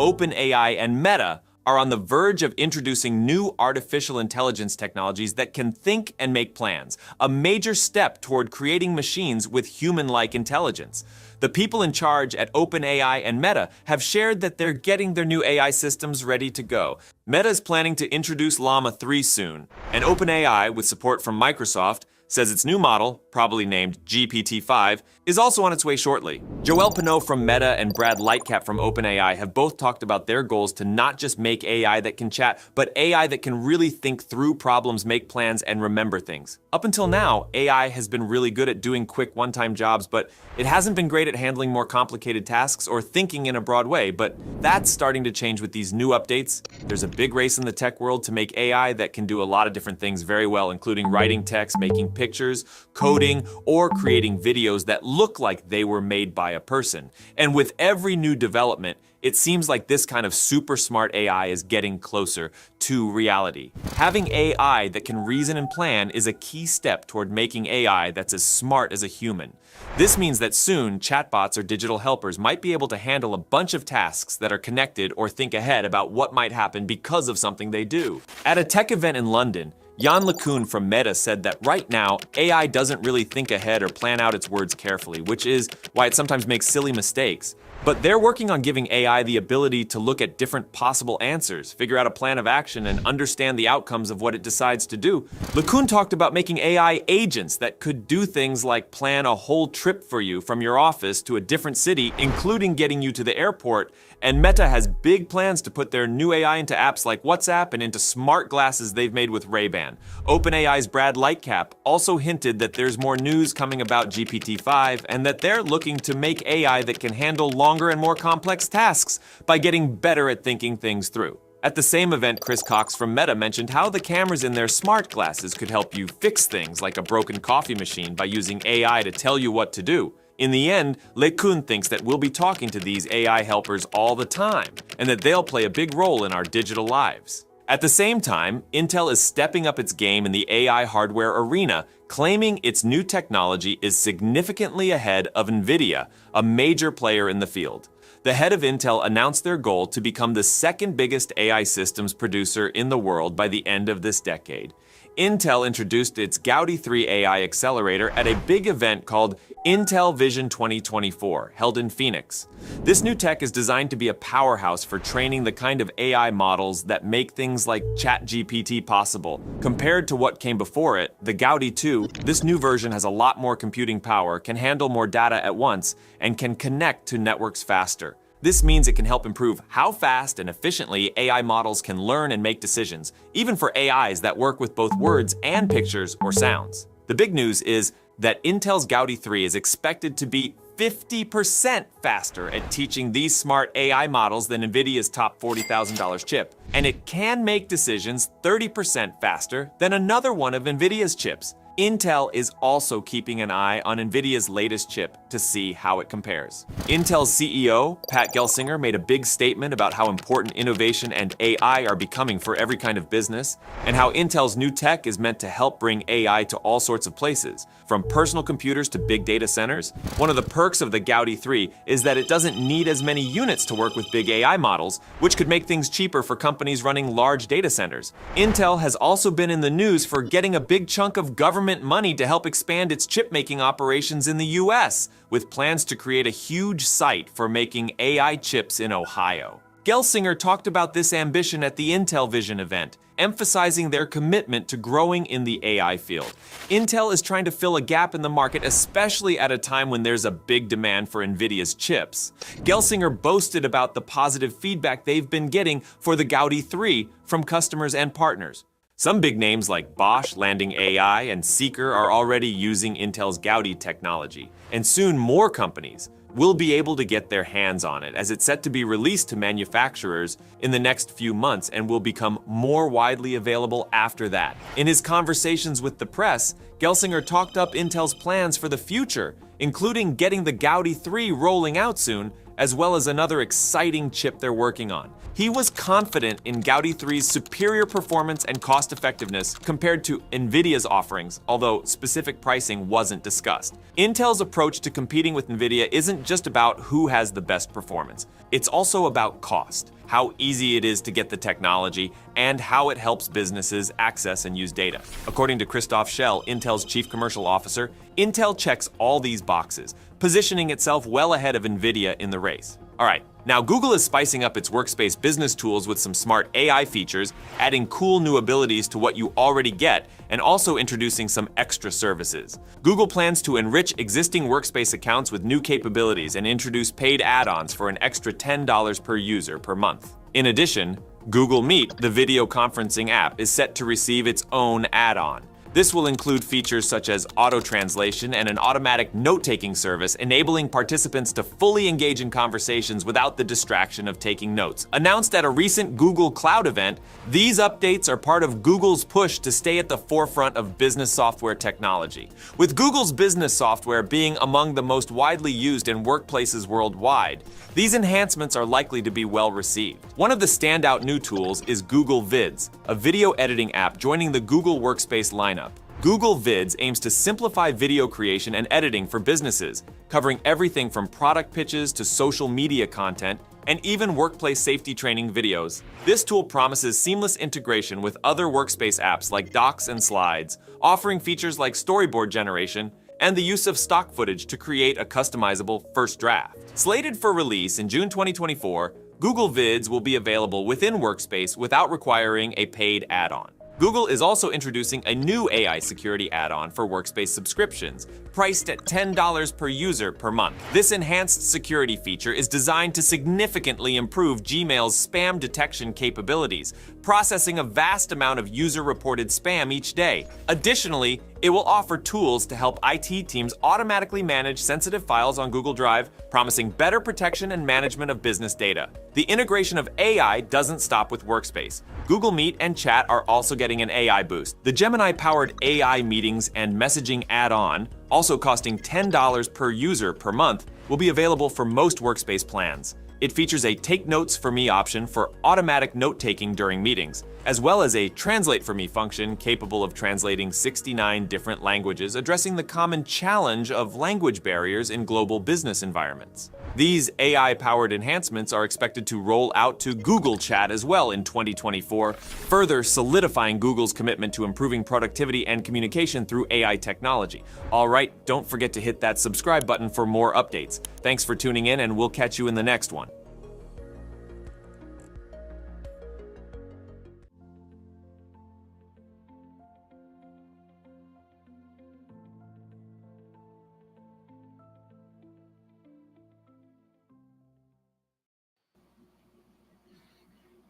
OpenAI and Meta are on the verge of introducing new artificial intelligence technologies that can think and make plans, a major step toward creating machines with human-like intelligence. The people in charge at OpenAI and Meta have shared that they're getting their new AI systems ready to go. Meta is planning to introduce Llama 3 soon, and OpenAI, with support from Microsoft, says its new model, probably named GPT-5, is also on its way shortly. Joel Pineau from Meta and Brad Lightcap from OpenAI have both talked about their goals to not just make AI that can chat, but AI that can really think through problems, make plans, and remember things. Up until now, AI has been really good at doing quick one-time jobs, but it hasn't been great at handling more complicated tasks or thinking in a broad way, but that's starting to change with these new updates. There's a big race in the tech world to make AI that can do a lot of different things very well, including writing text, making pictures, coding, or creating videos that look like they were made by a person. And with every new development, it seems like this kind of super smart AI is getting closer to reality. Having AI that can reason and plan is a key step toward making AI that's as smart as a human. This means that soon, chatbots or digital helpers might be able to handle a bunch of tasks that are connected or think ahead about what might happen because of something they do. At a tech event in London, Jan LeCun from Meta said that right now, AI doesn't really think ahead or plan out its words carefully, which is why it sometimes makes silly mistakes. But they're working on giving AI the ability to look at different possible answers, figure out a plan of action, and understand the outcomes of what it decides to do. LeCun talked about making AI agents that could do things like plan a whole trip for you from your office to a different city, including getting you to the airport. And Meta has big plans to put their new AI into apps like WhatsApp and into smart glasses they've made with Ray-Ban. OpenAI's Brad Lightcap also hinted that there's more news coming about GPT-5 and that they're looking to make AI that can handle longer and more complex tasks by getting better at thinking things through. At the same event, Chris Cox from Meta mentioned how the cameras in their smart glasses could help you fix things like a broken coffee machine by using AI to tell you what to do. In the end, LeCun thinks that we'll be talking to these AI helpers all the time, and that they'll play a big role in our digital lives. At the same time, Intel is stepping up its game in the AI hardware arena, claiming its new technology is significantly ahead of NVIDIA, a major player in the field. The head of Intel announced their goal to become the second biggest AI systems producer in the world by the end of this decade. Intel introduced its Gaudi 3 AI accelerator at a big event called Intel Vision 2024, held in Phoenix. This new tech is designed to be a powerhouse for training the kind of AI models that make things like ChatGPT possible. Compared to what came before it, the Gaudi 2, this new version has a lot more computing power, can handle more data at once, and can connect to networks faster. This means it can help improve how fast and efficiently AI models can learn and make decisions, even for AIs that work with both words and pictures or sounds. The big news is that Intel's Gaudi 3 is expected to be 50% faster at teaching these smart AI models than NVIDIA's top $40,000 chip, and it can make decisions 30% faster than another one of NVIDIA's chips. Intel is also keeping an eye on NVIDIA's latest chip to see how it compares. Intel's CEO, Pat Gelsinger, made a big statement about how important innovation and AI are becoming for every kind of business, and how Intel's new tech is meant to help bring AI to all sorts of places, from personal computers to big data centers. One of the perks of the Gaudi 3 is that it doesn't need as many units to work with big AI models, which could make things cheaper for companies running large data centers. Intel has also been in the news for getting a big chunk of government money to help expand its chip-making operations in the US, with plans to create a huge site for making AI chips in Ohio. Gelsinger talked about this ambition at the Intel Vision event, emphasizing their commitment to growing in the AI field. Intel is trying to fill a gap in the market, especially at a time when there's a big demand for NVIDIA's chips. Gelsinger boasted about the positive feedback they've been getting for the Gaudi 3 from customers and partners. Some big names like Bosch, Landing AI, and Seeker are already using Intel's Gaudi technology, and soon more companies will be able to get their hands on it, as it's set to be released to manufacturers in the next few months and will become more widely available after that. In his conversations with the press, Gelsinger talked up Intel's plans for the future, including getting the Gaudi 3 rolling out soon, as well as another exciting chip they're working on. He was confident in Gaudi 3's superior performance and cost effectiveness compared to NVIDIA's offerings, although specific pricing wasn't discussed. Intel's approach to competing with NVIDIA isn't just about who has the best performance. It's also about cost, how easy it is to get the technology, and how it helps businesses access and use data. According to Christoph Schell, Intel's chief commercial officer, Intel checks all these boxes, positioning itself well ahead of NVIDIA in the race. All right, now Google is spicing up its workspace business tools with some smart AI features, adding cool new abilities to what you already get, and also introducing some extra services. Google plans to enrich existing workspace accounts with new capabilities and introduce paid add-ons for an extra $10 per user per month. In addition, Google Meet, the video conferencing app, is set to receive its own add-on. This will include features such as auto-translation and an automatic note-taking service, enabling participants to fully engage in conversations without the distraction of taking notes. Announced at a recent Google Cloud event, these updates are part of Google's push to stay at the forefront of business software technology. With Google's business software being among the most widely used in workplaces worldwide, these enhancements are likely to be well received. One of the standout new tools is Google Vids, a video editing app joining the Google Workspace lineup. Google Vids aims to simplify video creation and editing for businesses, covering everything from product pitches to social media content, and even workplace safety training videos. This tool promises seamless integration with other workspace apps like Docs and Slides, offering features like storyboard generation and the use of stock footage to create a customizable first draft. Slated for release in June 2024, Google Vids will be available within Workspace without requiring a paid add-on. Google is also introducing a new AI security add-on for Workspace subscriptions, priced at $10 per user per month. This enhanced security feature is designed to significantly improve Gmail's spam detection capabilities, processing a vast amount of user-reported spam each day. Additionally, it will offer tools to help IT teams automatically manage sensitive files on Google Drive, promising better protection and management of business data. The integration of AI doesn't stop with Workspace. Google Meet and Chat are also getting an AI boost. The Gemini-powered AI meetings and messaging add-on, also costing $10 per user per month, will be available for most Workspace plans. It features a Take Notes for Me option for automatic note-taking during meetings, as well as a Translate for Me function capable of translating 69 different languages, addressing the common challenge of language barriers in global business environments. These AI-powered enhancements are expected to roll out to Google Chat as well in 2024, further solidifying Google's commitment to improving productivity and communication through AI technology. All right, don't forget to hit that subscribe button for more updates. Thanks for tuning in, and we'll catch you in the next one.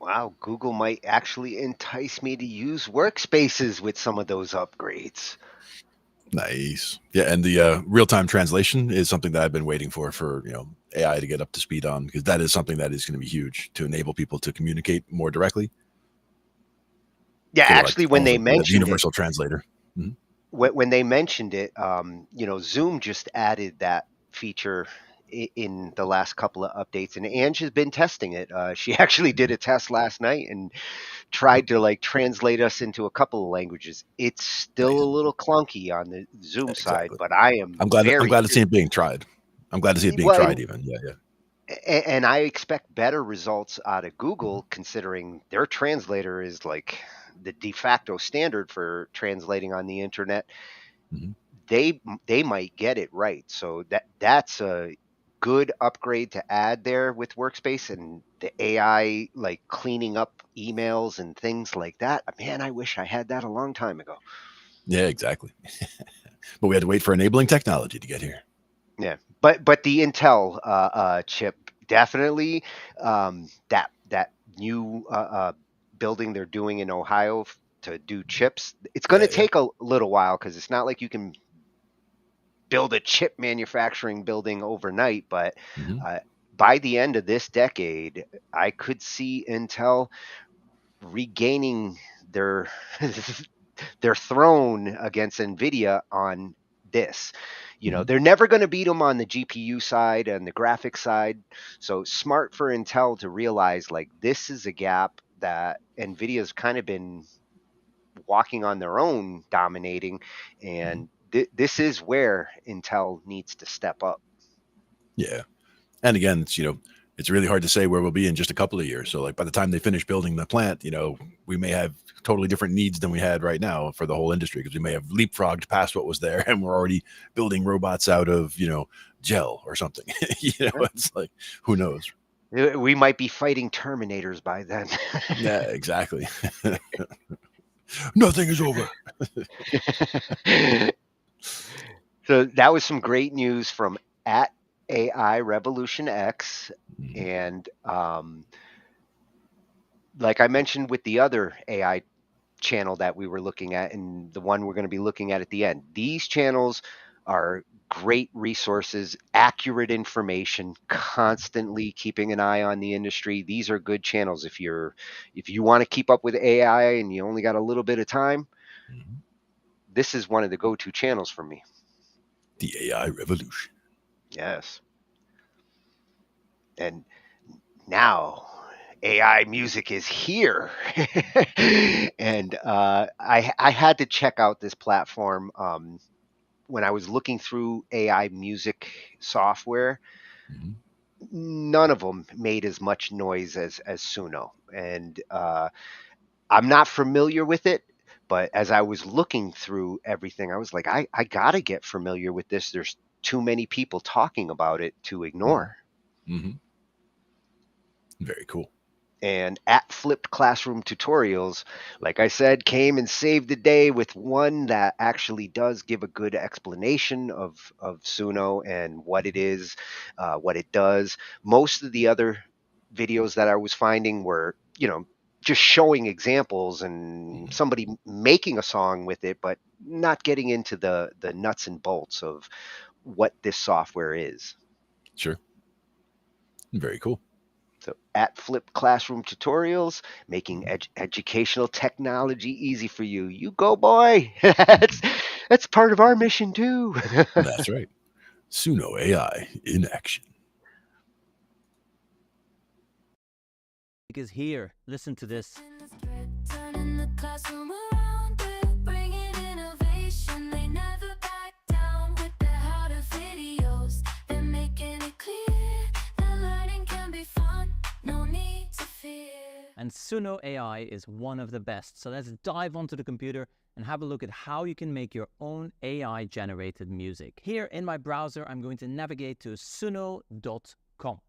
Wow, Google might actually entice me to use workspaces with some of those upgrades. Nice. Yeah, and the real-time translation is something that I've been waiting for AI to get up to speed on, because that is something that is going to be huge to enable people to communicate more directly. Yeah, So, actually, when they the mentioned it, universal translator. Mhm. when they mentioned it, Zoom just added that feature in the last couple of updates, and Ange has been testing it. She actually did a test last night and tried to like translate us into a couple of languages. It's still a little clunky on the Zoom side, Exactly. but I am I'm glad very to see it being tried. I'm glad to see it being well, tried even. Yeah. and I expect better results out of Google, considering their translator is like the de facto standard for translating on the internet. Mhm. They might get it right. So that's a good upgrade to add there with Workspace, and the AI like cleaning up emails and things like that. Man, I wish I had that a long time ago. Yeah, exactly. But we had to wait for enabling technology to get here. Yeah, but the Intel chip definitely, that new building they're doing in Ohio to do chips. It's going to Yeah. take a little while because it's not like you can build a chip manufacturing building overnight. But Mhm. by the end of this decade, I could see Intel regaining their their throne against Nvidia on this. Mhm. They're never going to beat them on the GPU side and the graphics side. So smart for Intel to realize like this is a gap that Nvidia's kind of been walking on their own, dominating, and this is where Intel needs to step up. Yeah. And again, it's really hard to say where we'll be in just a couple of years. So like by the time they finish building the plant, we may have totally different needs than we had right now for the whole industry, because we may have leapfrogged past what was there and we're already building robots out of, gel or something. It's like, who knows? We might be fighting Terminators by then. Yeah, exactly. Nothing is over. So that was some great news from at AI Revolution X. And like I mentioned with the other AI channel that we were looking at and the one we're going to be looking at the end, these channels are great resources, accurate information, constantly keeping an eye on the industry. These are good channels if you want to keep up with AI and you only got a little bit of time. This is one of the go-to channels for me. The AI revolution. Yes. And now AI music is here. And I had to check out this platform when I was looking through AI music software. None of them made as much noise as Suno. And I'm not familiar with it, but as I was looking through everything, I was like, I got to get familiar with this. There's too many people talking about it to ignore. Mm-hmm. Very cool. And at Flipped Classroom Tutorials, like I said, came and saved the day with one that actually does give a good explanation of Suno and what it is, what it does. Most of the other videos that I was finding were, just showing examples and somebody making a song with it, but not getting into the nuts and bolts of what this software is. Sure. Very cool. So at Flip Classroom Tutorials, making educational technology easy for you. You go, boy. That's part of our mission too. That's right. Suno AI in action. is here. Listen to this. Turning the classroom around it, bringing innovation. They never back down with their harder videos. They're making it clear that learning can be fun, no need to fear. And Suno AI is one of the best. So let's dive onto the computer and have a look at how you can make your own AI-generated music. Here in my browser, I'm going to navigate to suno.com.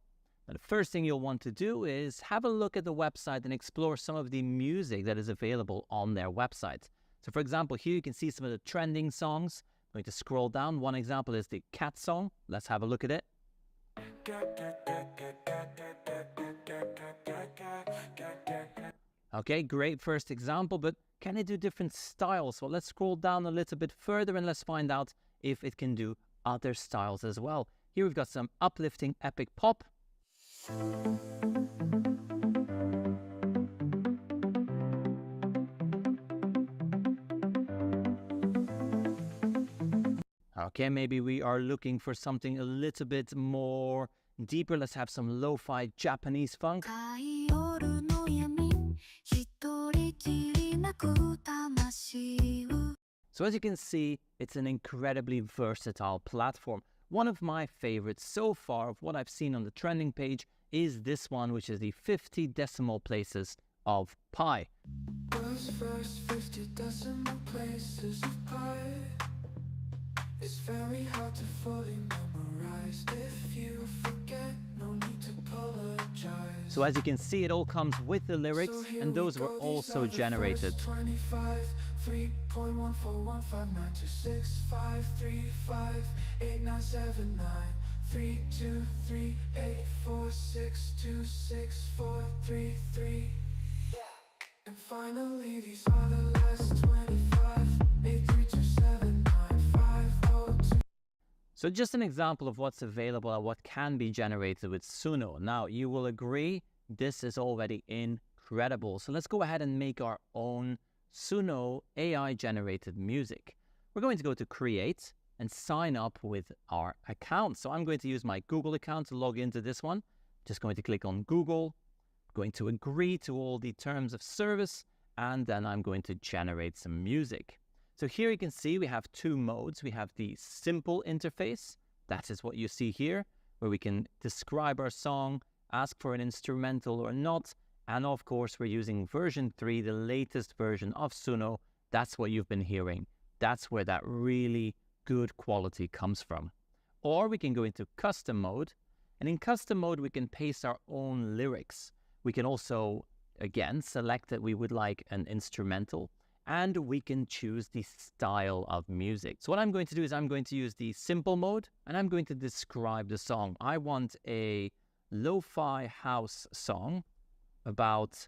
Now, the first thing you'll want to do is have a look at the website and explore some of the music that is available on their website. So for example, here you can see some of the trending songs. I'm going to scroll down. One example is the cat song. Let's have a look at it. Okay, great first example, but can it do different styles? Well, let's scroll down a little bit further and let's find out if it can do other styles as well. Here we've got some uplifting epic pop. Okay, maybe we are looking for something a little bit more deeper. Let's have some lo-fi Japanese funk. So as you can see, it's an incredibly versatile platform. One of my favorites so far of what I've seen on the trending page is this one, which is the 50 decimal places of pi. World's first 50 decimal places of pi. It's very hard to fully memorize. If you forget, no need to apologize. So as you can see, it all comes with the lyrics, and those were also generated. 25, 3.1415926535897932384626433. And finally, these are the last 25. 832795502. So just an example of what's available and what can be generated with Suno. Now, you will agree, this is already incredible. So let's go ahead and make our own Suno AI generated music. We're going to go to Create and sign up with our account. So I'm going to use my Google account to log into this one. Just going to click on Google, going to agree to all the terms of service, and then I'm going to generate some music. So here you can see we have two modes. We have the simple interface. That is what you see here, where we can describe our song, ask for an instrumental or not. And of course, we're using version 3, the latest version of Suno. That's what you've been hearing. That's where that really good quality comes from. Or we can go into custom mode. And in custom mode, we can paste our own lyrics. We can also, again, select that we would like an instrumental. And we can choose the style of music. So what I'm going to do is I'm going to use the simple mode, and I'm going to describe the song. I want a lo-fi house song about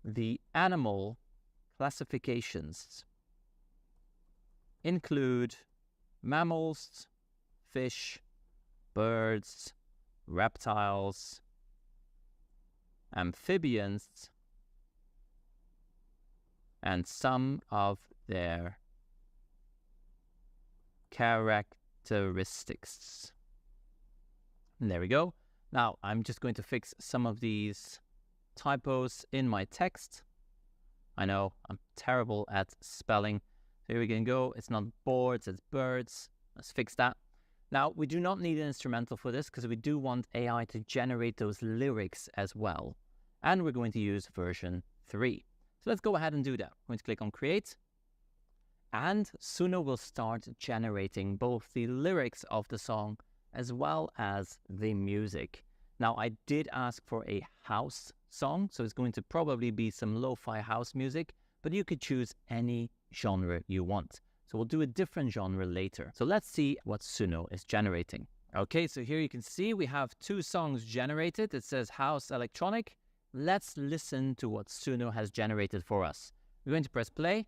the animal classifications. Include mammals, fish, birds, reptiles, amphibians, and some of their characteristics. And there we go. Now, I'm just going to fix some of these typos in my text. I know I'm terrible at spelling. So here we can go. It's not boards, it's birds. Let's fix that. Now, we do not need an instrumental for this because we do want AI to generate those lyrics as well. And we're going to use version 3. So let's go ahead and do that. I'm going to click on Create. And Suno will start generating both the lyrics of the song as well as the music. Now, I did ask for a house song, so it's going to probably be some lo-fi house music, but you could choose any genre you want. So we'll do a different genre later. So let's see what Suno is generating. Okay, so here you can see we have 2 songs generated. It says house electronic. Let's listen to what Suno has generated for us. We're going to press play.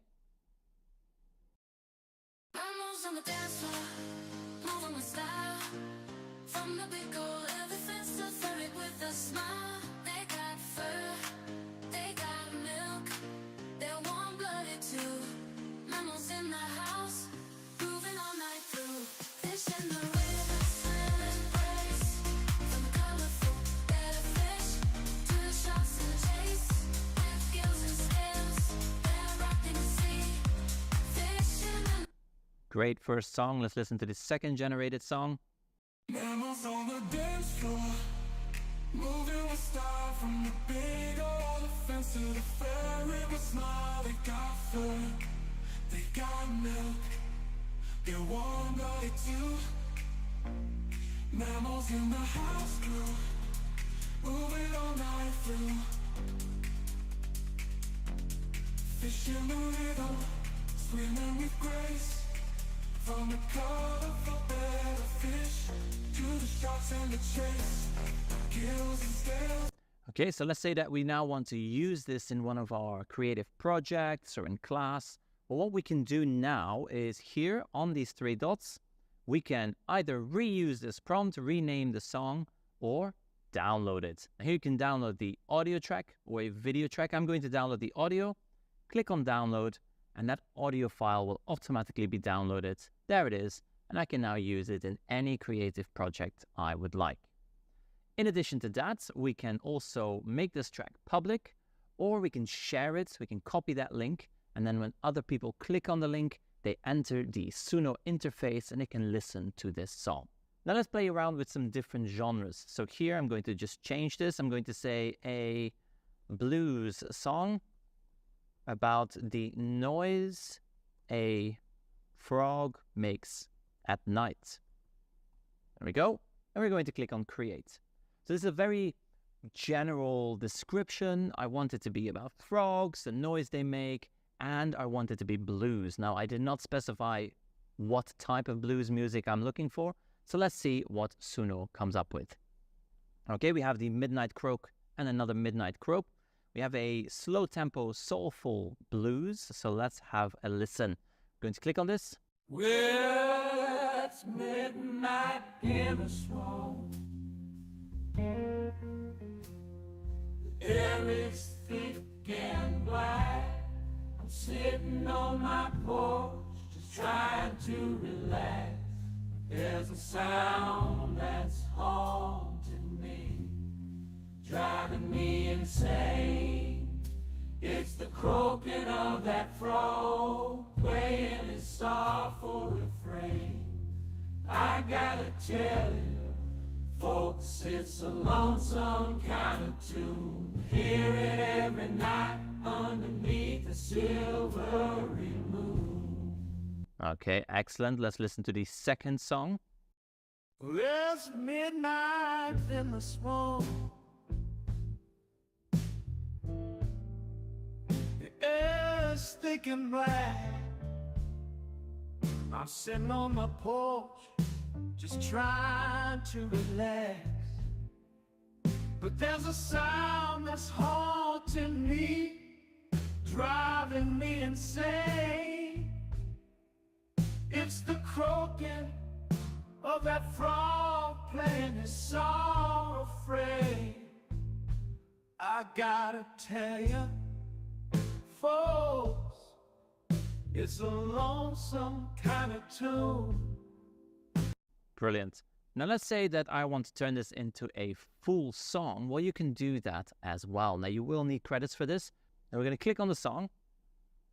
Great first song. Let's listen to the second generated song. Mammals on the dance floor, moving with style from the big old fence to the fairy smile. They got fur, they got milk, they're warm blooded too. Mammals in the house crew, moving all night through. Fish in the rhythm, swimming with grace. From the colorful bed of fish to the sharks and the chase, gills and scales. Okay, so let's say that we now want to use this in one of our creative projects or in class. Well, what we can do now is here on these three dots, we can either reuse this prompt, rename the song, or download it. Here you can download the audio track or a video track. I'm going to download the audio. Click on download, and that audio file will automatically be downloaded. There it is, and I can now use it in any creative project I would like. In addition to that, we can also make this track public, or we can share it. We can copy that link, and then when other people click on the link, they enter the Suno interface and they can listen to this song. Now let's play around with some different genres. So here I'm going to just change this. I'm going to say a blues song about the noise a frog makes at night. There we go. And we're going to click on create. So this is a very general description. I want it to be about frogs, the noise they make, and I want it to be blues. Now, I did not specify what type of blues music I'm looking for. So let's see what Suno comes up with. Okay, we have the Midnight Croak and another Midnight Croak. We have a slow tempo, soulful blues. So let's have a listen. I'm going to click on this. Well, it's midnight in the swamp. The air is thick and black. I'm sitting on my porch, just trying to relax. There's a sound that's haunting me, driving me insane. It's the croaking of that frog, playing his sorrowful refrain. I gotta tell you, folks, it's a lonesome kind of tune. Hear it every night underneath the silvery moon. Okay, excellent. Let's listen to the second song. Well, it's midnight in the swamp. The air's thick and black. I'm sitting on my porch, just trying to relax. But there's a sound that's haunting me, driving me insane. It's the croaking of that frog playing his song refrain. I gotta tell you, folks, it's a lonesome kind of tune. Brilliant. Now let's say that I want to turn this into a full song. Well, you can do that as well. Now you will need credits for this. Now we're going to click on the song.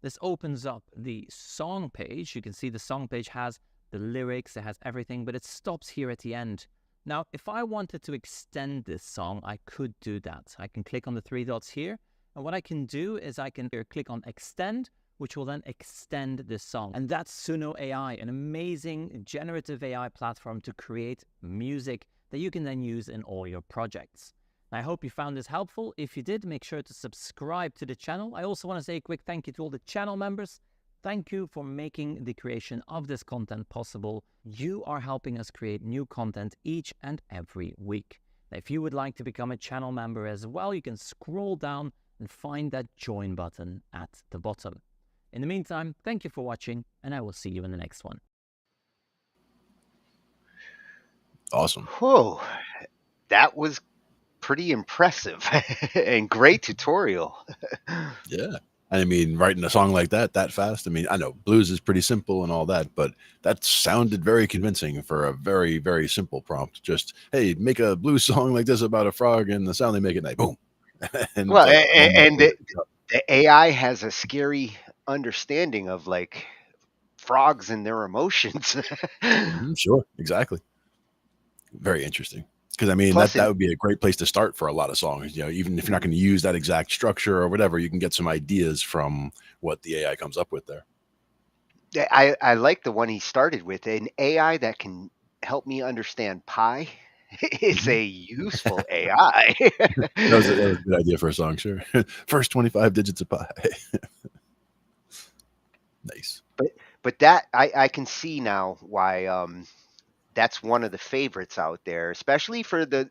This opens up the song page. You can see the song page has the lyrics, it has everything, but it stops here at the end. Now, if I wanted to extend this song, I could do that. I can click on the three dots here, and what I can do is I can click on extend, which will then extend this song. And that's Suno AI, an amazing generative AI platform to create music that you can then use in all your projects. I hope you found this helpful. If you did, make sure to subscribe to the channel. I also want to say a quick thank you to all the channel members. Thank you for making the creation of this content possible. You are helping us create new content each and every week. Now, if you would like to become a channel member as well, you can scroll down and find that join button at the bottom. In the meantime, thank you for watching, and I will see you in the next one. Awesome. Whoa, that was pretty impressive and great tutorial. Yeah. I mean, writing a song like that fast. I mean, I know blues is pretty simple and all that, but that sounded very convincing for a very, very simple prompt. Just, hey, make a blues song like this about a frog and the sound they make at night. Boom. And Well, like, and the AI has a scary understanding of like frogs and their emotions. Sure, exactly. Very interesting. Because I mean, Plus, that would be a great place to start for a lot of songs. You know, even if you're not going to use that exact structure or whatever, you can get some ideas from what the AI comes up with there. I like the one he started with, an AI that can help me understand pi. It's a useful AI. That was a good idea for a song, sure. First 25 digits of pi. Nice. But that I can see now why that's one of the favorites out there, especially for the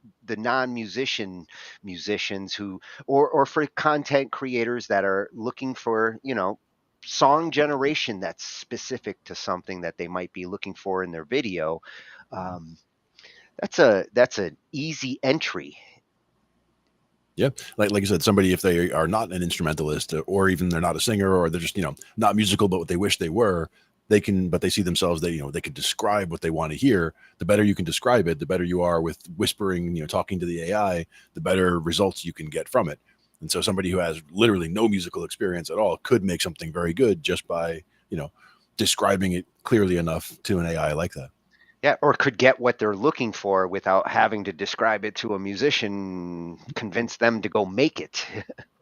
musicians who, or for content creators that are looking for, song generation that's specific to something that they might be looking for in their video. Um, that's an easy entry. Yeah, like you said, somebody, if they are not an instrumentalist, or even they're not a singer, or they're just not musical, but what they wish they were, but they see themselves, they can describe what they want to hear. The better you can describe it, the better you are with whispering, talking to the AI, the better results you can get from it. And so somebody who has literally no musical experience at all could make something very good just by describing it clearly enough to an AI like that. Yeah, or could get what they're looking for without having to describe it to a musician, convince them to go make it.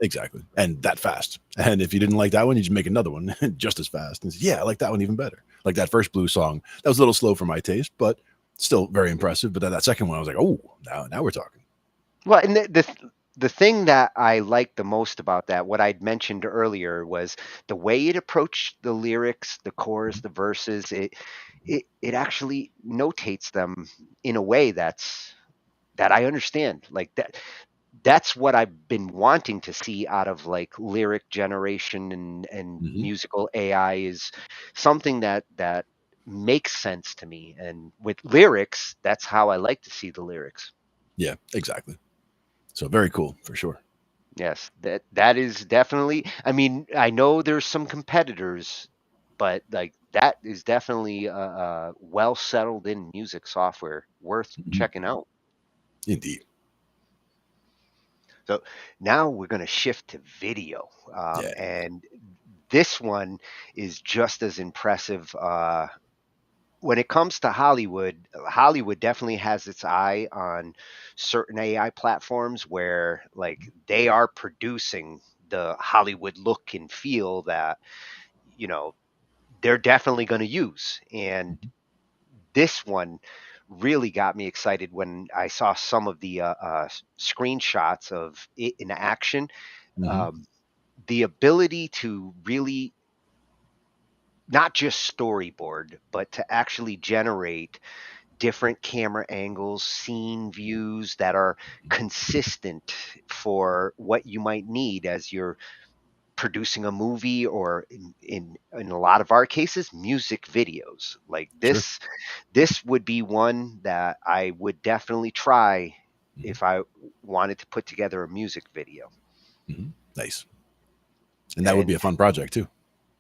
Exactly. And that fast. And if you didn't like that one, you just make another one just as fast. And say, yeah, I like that one even better. Like that first blues song, that was a little slow for my taste, but still very impressive. But then that second one, I was like, oh, now we're talking. Well, and the thing that I liked the most about that, what I'd mentioned earlier, was the way it approached the lyrics, the chorus, the verses. It actually notates them in a way that I understand. Like that's what I've been wanting to see out of like lyric generation and musical AI, is something that makes sense to me. And with lyrics, that's how I like to see the lyrics. Yeah, exactly. So very cool for sure. Yes, that is definitely. I mean, I know there's some competitors, but like that is definitely well settled in music software, worth checking out. Indeed. So now we're going to shift to video, and this one is just as impressive. When it comes to Hollywood, Hollywood definitely has its eye on certain AI platforms where like they are producing the Hollywood look and feel that, you know, they're definitely going to use. And this one really got me excited when I saw some of the screenshots of it in action. Um, the ability to really not just storyboard, but to actually generate different camera angles, scene views that are consistent for what you might need as you're producing a movie, or in a lot of our cases, music videos. Like this would be one that I would definitely try if I wanted to put together a music video. Nice. And that would be a fun project too.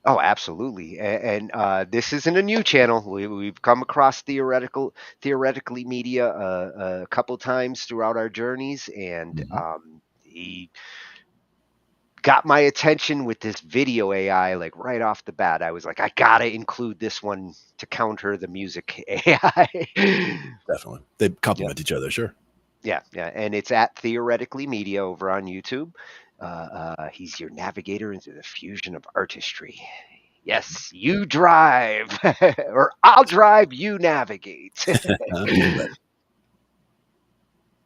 Oh, absolutely. And this isn't a new channel. We've come across theoretically media a couple times throughout our journeys, and he got my attention with this video AI like right off the bat. I was like, I gotta include this one to counter the music AI. Definitely. They complement each other, sure. Yeah, and it's at Theoretically Media over on YouTube. He's your navigator into the fusion of artistry. Yes, you drive, or I'll drive, you navigate.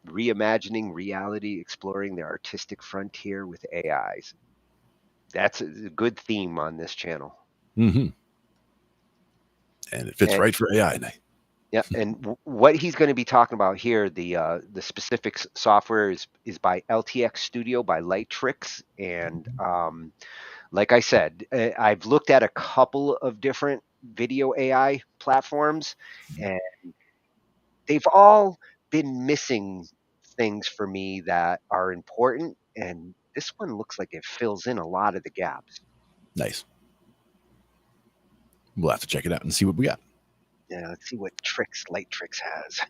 Reimagining reality, exploring the artistic frontier with AIs. That's a good theme on this channel. And it fits right for AI night. Yeah, and what he's going to be talking about here, the specific software is by LTX Studio by Lightrix, and like I said, I've looked at a couple of different video AI platforms, and they've all been missing things for me that are important, and this one looks like it fills in a lot of the gaps. Nice. We'll have to check it out and see what we got. Yeah, let's see what tricks Lightrix has.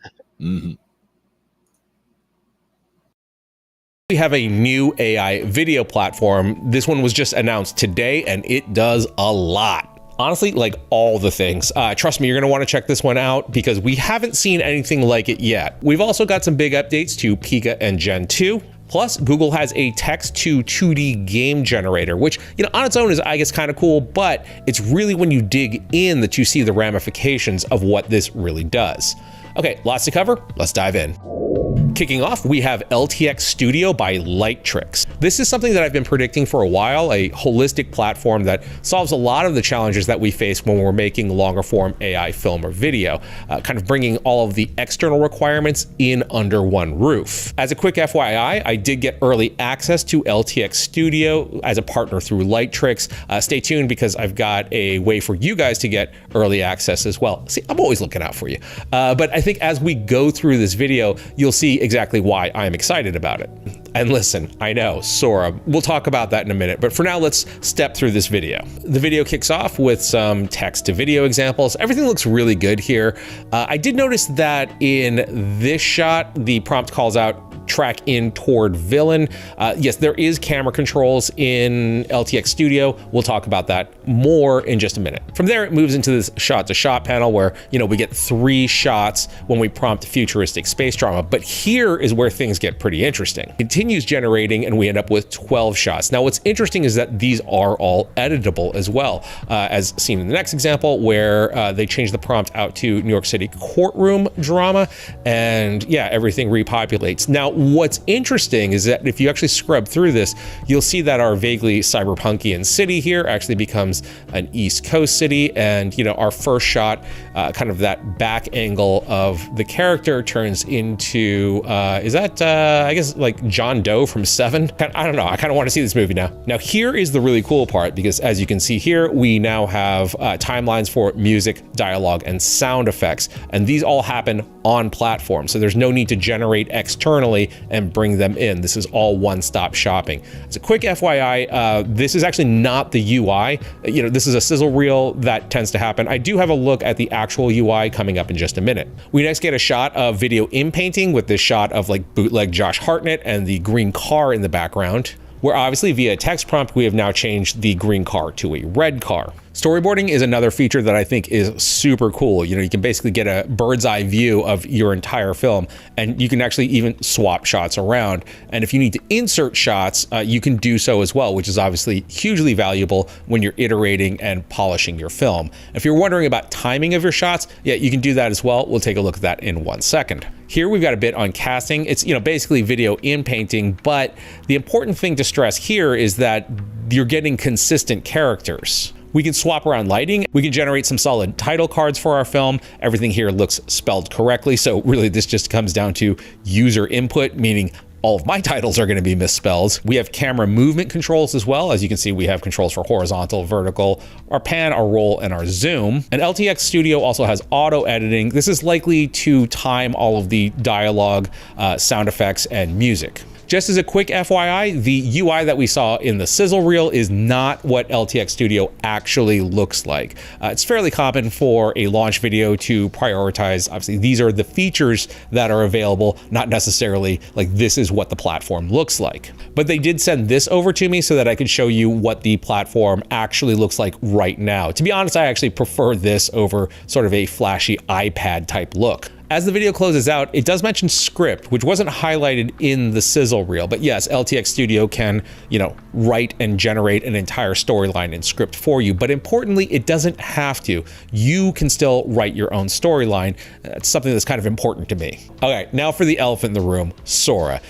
We have a new AI video platform. This one was just announced today, and it does a lot. Honestly, like all the things. Trust me, you're gonna wanna check this one out because we haven't seen anything like it yet. We've also got some big updates to Pika and Gen 2. Plus, Google has a text-to 2D game generator, which, on its own is, I guess, kind of cool, but it's really when you dig in that you see the ramifications of what this really does. Okay, lots to cover. Let's dive in. Kicking off, we have LTX Studio by Lightricks. This is something that I've been predicting for a while, a holistic platform that solves a lot of the challenges that we face when we're making longer form AI film or video, kind of bringing all of the external requirements in under one roof. As a quick FYI, I did get early access to LTX Studio as a partner through Lightricks. Stay tuned because I've got a way for you guys to get early access as well. See, I'm always looking out for you. But I think as we go through this video, you'll see exactly why I'm excited about it. And listen, I know, Sora, we'll talk about that in a minute, but for now, let's step through this video. The video kicks off with some text to video examples. Everything looks really good here. I did notice that in this shot, the prompt calls out track in toward villain. Yes, there is camera controls in LTX Studio. We'll talk about that more in just a minute. From there, it moves into this shot to shot panel where, we get 3 shots when we prompt futuristic space drama. But here is where things get pretty interesting. Continues generating and we end up with 12 shots. Now, what's interesting is that these are all editable as well, as seen in the next example where they change the prompt out to New York City courtroom drama. And yeah, everything repopulates. Now, what's interesting is that if you actually scrub through this, you'll see that our vaguely cyberpunkian city here actually becomes an East Coast city. And, our first shot, kind of that back angle of the character turns into, is that, I guess, like John Doe from Seven? I don't know. I kind of want to see this movie now. Now, here is the really cool part, because as you can see here, we now have timelines for music, dialogue, and sound effects. And these all happen on platform. So there's no need to generate externally and bring them in. This is all one-stop shopping. As a quick FYI, this is actually not the UI. This is a sizzle reel that tends to happen. I do have a look at the actual UI coming up in just a minute. We next get a shot of video inpainting with this shot of like bootleg Josh Hartnett and the green car in the background, where obviously via text prompt, we have now changed the green car to a red car. Storyboarding is another feature that I think is super cool. You can basically get a bird's eye view of your entire film, and you can actually even swap shots around. And if you need to insert shots, you can do so as well, which is obviously hugely valuable when you're iterating and polishing your film. If you're wondering about timing of your shots, yeah, you can do that as well. We'll take a look at that in 1 second. Here we've got a bit on casting. It's basically video in painting, but the important thing to stress here is that you're getting consistent characters. We can swap around lighting. We can generate some solid title cards for our film. Everything here looks spelled correctly. So really this just comes down to user input, meaning all of my titles are going to be misspelled. We have camera movement controls as well. As you can see, we have controls for horizontal, vertical, our pan, our roll, and our zoom. And LTX Studio also has auto editing. This is likely to time all of the dialogue, sound effects, and music. Just as a quick FYI, the UI that we saw in the sizzle reel is not what LTX Studio actually looks like. It's fairly common for a launch video to prioritize, obviously, these are the features that are available, not necessarily like this is what the platform looks like. But they did send this over to me so that I could show you what the platform actually looks like right now. To be honest, I actually prefer this over sort of a flashy iPad type look. As the video closes out, it does mention script, which wasn't highlighted in the sizzle reel. But yes, LTX Studio can, write and generate an entire storyline in script for you. But importantly, it doesn't have to. You can still write your own storyline. That's something that's kind of important to me. Okay, now for the elephant in the room, Sora.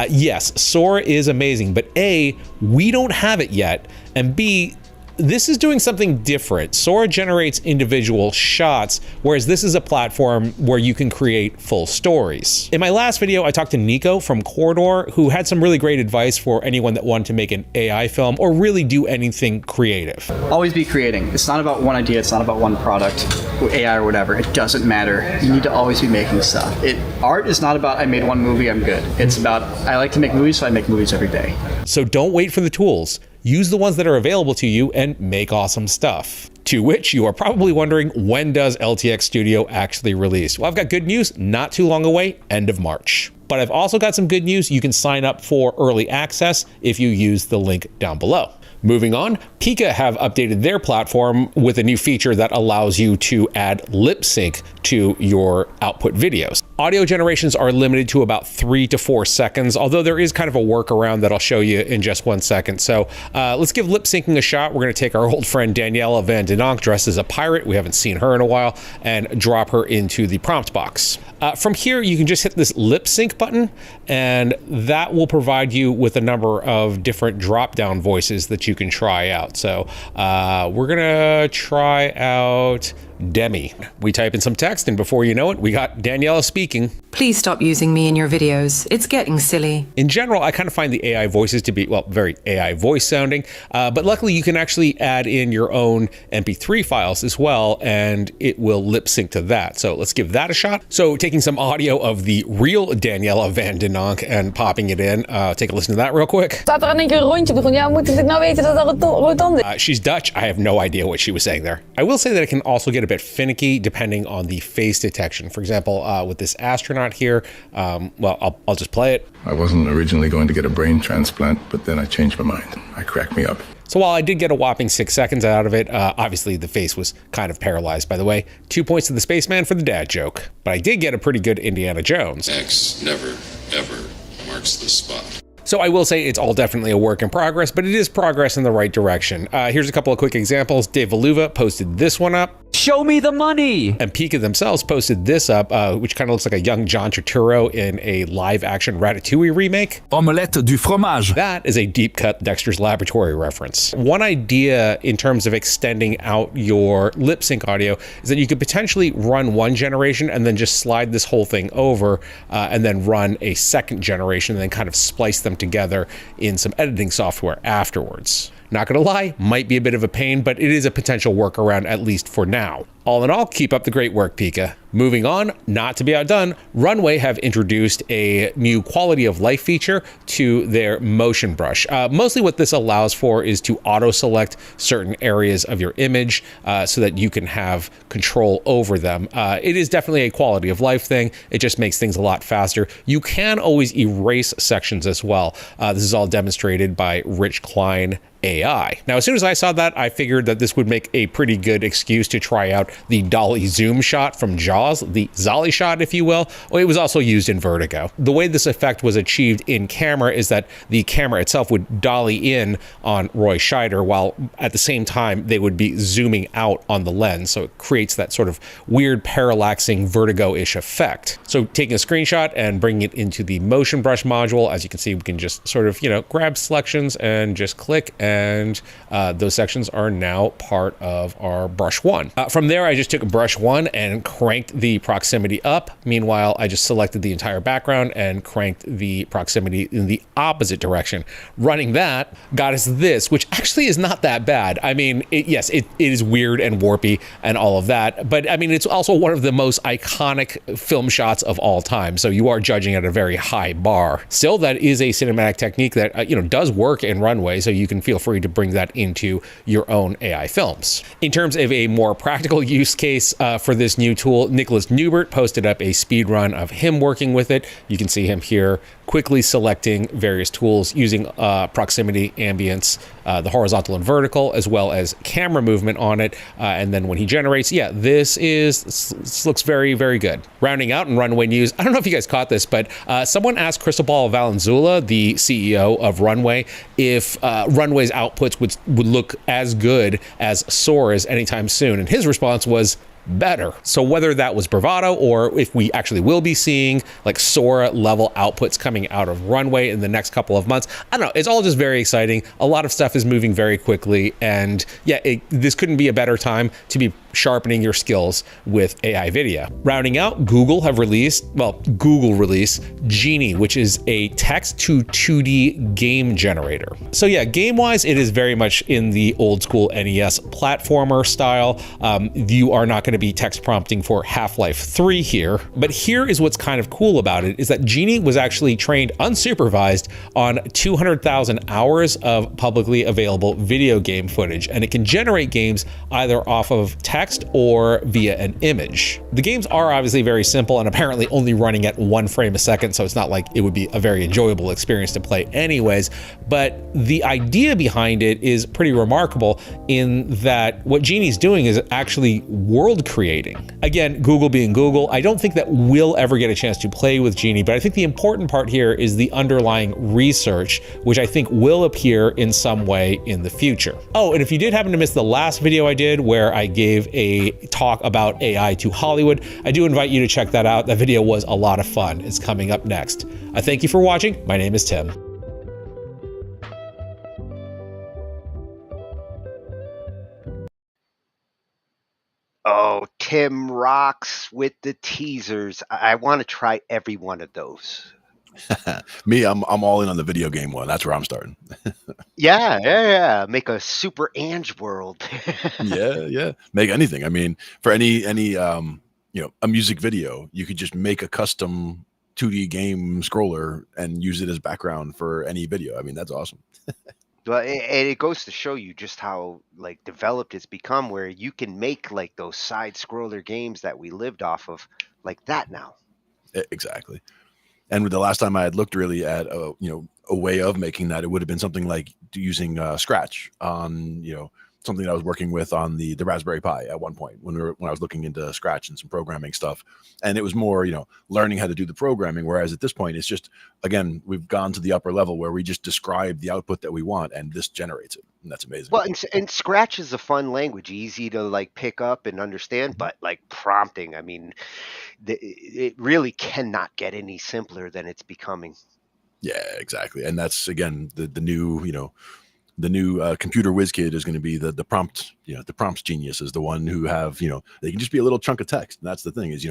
Yes, Sora is amazing, but A, we don't have it yet, and B, this is doing something different. Sora generates individual shots, whereas this is a platform where you can create full stories. In my last video, I talked to Nico from Corridor, who had some really great advice for anyone that wanted to make an AI film or really do anything creative. Always be creating. It's not about one idea, it's not about one product, AI or whatever. It doesn't matter. You need to always be making stuff. Art is not about I made one movie, I'm good. It's about I like to make movies, so I make movies every day. So don't wait for the tools. Use the ones that are available to you and make awesome stuff. To which you are probably wondering, when does LTX Studio actually release? Well, I've got good news, not too long away, end of March. But I've also got some good news. You can sign up for early access if you use the link down below. Moving on, Pika have updated their platform with a new feature that allows you to add lip sync to your output videos. Audio generations are limited to about 3 to 4 seconds, although there is kind of a workaround that I'll show you in just 1 second. So let's give lip syncing a shot. We're going to take our old friend Daniela Van Den Donk dressed as a pirate, we haven't seen her in a while, and drop her into the prompt box. From here, you can just hit this lip sync button, and that will provide you with a number of different drop-down voices that you can try out. So we're gonna try out Demi. We type in some text, and before you know it, we got Daniela speaking. Please stop using me in your videos. It's getting silly. In general, I kind of find the AI voices to be, well, very AI voice sounding, but luckily you can actually add in your own MP3 files as well, and it will lip sync to that. So let's give that a shot. So taking some audio of the real Daniela Van Den Donk and popping it in. Take a listen to that real quick. Staat er in één keer een rondje begon. Ja, moet ik nou weten dat er een rotonde is? She's Dutch. I have no idea what she was saying there. I will say that it can also get a bit finicky depending on the face detection. For example, with this astronaut here, well, I'll just play it. I wasn't originally going to get a brain transplant, but then I changed my mind. I cracked me up. So while I did get a whopping 6 seconds out of it, obviously the face was kind of paralyzed, by the way. 2 points to the spaceman for the dad joke. But I did get a pretty good Indiana Jones. X never, ever marks the spot. So I will say it's all definitely a work in progress, but it is progress in the right direction. Here's a couple of quick examples. Dave Valuva posted this one up. Show me the money! And Pika themselves posted this up, which kind of looks like a young John Turturro in a live-action Ratatouille remake. Omelette du fromage. That is a deep-cut Dexter's Laboratory reference. One idea in terms of extending out your lip sync audio is that you could potentially run one generation and then just slide this whole thing over and then run a second generation and then kind of splice them together in some editing software afterwards. Not gonna lie, might be a bit of a pain, but it is a potential workaround, at least for now. All in all, keep up the great work, Pika. Moving on, not to be outdone, Runway have introduced a new quality of life feature to their motion brush. Mostly what this allows for is to auto-select certain areas of your image so that you can have control over them. It is definitely a quality of life thing. It just makes things a lot faster. You can always erase sections as well. This is all demonstrated by Rich Klein AI. Now, as soon as I saw that, I figured that this would make a pretty good excuse to try out the dolly zoom shot from Jaws, the Zolly shot, if you will. Well, it was also used in Vertigo. The way this effect was achieved in camera is that the camera itself would dolly in on Roy Scheider, while at the same time they would be zooming out on the lens. So it creates that sort of weird parallaxing Vertigo-ish effect. So taking a screenshot and bringing it into the motion brush module, as you can see, we can just sort of, grab selections and just click, and those sections are now part of our brush one. From there, I just took brush one and cranked the proximity up. Meanwhile, I just selected the entire background and cranked the proximity in the opposite direction. Running that got us this, which actually is not that bad. I mean, yes, it is weird and warpy and all of that, but I mean, it's also one of the most iconic film shots of all time. So you are judging at a very high bar. Still, that is a cinematic technique that, does work in Runway, so you can feel free to bring that into your own AI films. In terms of a more practical use case for this new tool, Nicholas Newbert posted up a speed run of him working with it. You can see him here quickly selecting various tools using proximity, ambience, the horizontal and vertical, as well as camera movement on it. And then when he generates, this looks very, very good. Rounding out in Runway news, I don't know if you guys caught this, but someone asked Cristobal Valenzuela, the CEO of Runway, if Runway's outputs would look as good as Sora's anytime soon. And his response was, better. So whether that was bravado or if we actually will be seeing like Sora level outputs coming out of Runway in the next couple of months, I don't know. It's all just very exciting. A lot of stuff is moving very quickly, and this couldn't be a better time to be sharpening your skills with AI video. Rounding out, Google released Genie, which is a text to 2D game generator. So game-wise, it is very much in the old school NES platformer style. You are not going to be text prompting for Half-Life 3 here, but here is what's kind of cool about it, is that Genie was actually trained unsupervised on 200,000 hours of publicly available video game footage, and it can generate games either off of text text or via an image. The games are obviously very simple and apparently only running at 1 frame a second, so it's not like it would be a very enjoyable experience to play anyways, but the idea behind it is pretty remarkable in that what Genie's doing is actually world creating. Again, Google being Google, I don't think that we'll ever get a chance to play with Genie, but I think the important part here is the underlying research, which I think will appear in some way in the future. Oh, and if you did happen to miss the last video I did where I gave a talk about AI to Hollywood, I do invite you to check that out. That video was a lot of fun. It's coming up next. I thank you for watching. My name is Tim. Oh, Tim rocks with the teasers. I want to try every one of those. Me, I'm all in on the video game one. That's where I'm starting. Yeah. Make a super Ange world. Yeah. Make anything. I mean, for any a music video, you could just make a custom 2D game scroller and use it as background for any video. I mean, that's awesome. Well, and it goes to show you just how like developed it's become, where you can make like those side scroller games that we lived off of like that now. Exactly. And the last time I had looked really at a way of making that, it would have been something like using Scratch on something I was working with on the Raspberry Pi at one point when I was looking into Scratch and some programming stuff, and it was more learning how to do the programming. Whereas at this point, it's just, again, we've gone to the upper level where we just describe the output that we want, and this generates it, and that's amazing. Well, and Scratch is a fun language, easy to like pick up and understand, but like prompting, I mean, it really cannot get any simpler than it's becoming. Yeah, exactly, and that's again the new the new computer whiz kid is going to be the prompt, the prompts genius is the one who have, they can just be a little chunk of text. And that's the thing is,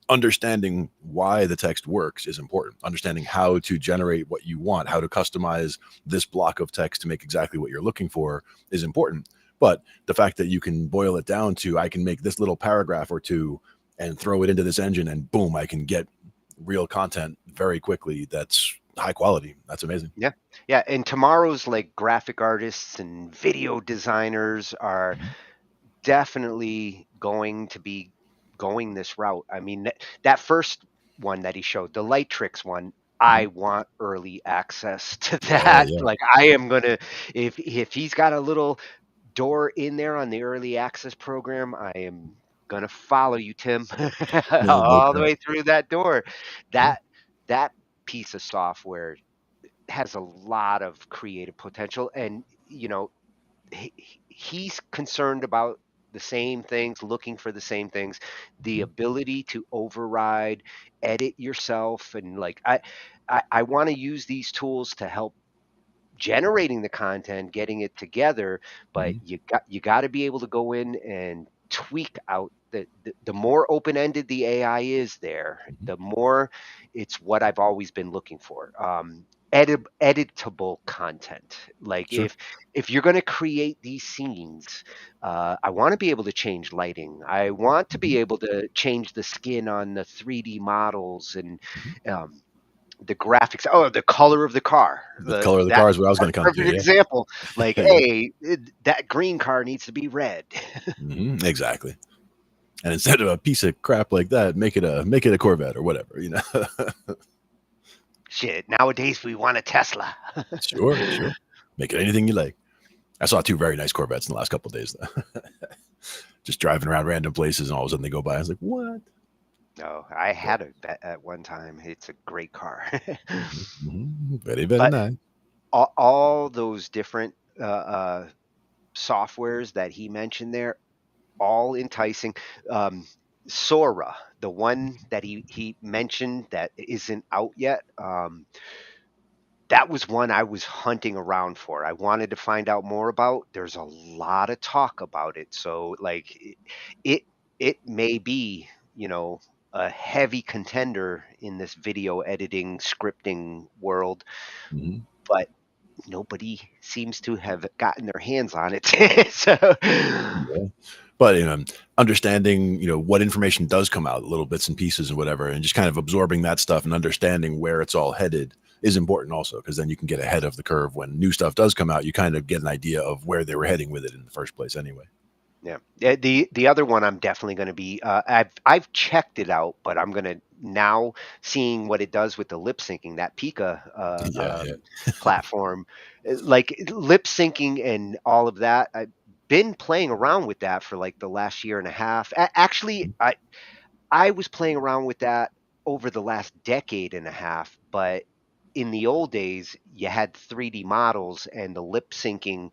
understanding why the text works is important. Understanding how to generate what you want, how to customize this block of text to make exactly what you're looking for is important. But the fact that you can boil it down to, I can make this little paragraph or two and throw it into this engine and boom, I can get real content very quickly. That's high quality. That's amazing. Yeah. And tomorrow's like graphic artists and video designers are definitely going to be going this route. I mean, that first one that he showed, the Light Tricks one, I want early access to that. Yeah. Like I am gonna, if he's got a little door in there on the early access program, I am gonna follow you, Tim, all the way through that door. That piece of software has a lot of creative potential, and he's concerned about the same things, looking for the same things, the ability to override, edit yourself, and like I want to use these tools to help generating the content, getting it together, but you got to be able to go in and tweak out the more open-ended the AI is there, the more it's what I've always been looking for. Editable content. Like Sure. if you're going to create these scenes, I want to be able to change lighting. I want to be able to change the skin on the 3D models and the graphics. Oh, the color of the car. The color of the car is what I was going to come to. Perfect example. Like, hey, that green car needs to be red. Exactly. And instead of a piece of crap like that, make it a Corvette or whatever, Shit. Nowadays we want a Tesla. Sure. Make it anything you like. I saw 2 very nice Corvettes in the last couple of days, though. Just driving around random places, and all of a sudden they go by. I was like, what? No, I had it at one time. It's a great car. Very, very nice. All those different softwares that he mentioned there, all enticing. Sora, the one that he mentioned that isn't out yet, that was one I was hunting around for. I wanted to find out more about. There's a lot of talk about it, so like it may be a heavy contender in this video editing scripting world, but nobody seems to have gotten their hands on it. So But understanding what information does come out, little bits and pieces and whatever, and just kind of absorbing that stuff and understanding where it's all headed is important also, because then you can get ahead of the curve when new stuff does come out. You kind of get an idea of where they were heading with it in the first place anyway. Yeah. The other one I'm definitely going to be I've checked it out, but I'm going to now seeing what it does with the lip syncing, that Pika Yeah, platform, like lip syncing and all of that. I've been playing around with that for like the last year and a half. Actually, I was playing around with that over the last decade and a half, but in the old days, you had 3D models and the lip syncing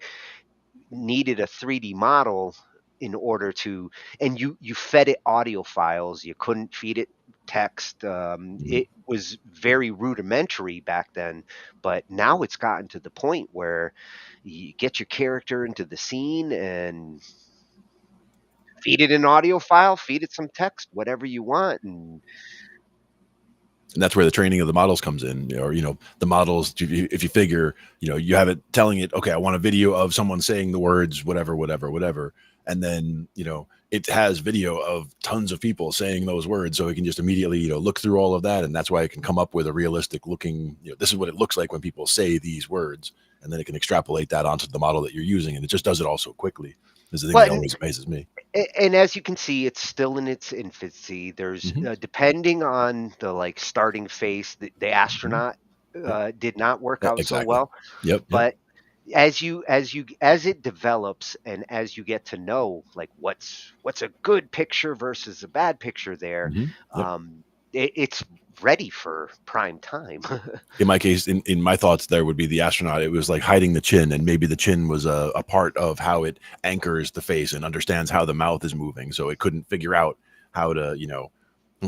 needed a 3D model in order to, and you fed it audio files. You couldn't feed it text. It was very rudimentary back then, but now it's gotten to the point where you get your character into the scene and feed it an audio file, feed it some text, whatever you want, and and that's where the training of the models comes in. Or the models, if you figure, you have it telling it, okay, I want a video of someone saying the words whatever, whatever, whatever, and then it has video of tons of people saying those words, so it can just immediately look through all of that, and that's why it can come up with a realistic looking, this is what it looks like when people say these words, and then it can extrapolate that onto the model that you're using, and it just does it all so quickly. Is the thing that always amazes me. And as you can see, it's still in its infancy. There's depending on the like starting phase, the astronaut did not work out so Exactly. well. Yep. But as it develops and as you get to know like what's a good picture versus a bad picture there, it's ready for prime time. In my case, in my thoughts, there would be the astronaut. It was like hiding the chin, and maybe the chin was a part of how it anchors the face and understands how the mouth is moving. So it couldn't figure out how to,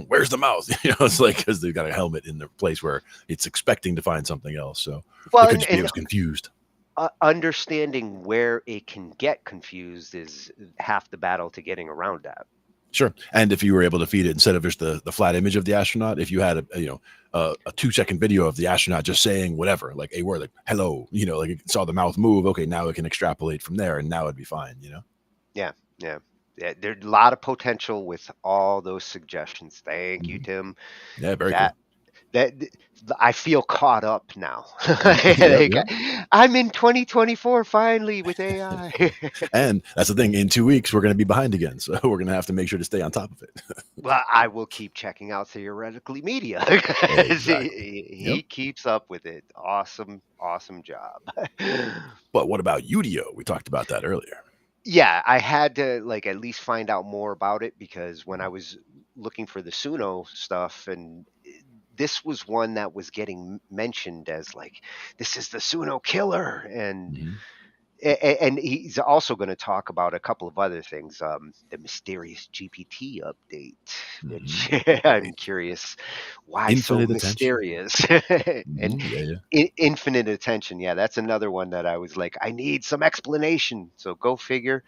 where's the mouth? It's like because they've got a helmet in the place where it's expecting to find something else. So Well, it could just be it was confused. Understanding where it can get confused is half the battle to getting around that. Sure. And if you were able to feed it instead of just the flat image of the astronaut, if you had a 2-second video of the astronaut just saying whatever, like a word, like hello, like it saw the mouth move. Okay, now it can extrapolate from there, and now it'd be fine. Yeah. There's a lot of potential with all those suggestions. Thank you, Tim. Yeah, very cool. That I feel caught up now. Yep. I'm in 2024 finally with AI. And that's the thing. In 2 weeks, we're going to be behind again, so we're going to have to make sure to stay on top of it. Well, I will keep checking out Theoretically Media. Exactly. He keeps up with it. Awesome job. But what about Udio? We talked about that earlier. Yeah, I had to like at least find out more about it because when I was looking for the Suno stuff, and this was one that was getting mentioned as like this is the Suno killer, and he's also going to talk about a couple of other things, the mysterious GPT update, which I'm curious why Infinite so attention. mysterious. And infinite attention. Yeah, that's another one that I was like, I need some explanation. So go figure.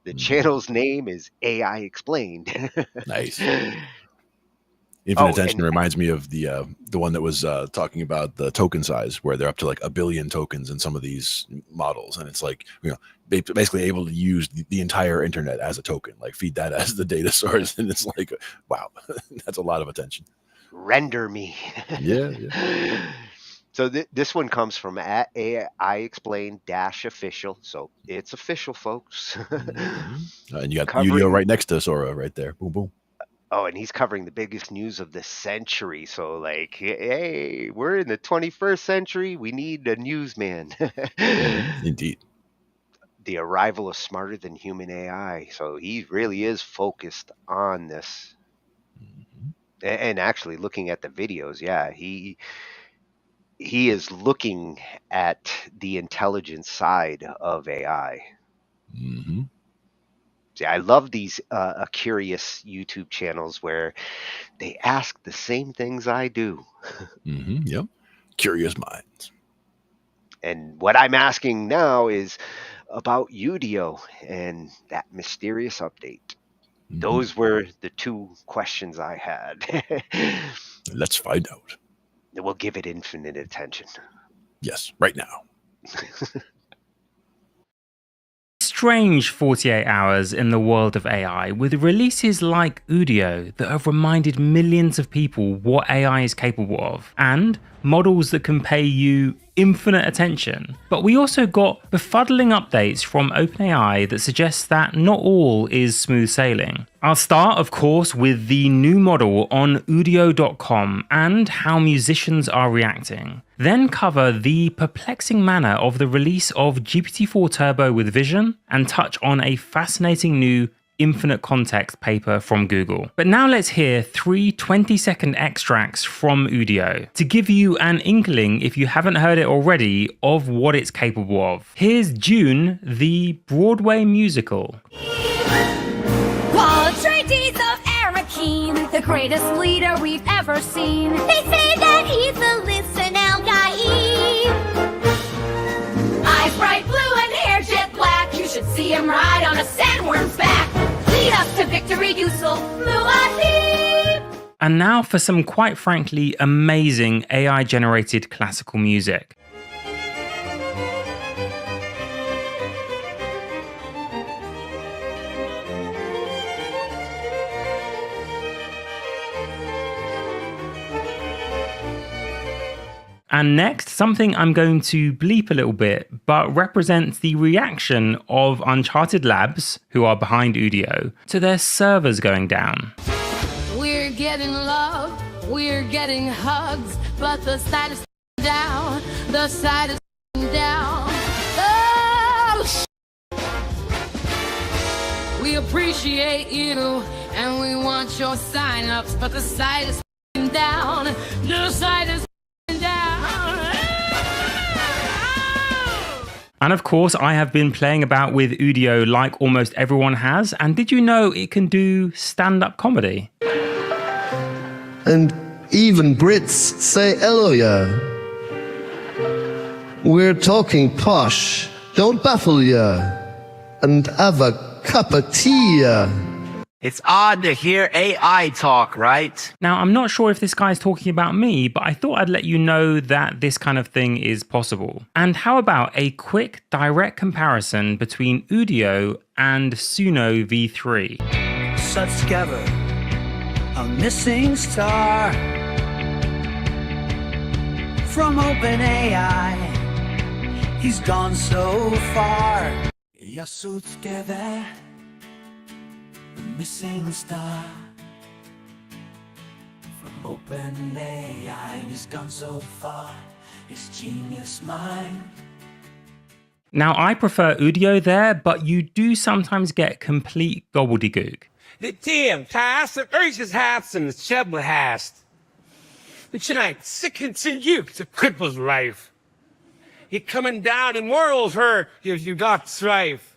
The channel's name is AI Explained. Nice. Infinite attention reminds me of the one that was talking about the token size, where they're up to like 1 billion tokens in some of these models, and it's like basically able to use the entire internet as a token, like feed that as the data source, and it's like, wow, that's a lot of attention. Render me. Yeah. So this one comes from at AI Explained -official, so it's official, folks. And you got Udio right next to Sora right there. Boom, boom. Oh, and he's covering the biggest news of the century. So, like, hey, we're in the 21st century. We need a newsman. Indeed. The arrival of smarter than human AI. So he really is focused on this. And actually, looking at the videos, yeah, he is looking at the intelligence side of AI. See, I love these curious YouTube channels where they ask the same things I do. Yep. Curious minds. And what I'm asking now is about Udio and that mysterious update. Those were the 2 questions I had. Let's find out. We'll give it infinite attention. Yes, right now. strange 48 hours in the world of AI, with releases like Udio that have reminded millions of people what AI is capable of, and models that can pay you infinite attention. But we also got befuddling updates from OpenAI that suggest that not all is smooth sailing. I'll start, of course, with the new model on Udio.com and how musicians are reacting. Then cover the perplexing manner of the release of GPT-4 Turbo with Vision, and touch on a fascinating new infinite context paper from Google. But now let's hear 3 20-second extracts from Udio to give you an inkling, if you haven't heard it already, of what it's capable of. Here's June, the Broadway musical. Paul Atreides of Arrakeen, the greatest leader we've ever seen. They say that he's the listen Al-Gaib. Eyes bright blue and hair jet black. You should see him ride on a sandworm's back. Lead us to victory, Yusuf Muad'Dib. And now for some quite frankly amazing AI-generated classical music. And next, something I'm going to bleep a little bit, but represents the reaction of Uncharted Labs, who are behind Udio, to their servers going down. We're getting love, we're getting hugs, but the side is down, the side is down. Oh, we appreciate you, and we want your sign-ups, but the side is down, the side is down. And of course, I have been playing about with Udio like almost everyone has, and did you know it can do stand-up comedy? And even Brits say hello, yeah. We're talking posh, don't baffle ya, and have a cup of tea, ya. It's odd to hear AI talk, right? Now, I'm not sure if this guy's talking about me, but I thought I'd let you know that this kind of thing is possible. And how about a quick, direct comparison between Udio and Suno V3? Such together, a missing star from OpenAI. He's gone so far. You're so together. Missing star from OpenAI, he's gone so far, his genius mind. Now, I prefer Udio there, but you do sometimes get complete gobbledygook. Det temtast Urgeshasten Shebblehast. But tonight, sicken to you to cripple's life. You're coming down in worlds her if you got strife.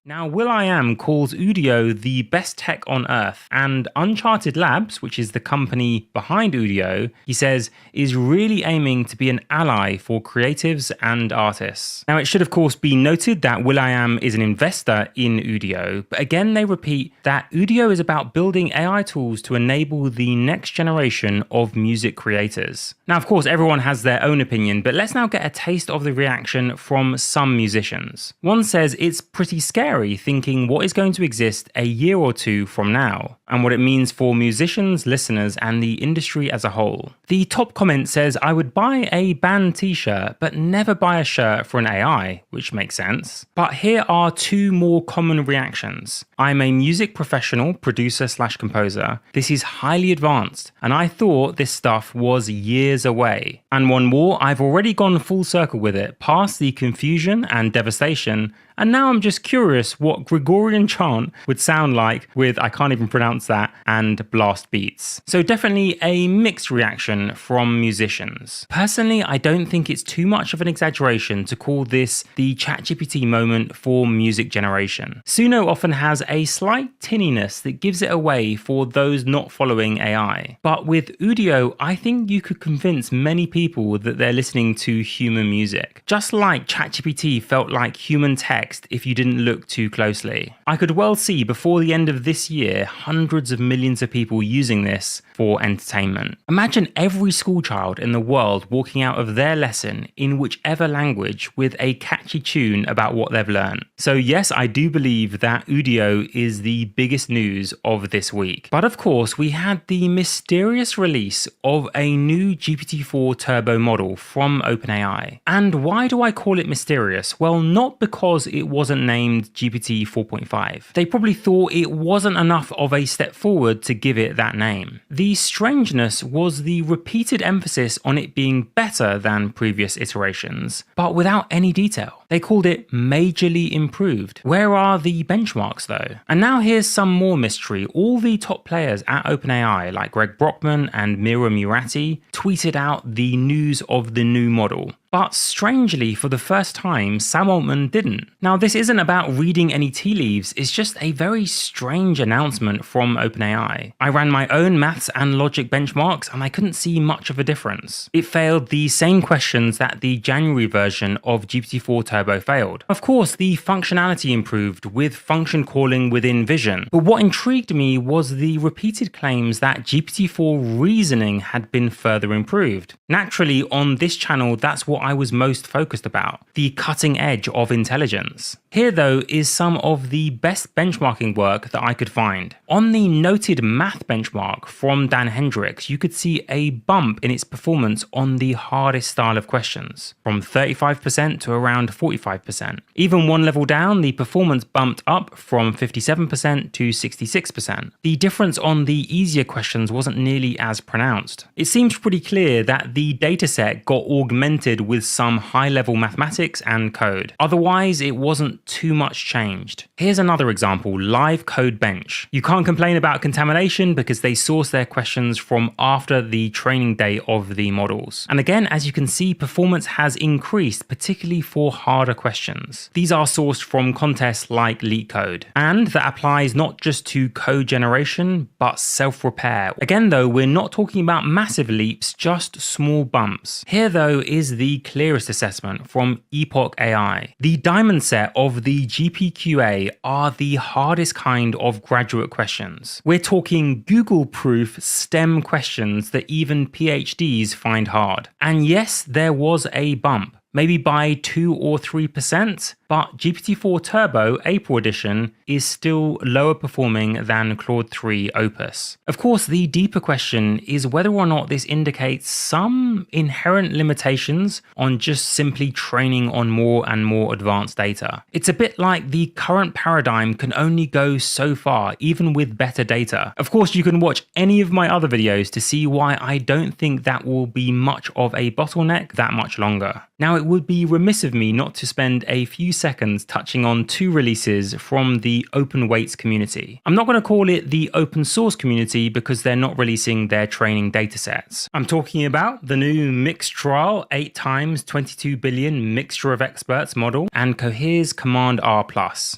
Now, will.i.am calls Udio the best tech on earth, and Uncharted Labs, which is the company behind Udio, he says, is really aiming to be an ally for creatives and artists. Now, it should of course be noted that will.i.am is an investor in Udio, but again, they repeat that Udio is about building AI tools to enable the next generation of music creators. Now, of course, everyone has their own opinion, but let's now get a taste of the reaction from some musicians. One says it's pretty scary thinking what is going to exist a year or two from now, and what it means for musicians, listeners, and the industry as a whole. The top comment says, I would buy a band t-shirt, but never buy a shirt for an AI, which makes sense. But here are 2 more common reactions. I'm a music professional, producer/composer. This is highly advanced, and I thought this stuff was years away. And one more, I've already gone full circle with it, past the confusion and devastation, and now I'm just curious what Gregorian chant would sound like with, I can't even pronounce that, and blast beats. So definitely a mixed reaction from musicians. Personally, I don't think it's too much of an exaggeration to call this the ChatGPT moment for music generation. Suno often has a slight tinniness that gives it away for those not following AI. But with Udio, I think you could convince many people that they're listening to human music. Just like ChatGPT felt like human text if you didn't look too closely. I could well see before the end of this year hundreds hundreds of millions of people using this for entertainment. Imagine every schoolchild in the world walking out of their lesson in whichever language with a catchy tune about what they've learned. So yes, I do believe that Udio is the biggest news of this week. But of course, we had the mysterious release of a new GPT-4 Turbo model from OpenAI. And why do I call it mysterious? Well, not because it wasn't named GPT 4.5. They probably thought it wasn't enough of a step forward to give it that name. The strangeness was the repeated emphasis on it being better than previous iterations, but without any detail. They called it majorly improved. Where are the benchmarks though? And now here's some more mystery. All the top players at OpenAI, like Greg Brockman and Mira Murati, tweeted out the news of the new model. But strangely, for the first time, Sam Altman didn't. Now, this isn't about reading any tea leaves, it's just a very strange announcement from OpenAI. I ran my own maths and logic benchmarks and I couldn't see much of a difference. It failed the same questions that the January version of GPT-4 Turbo failed. Of course, the functionality improved with function calling within Vision, but what intrigued me was the repeated claims that GPT-4 reasoning had been further improved. Naturally, on this channel, that's what I was most focused about, the cutting edge of intelligence. Here though is some of the best benchmarking work that I could find. On the noted math benchmark from Dan Hendricks, you could see a bump in its performance on the hardest style of questions, from 35% to around 45%. Even one level down, the performance bumped up from 57% to 66%. The difference on the easier questions wasn't nearly as pronounced. It seems pretty clear that the dataset got augmented with some high-level mathematics and code. Otherwise, it wasn't too much changed. Here's another example, Live Code Bench. You can't complain about contamination because they source their questions from after the training day of the models. And again, as you can see, performance has increased, particularly for harder questions. These are sourced from contests like LeetCode. And that applies not just to code generation, but self-repair. Again though, we're not talking about massive leaps, just small bumps. Here though is the clearest assessment from Epoch AI. The diamond set of the GPQA are the hardest kind of graduate questions. We're talking Google-proof STEM questions that even PhDs find hard. And yes, there was a bump, maybe by 2 or 3%, but GPT-4 Turbo April edition is still lower performing than Claude 3 Opus. Of course, the deeper question is whether or not this indicates some inherent limitations on just simply training on more and more advanced data. It's a bit like the current paradigm can only go so far, even with better data. Of course, you can watch any of my other videos to see why I don't think that will be much of a bottleneck that much longer. Now, it would be remiss of me not to spend a few seconds touching on 2 releases from the open weights community. I'm not going to call it the open source community because they're not releasing their training datasets. I'm talking about the new mixed trial 8 times 22 billion mixture of experts model and Cohere's Command R+.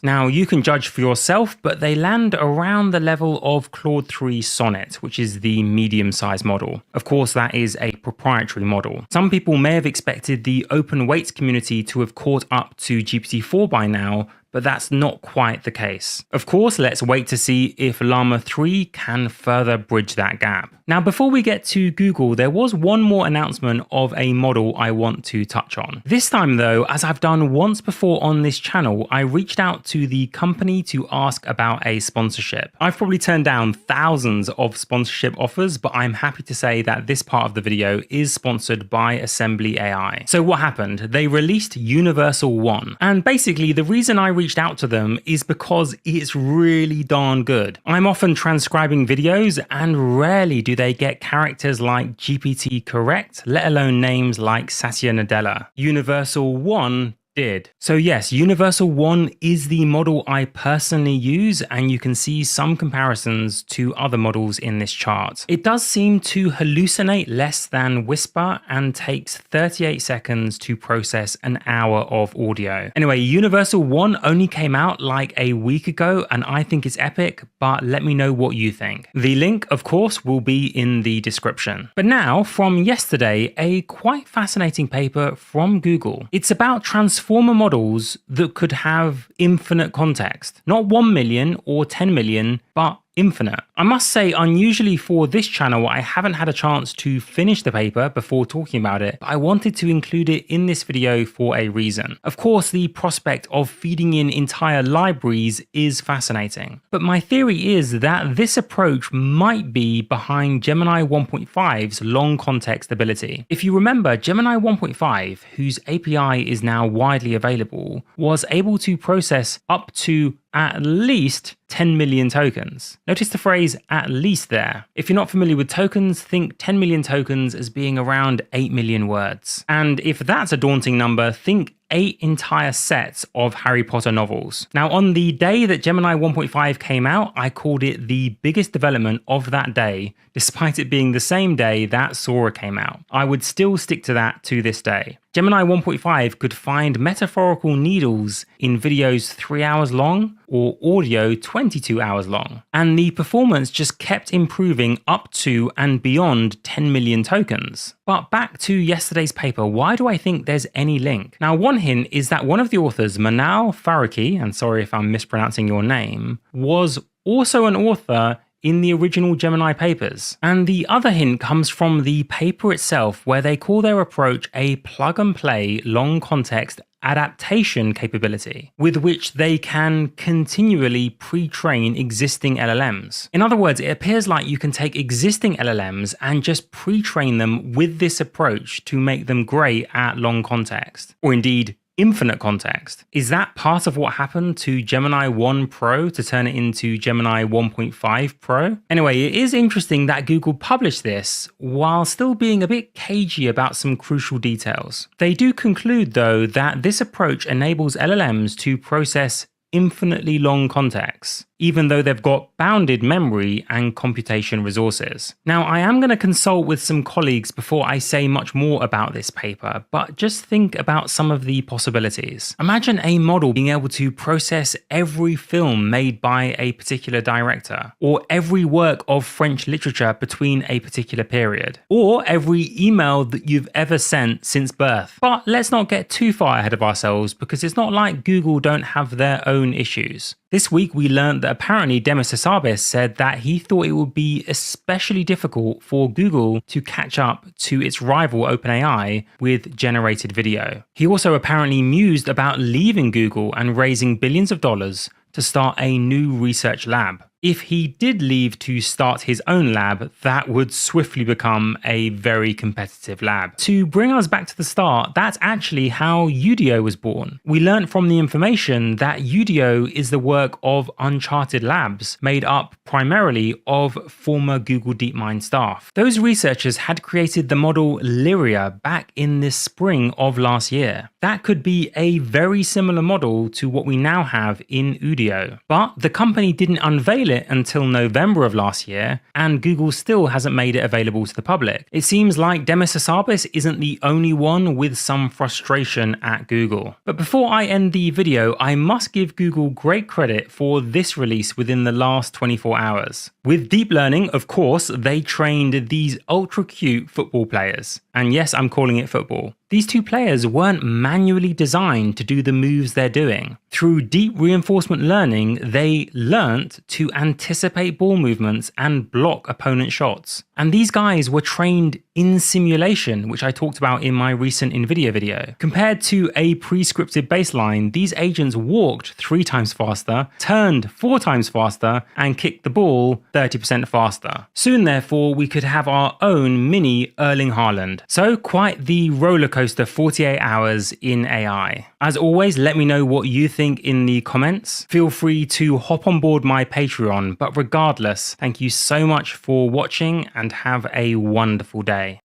Now, you can judge for yourself, but they land around the level of Claude 3 Sonnet, which is the medium-sized model. Of course, that is a proprietary model. Some people may have expected the open weights community to have caught up to GPT-4 by now, but that's not quite the case. Of course, let's wait to see if Llama 3 can further bridge that gap. Now, before we get to Google, there was one more announcement of a model I want to touch on. This time though, as I've done once before on this channel, I reached out to the company to ask about a sponsorship. I've probably turned down thousands of sponsorship offers, but I'm happy to say that this part of the video is sponsored by Assembly AI. So what happened? They released Universal 1. And basically the reason I reached out to them is because it's really darn good. I'm often transcribing videos and rarely do they get characters like GPT correct, let alone names like Satya Nadella. Universal 1 did. So yes, Universal 1 is the model I personally use, and you can see some comparisons to other models in this chart. It does seem to hallucinate less than Whisper and takes 38 seconds to process an hour of audio. Anyway, Universal 1 only came out like a week ago and I think it's epic, but let me know what you think. The link, of course, will be in the description. But now, from yesterday, a quite fascinating paper from Google. It's about transformer models that could have infinite context. Not 1 million or 10 million, but infinite. I must say, unusually for this channel, I haven't had a chance to finish the paper before talking about it, but I wanted to include it in this video for a reason. Of course, the prospect of feeding in entire libraries is fascinating, but my theory is that this approach might be behind Gemini 1.5's long context ability. If you remember, Gemini 1.5, whose API is now widely available, was able to process up to at least 10 million tokens. Notice the phrase at least there. If you're not familiar with tokens, think 10 million tokens as being around 8 million words. And if that's a daunting number, think 8 entire sets of Harry Potter novels. Now, on the day that Gemini 1.5 came out, I called it the biggest development of that day, despite it being the same day that Sora came out. I would still stick to that to this day. Gemini 1.5 could find metaphorical needles in videos 3 hours long or audio 22 hours long. And the performance just kept improving up to and beyond 10 million tokens. But back to yesterday's paper, why do I think there's any link? Now, one hint is that one of the authors, Manal Faruqi, and sorry if I'm mispronouncing your name, was also an author in the original Gemini papers. And the other hint comes from the paper itself, where they call their approach a plug-and-play long context adaptation capability, with which they can continually pre-train existing LLMs. In other words, it appears like you can take existing LLMs and just pre-train them with this approach to make them great at long context, or indeed infinite context. Is that part of what happened to Gemini 1 Pro to turn it into Gemini 1.5 Pro? Anyway, it is interesting that Google published this while still being a bit cagey about some crucial details. They do conclude, though, that this approach enables LLMs to process infinitely long contexts, even though they've got bounded memory and computation resources. Now, I am going to consult with some colleagues before I say much more about this paper, but just think about some of the possibilities. Imagine a model being able to process every film made by a particular director, or every work of French literature between a particular period, or every email that you've ever sent since birth. But let's not get too far ahead of ourselves, because it's not like Google don't have their own issues. This week we learned that apparently Demis Hassabis said that he thought it would be especially difficult for Google to catch up to its rival OpenAI with generated video. He also apparently mused about leaving Google and raising billions of dollars to start a new research lab. If he did leave to start his own lab, that would swiftly become a very competitive lab. To bring us back to the start, that's actually how Udio was born. We learned from the information that Udio is the work of Uncharted Labs, made up primarily of former Google DeepMind staff. Those researchers had created the model Lyria back in the spring of last year. That could be a very similar model to what we now have in Udio. But the company didn't unveil it until November of last year, and Google still hasn't made it available to the public. It seems like Demis Hassabis isn't the only one with some frustration at Google. But before I end the video, I must give Google great credit for this release within the last 24 hours. With deep learning, of course, they trained these ultra cute football players. And yes, I'm calling it football. These two players weren't manually designed to do the moves they're doing. Through deep reinforcement learning, they learnt to anticipate ball movements and block opponent shots. And these guys were trained in simulation, which I talked about in my recent NVIDIA video. Compared to a pre-scripted baseline, these agents walked 3 times faster, turned 4 times faster, and kicked the ball 30% faster. Soon, therefore, we could have our own mini Erling Haaland. So quite the rollercoaster 48 hours in AI. As always, let me know what you think in the comments. Feel free to hop on board my Patreon, but regardless, thank you so much for watching and have a wonderful day.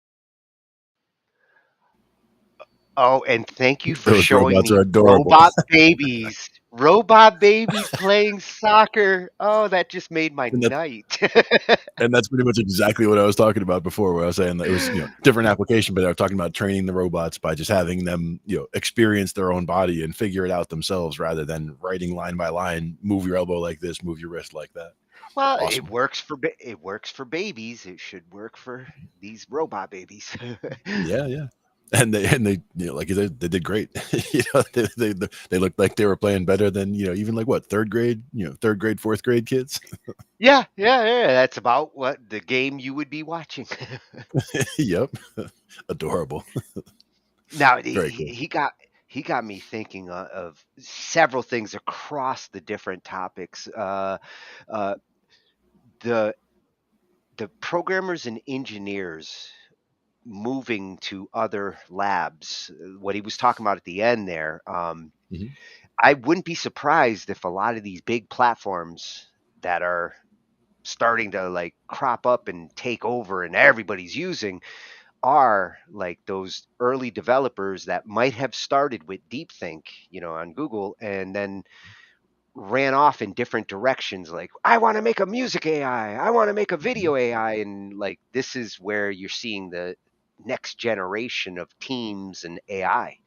Oh, and thank you for Those showing robots me are adorable. robot babies. Robot babies playing soccer. Oh, that just made my night. And that's pretty much exactly what I was talking about before, where I was saying that it was, different application, but I was talking about training the robots by just having them, experience their own body and figure it out themselves rather than writing line by line, move your elbow like this, move your wrist like that. Well, Awesome. it works for babies. It should work for these robot babies. Yeah. And they like they did great. They looked like they were playing better than even like what third grade, fourth grade kids. Yeah, yeah, yeah. That's about what the game you would be watching. Yep, adorable. Now Very cool. he got me thinking of several things across the different topics. Uh, the the programmers and engineers moving to other labs. What he was talking about at the end there. Mhm. I wouldn't be surprised if a lot of these big platforms that are starting to like crop up and take over and everybody's using are like those early developers that might have started with deepthink, on Google, and then ran off in different directions, like I want to make a music AI, I want to make a video AI, and like this is where you're seeing the next generation of teams and AI.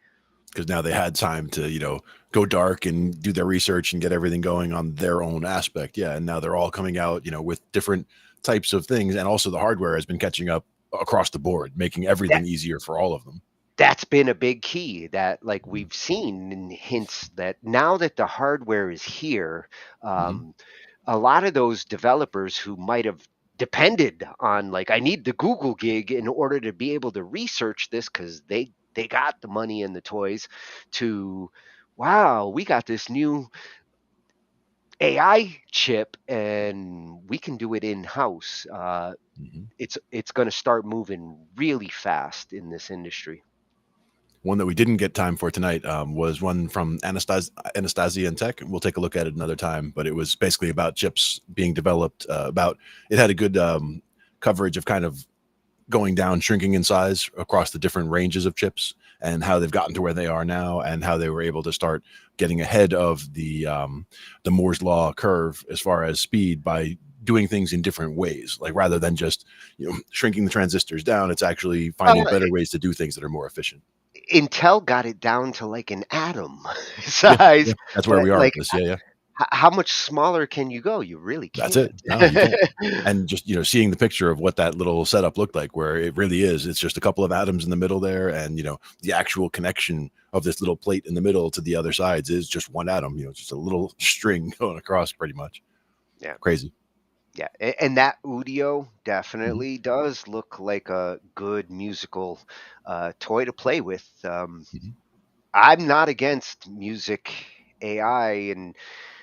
Because now they had time to go dark and do their research and get everything going on their own aspect. Yeah, and now they're all coming out with different types of things, and also the hardware has been catching up across the board, making everything easier for all of them. That's been a big key that like we've seen in hints that now that the hardware is here, Mhm. a lot of those developers who might have depended on like I need the Google gig in order to be able to research this because they got the money and the toys to wow, we got this new AI chip and we can do it in house. Mhm. It's going to start moving really fast in this industry. One that we didn't get time for tonight was one from Anastasia and Tech. We'll take a look at it another time, but it was basically about chips being developed. About it had a good coverage of kind of going down, shrinking in size across the different ranges of chips, and how they've gotten to where they are now, and how they were able to start getting ahead of the Moore's law curve as far as speed by doing things in different ways. Like rather than just shrinking the transistors down, it's actually finding Uh, better ways to do things that are more efficient. Intel got it down to like an atom Yeah, size. yeah, that's where we are with Like, this. Yeah, yeah. how much smaller can you go? You really That's it. can't. No, you can't. And just, seeing the picture of what that little setup looked like, where it really is, it's just a couple of atoms in the middle there. And, the actual connection of this little plate in the middle to the other sides is just one atom, just a little string going across pretty much. Yeah. Crazy. Yeah. And that Udio Mhm. definitely does look like a good musical toy to play with. Mhm. I'm not against music AI and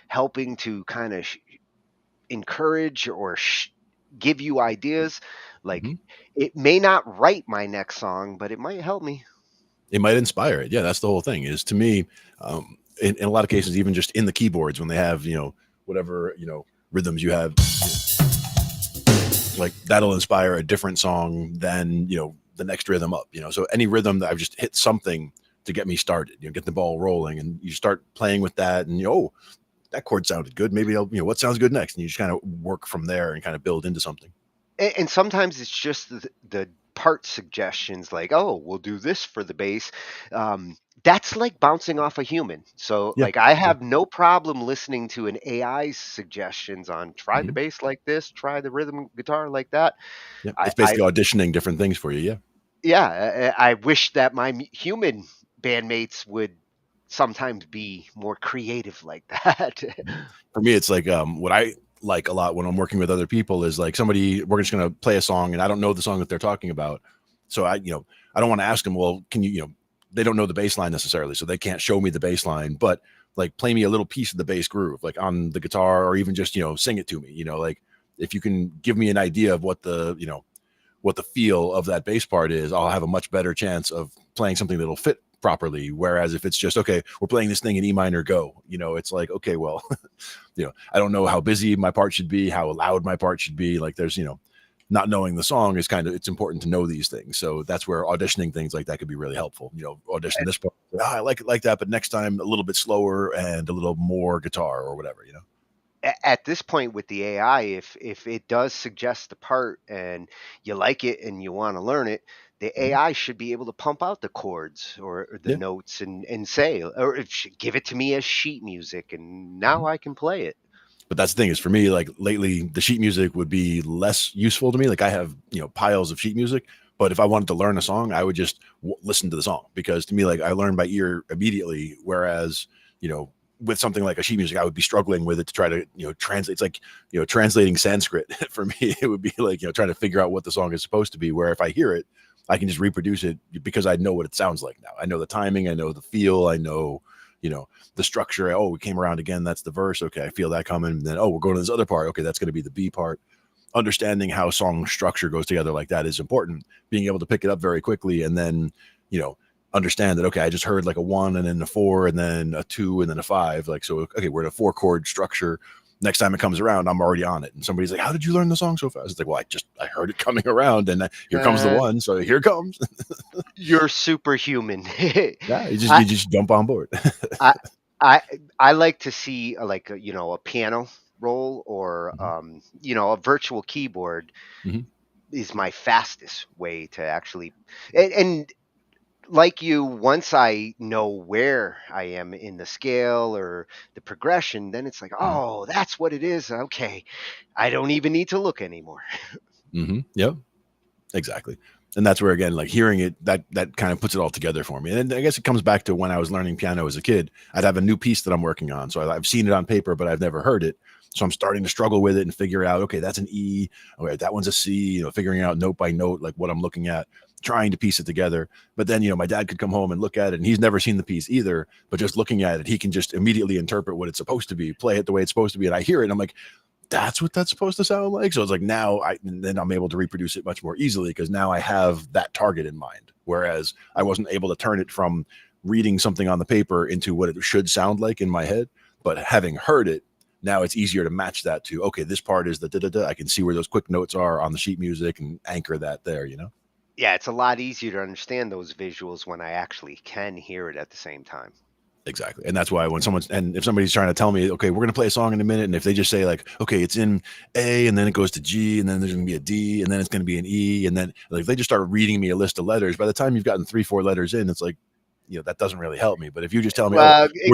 helping to kind of encourage or give you ideas. Like Mhm. it may not write my next song, but it might help me. It might inspire it. Yeah, that's the whole thing. Is to me, in a lot of cases, even just in the keyboards when they have whatever rhythms you have, like that'll inspire a different song than the next rhythm up. So any rhythm that I've just hit something to get me started, get the ball rolling, and you start playing with that, and oh, that chord sounded good. Maybe I'll what sounds good next, and you just kind of work from there and kind of build into something. And sometimes it's just the part suggestions, like, oh, we'll do this for the bass. That's like bouncing off a human. So, Yeah. like, I Yeah. have no problem listening to an AI's suggestions on try the Mhm. bass like this, try the rhythm guitar like that. Yeah. I, It's I basically auditioning different things for you. Yeah. yeah, I wish that my human bandmates would sometimes be more creative like that. For me, it's like what I like a lot when I'm working with other people is like somebody, we're just going to play a song and I don't know the song that they're talking about. So I don't want to ask them, well, can they don't know the bass line necessarily. So they can't show me the bass line, but like play me a little piece of the bass groove, like on the guitar, or even just, sing it to me, like if you can give me an idea of what the feel of that bass part is, I'll have a much better chance of playing something that'll fit properly. Whereas if it's just, okay, we're playing this thing in E minor, go, it's like, okay, well, I don't know how busy my part should be, how loud my part should be. Like there's, not knowing the song is it's important to know these things. So that's where auditioning things like that could be really helpful. Audition this part. I like it like that, but next time a little bit slower and a little more guitar or whatever. At this point with the AI, if it does suggest the part and you like it and you want to learn it, the Mhm. AI should be able to pump out the chords or the Yeah. notes and say, or it should give it to me as sheet music, and now Mhm. I can play it. But that's the thing is for me, like lately, the sheet music would be less useful to me. Like I have, piles of sheet music, But if I wanted to learn a song, I would just listen to the song, because to me, like, I learn by ear immediately. Whereas, with something like a sheet music, I would be struggling with it to try to, translate. It's like, translating Sanskrit for me. It would be like, trying to figure out what the song is supposed to be. Where if I hear it, I can just reproduce it because I know what it sounds like now. I know the timing, I know the feel, I know, the structure. Oh, we came around again. That's the verse. Okay, I feel that coming. And then, oh, we're going to this other part. Okay, that's going to be the B part. Understanding how song structure goes together like that is important. Being able to pick it up very quickly, and then, understand that, okay, I just heard like a 1 and then a 4 and then a 2 and then a 5. Like, so, okay, we're in a 4-chord structure. Next time it comes around, I'm already on it. And somebody's like, how did you learn the song so fast? It's like, well, I heard it coming around, and here comes the 1. So here it comes. You're superhuman. Yeah, you just jump on board. I like to see a piano roll, or a virtual keyboard is my fastest way to actually, and like you, once I know where I am in the scale or the progression, then it's like, oh, that's what it is. Okay, I don't even need to look anymore. Yep, exactly. And that's where, again, like, hearing it, that kind of puts it all together for me. And I guess it comes back to when I was learning piano as a kid. I'd have a new piece that I'm working on, so I've seen it on paper, but I've never heard it. So I'm starting to struggle with it and figure out, okay, that's an E. Okay, that one's a C. Figuring out note by note, like, what I'm looking at, trying to piece it together. But then, my dad could come home and look at it, and he's never seen the piece either. But just looking at it, he can just immediately interpret what it's supposed to be, play it the way it's supposed to be. And I hear it, and I'm like, that's what that's supposed to sound like. So it's like, now then I'm able to reproduce it much more easily, because now I have that target in mind. Whereas I wasn't able to turn it from reading something on the paper into what it should sound like in my head. But having heard it, now it's easier to match that to, okay, this part is the da-da-da. I can see where those quick notes are on the sheet music and anchor that there, Yeah, it's a lot easier to understand those visuals when I actually can hear it at the same time. Exactly. And that's why when if somebody's trying to tell me, okay, we're going to play a song in a minute, and if they just say, like, okay, it's in A, and then it goes to G, and then there's going to be a D, and then it's going to be an E, and then, like, if they just start reading me a list of letters, by the time you've gotten 3-4 letters in, it's like, that doesn't really help me. But if you just tell me,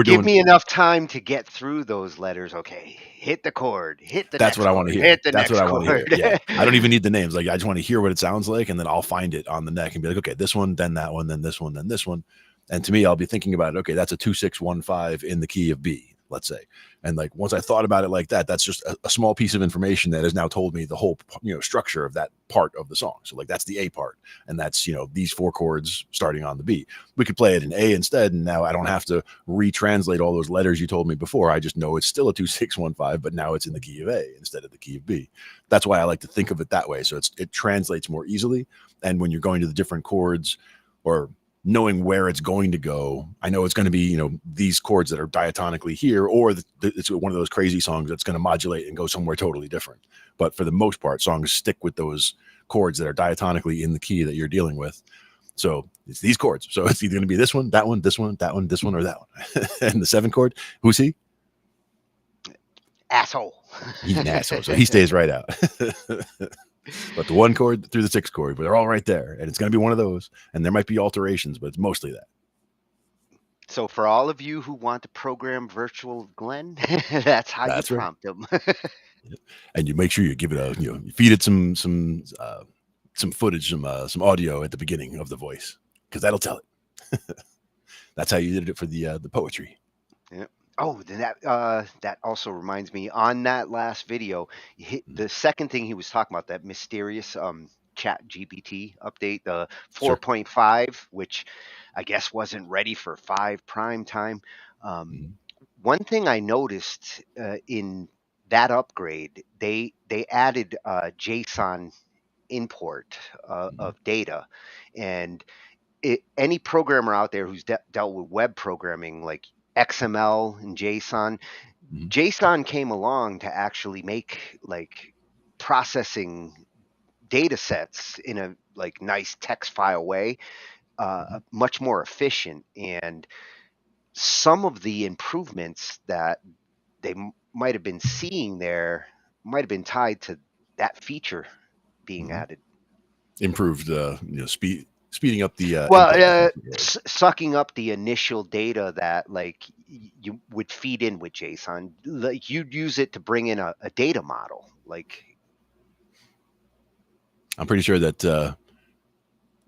give me enough time to get through those letters. Okay, hit the chord, hit the that's next what I want to chord, hear. hit the That's next what I want to chord. hear. Yeah. I don't even need the names. Like, I just want to hear what it sounds like, and then I'll find it on the neck and be like, okay, this one, then that one, then this one, then this one. And to me, I'll be thinking about it. Okay, that's a 2-6-1-5 in the key of B, let's say. And, like, once I thought about it like that, that's just a small piece of information that has now told me the whole, structure of that part of the song. So, like, that's the A part, and that's, these 4 chords starting on the B. We could play it in A instead, and now I don't have to retranslate all those letters you told me before. I just know it's still a 2-6-1-5, but now it's in the key of A instead of the key of B. That's why I like to think of it that way. So it translates more easily. And when you're going to the different chords, or knowing where it's going to go, I know it's going to be, these chords that are diatonically here, or it's one of those crazy songs that's going to modulate and go somewhere totally different. But for the most part, songs stick with those chords that are diatonically in the key that you're dealing with. So it's these chords. So it's either going to be this one, that one, this one, that one, this one, or that one. And the 7 chord, who's he? Asshole. He's an asshole. So he stays right out. But the 1 chord through the 6 chord, but they're all right there, and it's going to be one of those. And there might be alterations, but it's mostly that. So for all of you who want to program virtual Glenn, that's how you prompt them. And you make sure you give it you feed it some footage, some audio at the beginning of the voice, because that'll tell it. That's how you did it for the poetry. Yeah. Oh, then that also reminds me, on that last video, the second thing he was talking about, that mysterious Chat GPT update, the 4.5, which I guess wasn't ready for 5 prime time. One thing I noticed in that upgrade, they added JSON import of data, and any programmer out there who's dealt with web programming, like XML and JSON, JSON came along to actually make, like, processing data sets in a, like, nice text file way much more efficient. And some of the improvements that they might have been seeing there might have been tied to that feature being added. Improved speeding up the sucking up the initial data that, like, you would feed in with JSON. Like, you'd use it to bring in a data model. Like, I'm pretty sure that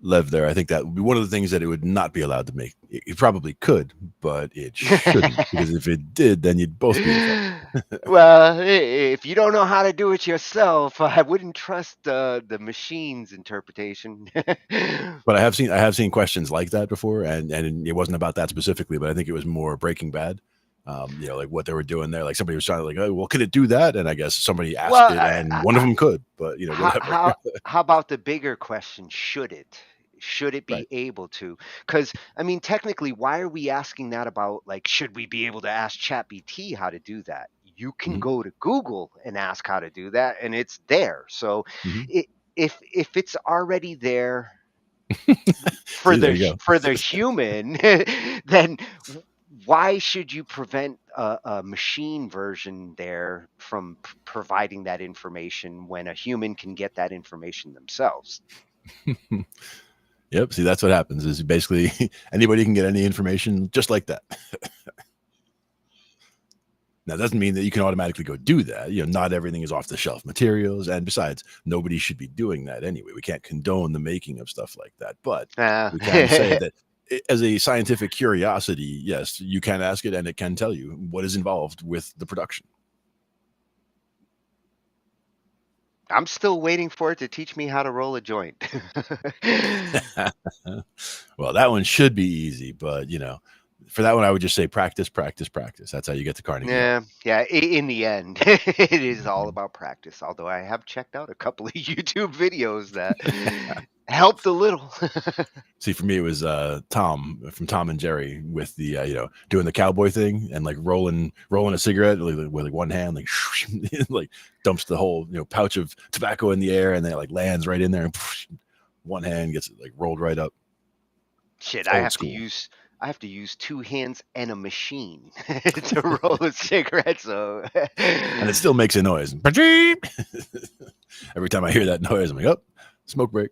live there. I think that would be one of the things that it would not be allowed to make. It probably could, but it shouldn't, because if it did, then you'd both be in trouble. Well, if you don't know how to do it yourself, I wouldn't trust the machine's interpretation. But I have seen questions like that before, and it wasn't about that specifically, but I think it was more Breaking Bad. Like what they were doing there. Like somebody was trying to like, oh, well, could it do that? And I guess somebody asked Well, it, and one of them could, but whatever. how about the bigger question? Should it? Should it be Right. able to? Because I mean, technically, why are we asking that about like, should we be able to ask ChatGPT how to do that? You can go to Google and ask how to do that, and it's there. So, if it's already there for See, there you go. for the human, then why should you prevent a machine version there from providing that information when a human can get that information themselves? Yep. See, that's what happens is basically anybody can get any information just like that. Now, that doesn't mean that you can automatically go do that. Not everything is off the shelf materials. And besides, nobody should be doing that anyway. We can't condone the making of stuff like that. But we can say that as a scientific curiosity, yes, you can ask it and it can tell you what is involved with the production. I'm still waiting for it to teach me how to roll a joint. Well, that one should be easy, but for that one, I would just say practice, practice, practice. That's how you get to Carnegie. Yeah. In the end, it is all about practice. Although I have checked out a couple of YouTube videos that helped a little. See, for me, it was Tom from Tom and Jerry with the doing the cowboy thing and like rolling a cigarette with like one hand, like like dumps the whole pouch of tobacco in the air, and then it like lands right in there, and one hand gets it like rolled right up. Shit, I have to use two hands and a machine to roll a cigarette. So and it still makes a noise. Every time I hear that noise, I'm like, oh, smoke break.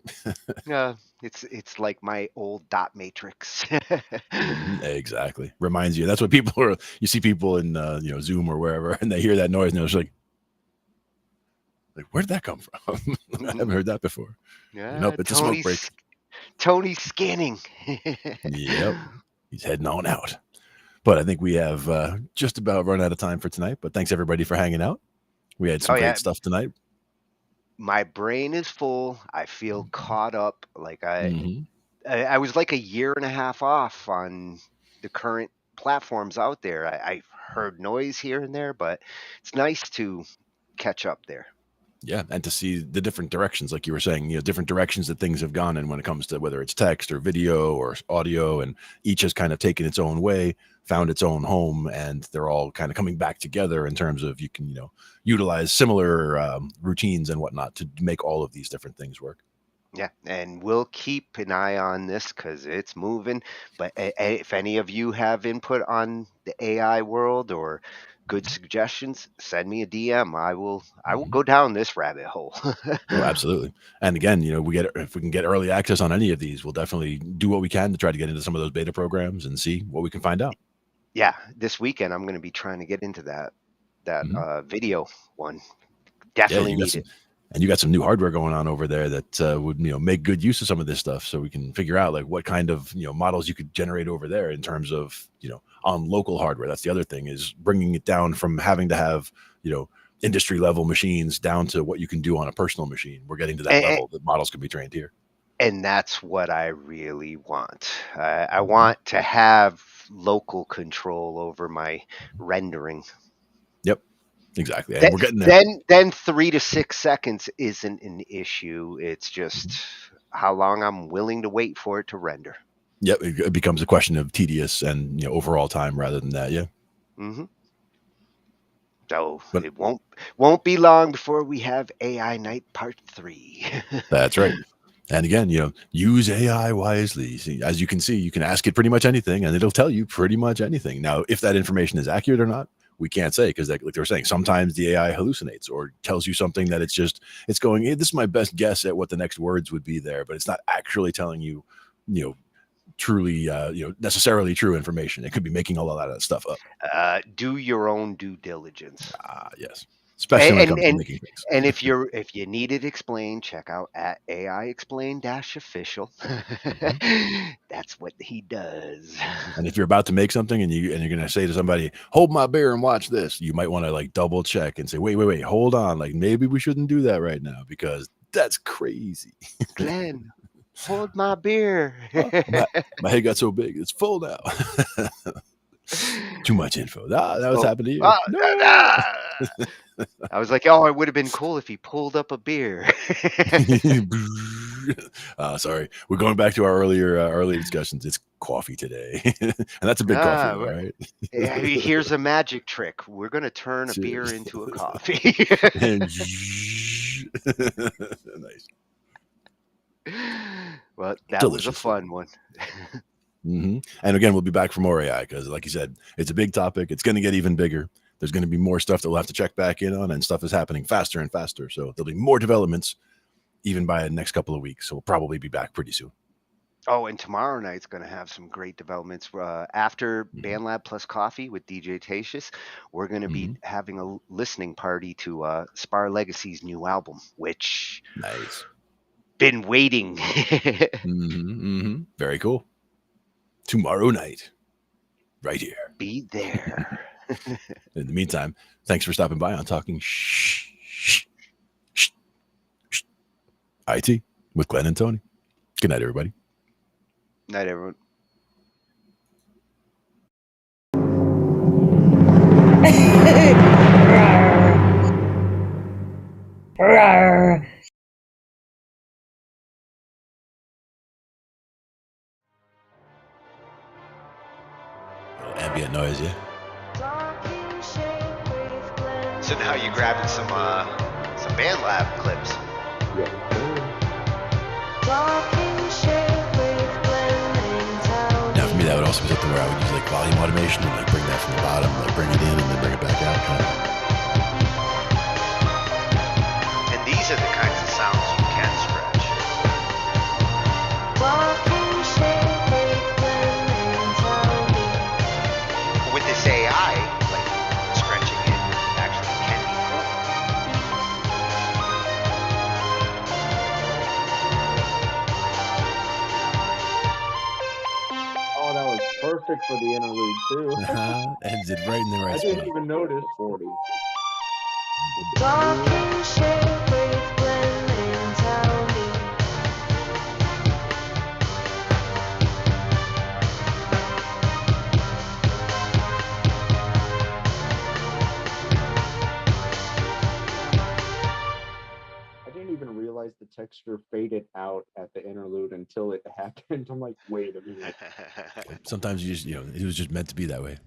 It's like my old dot matrix. Exactly. Reminds you. That's what people are. You see people in Zoom or wherever, and they hear that noise, and they're just like, where did that come from? I haven't heard that before. Yeah, nope, it's a smoke break. Tony's scanning. Yep. He's heading on out. But I think we have just about run out of time for tonight. But thanks everybody for hanging out. We had some great stuff tonight. My brain is full. I feel caught up. Like I was like a year and a half off on the current platforms out there. I've heard noise here and there, but it's nice to catch up there. Yeah, and to see the different directions, like you were saying, different directions that things have gone in when it comes to whether it's text or video or audio, and each has kind of taken its own way, found its own home, and they're all kind of coming back together in terms of you can, utilize similar routines and whatnot to make all of these different things work. Yeah, and we'll keep an eye on this because it's moving. But if any of you have input on the AI world or good suggestions, send me a DM. I will go down this rabbit hole. Oh, absolutely. And again, if we can get early access on any of these, we'll definitely do what we can to try to get into some of those beta programs and see what we can find out. Yeah, this weekend I'm going to be trying to get into that video one. Definitely need it. And you got some new hardware going on over there that would make good use of some of this stuff, so we can figure out like what kind of models you could generate over there in terms of on local hardware. That's the other thing, is bringing it down from having to have industry level machines down to what you can do on a personal machine. We're getting to that level that models can be trained here. And that's what I really want. I want to have local control over my rendering. Yep. Exactly. And we're getting there. Then 3 to 6 seconds isn't an issue. It's just how long I'm willing to wait for it to render. Yep. It becomes a question of tedious and overall time rather than that. Yeah. Mm-hmm. So it won't be long before we have AI Night Part 3. That's right. And again, use AI wisely. See, as you can see, you can ask it pretty much anything and it'll tell you pretty much anything. Now, if that information is accurate or not, we can't say, because like they were saying, sometimes the AI hallucinates or tells you something that it's going, hey, this is my best guess at what the next words would be there, but it's not actually telling you, truly, necessarily true information. It could be making all of that stuff up. Do your own due diligence. Yes. especially when it comes to making things. And if you need it explained, check out at AI Explain Official. That's what he does. And if you're about to make something and you're gonna say to somebody, "Hold my beer and watch this," you might want to like double check and say, "Wait, hold on. Like maybe we shouldn't do that right now because that's crazy." Glenn, hold my beer. my head got so big, it's full now. Too much info. That was happening to you. I was like, oh, it would have been cool if he pulled up a beer. Sorry, we're going back to our earlier discussions. It's coffee today, and that's a big coffee, though, right? Here's a magic trick. We're gonna turn a beer into a coffee. Nice. Well, that Delicious. was a fun one. And again, we'll be back for more AI because, like you said, it's a big topic. It's going to get even bigger. There's going to be more stuff that we'll have to check back in on, and stuff is happening faster and faster. So there'll be more developments even by the next couple of weeks. So we'll probably be back pretty soon. Oh, and tomorrow night's going to have some great developments. After BandLab plus coffee with DJ Tatius, we're going to be having a listening party to Spar Legacy's new album, which been waiting. Very cool. Tomorrow night, right here. Be there. In the meantime, thanks for stopping by on Talking Shh IT with Glenn and Tony. Good night, everybody. Night, everyone. Ambient noise, yeah. So now you're grabbing some BandLab clips. Now for me, that would also be something where I would use like volume automation and like bring that from the bottom, like bring it in and then bring it back out. And these are the kinds of sounds you can scratch. With this AI, like scratching it actually can be cool. Oh, that was perfect for the interlude too. Ends it right in the right I spot. didn't even notice. 40. I didn't even realize the texture faded out at the interlude until it happened. I'm like, wait a minute. Sometimes you just, it was just meant to be that way.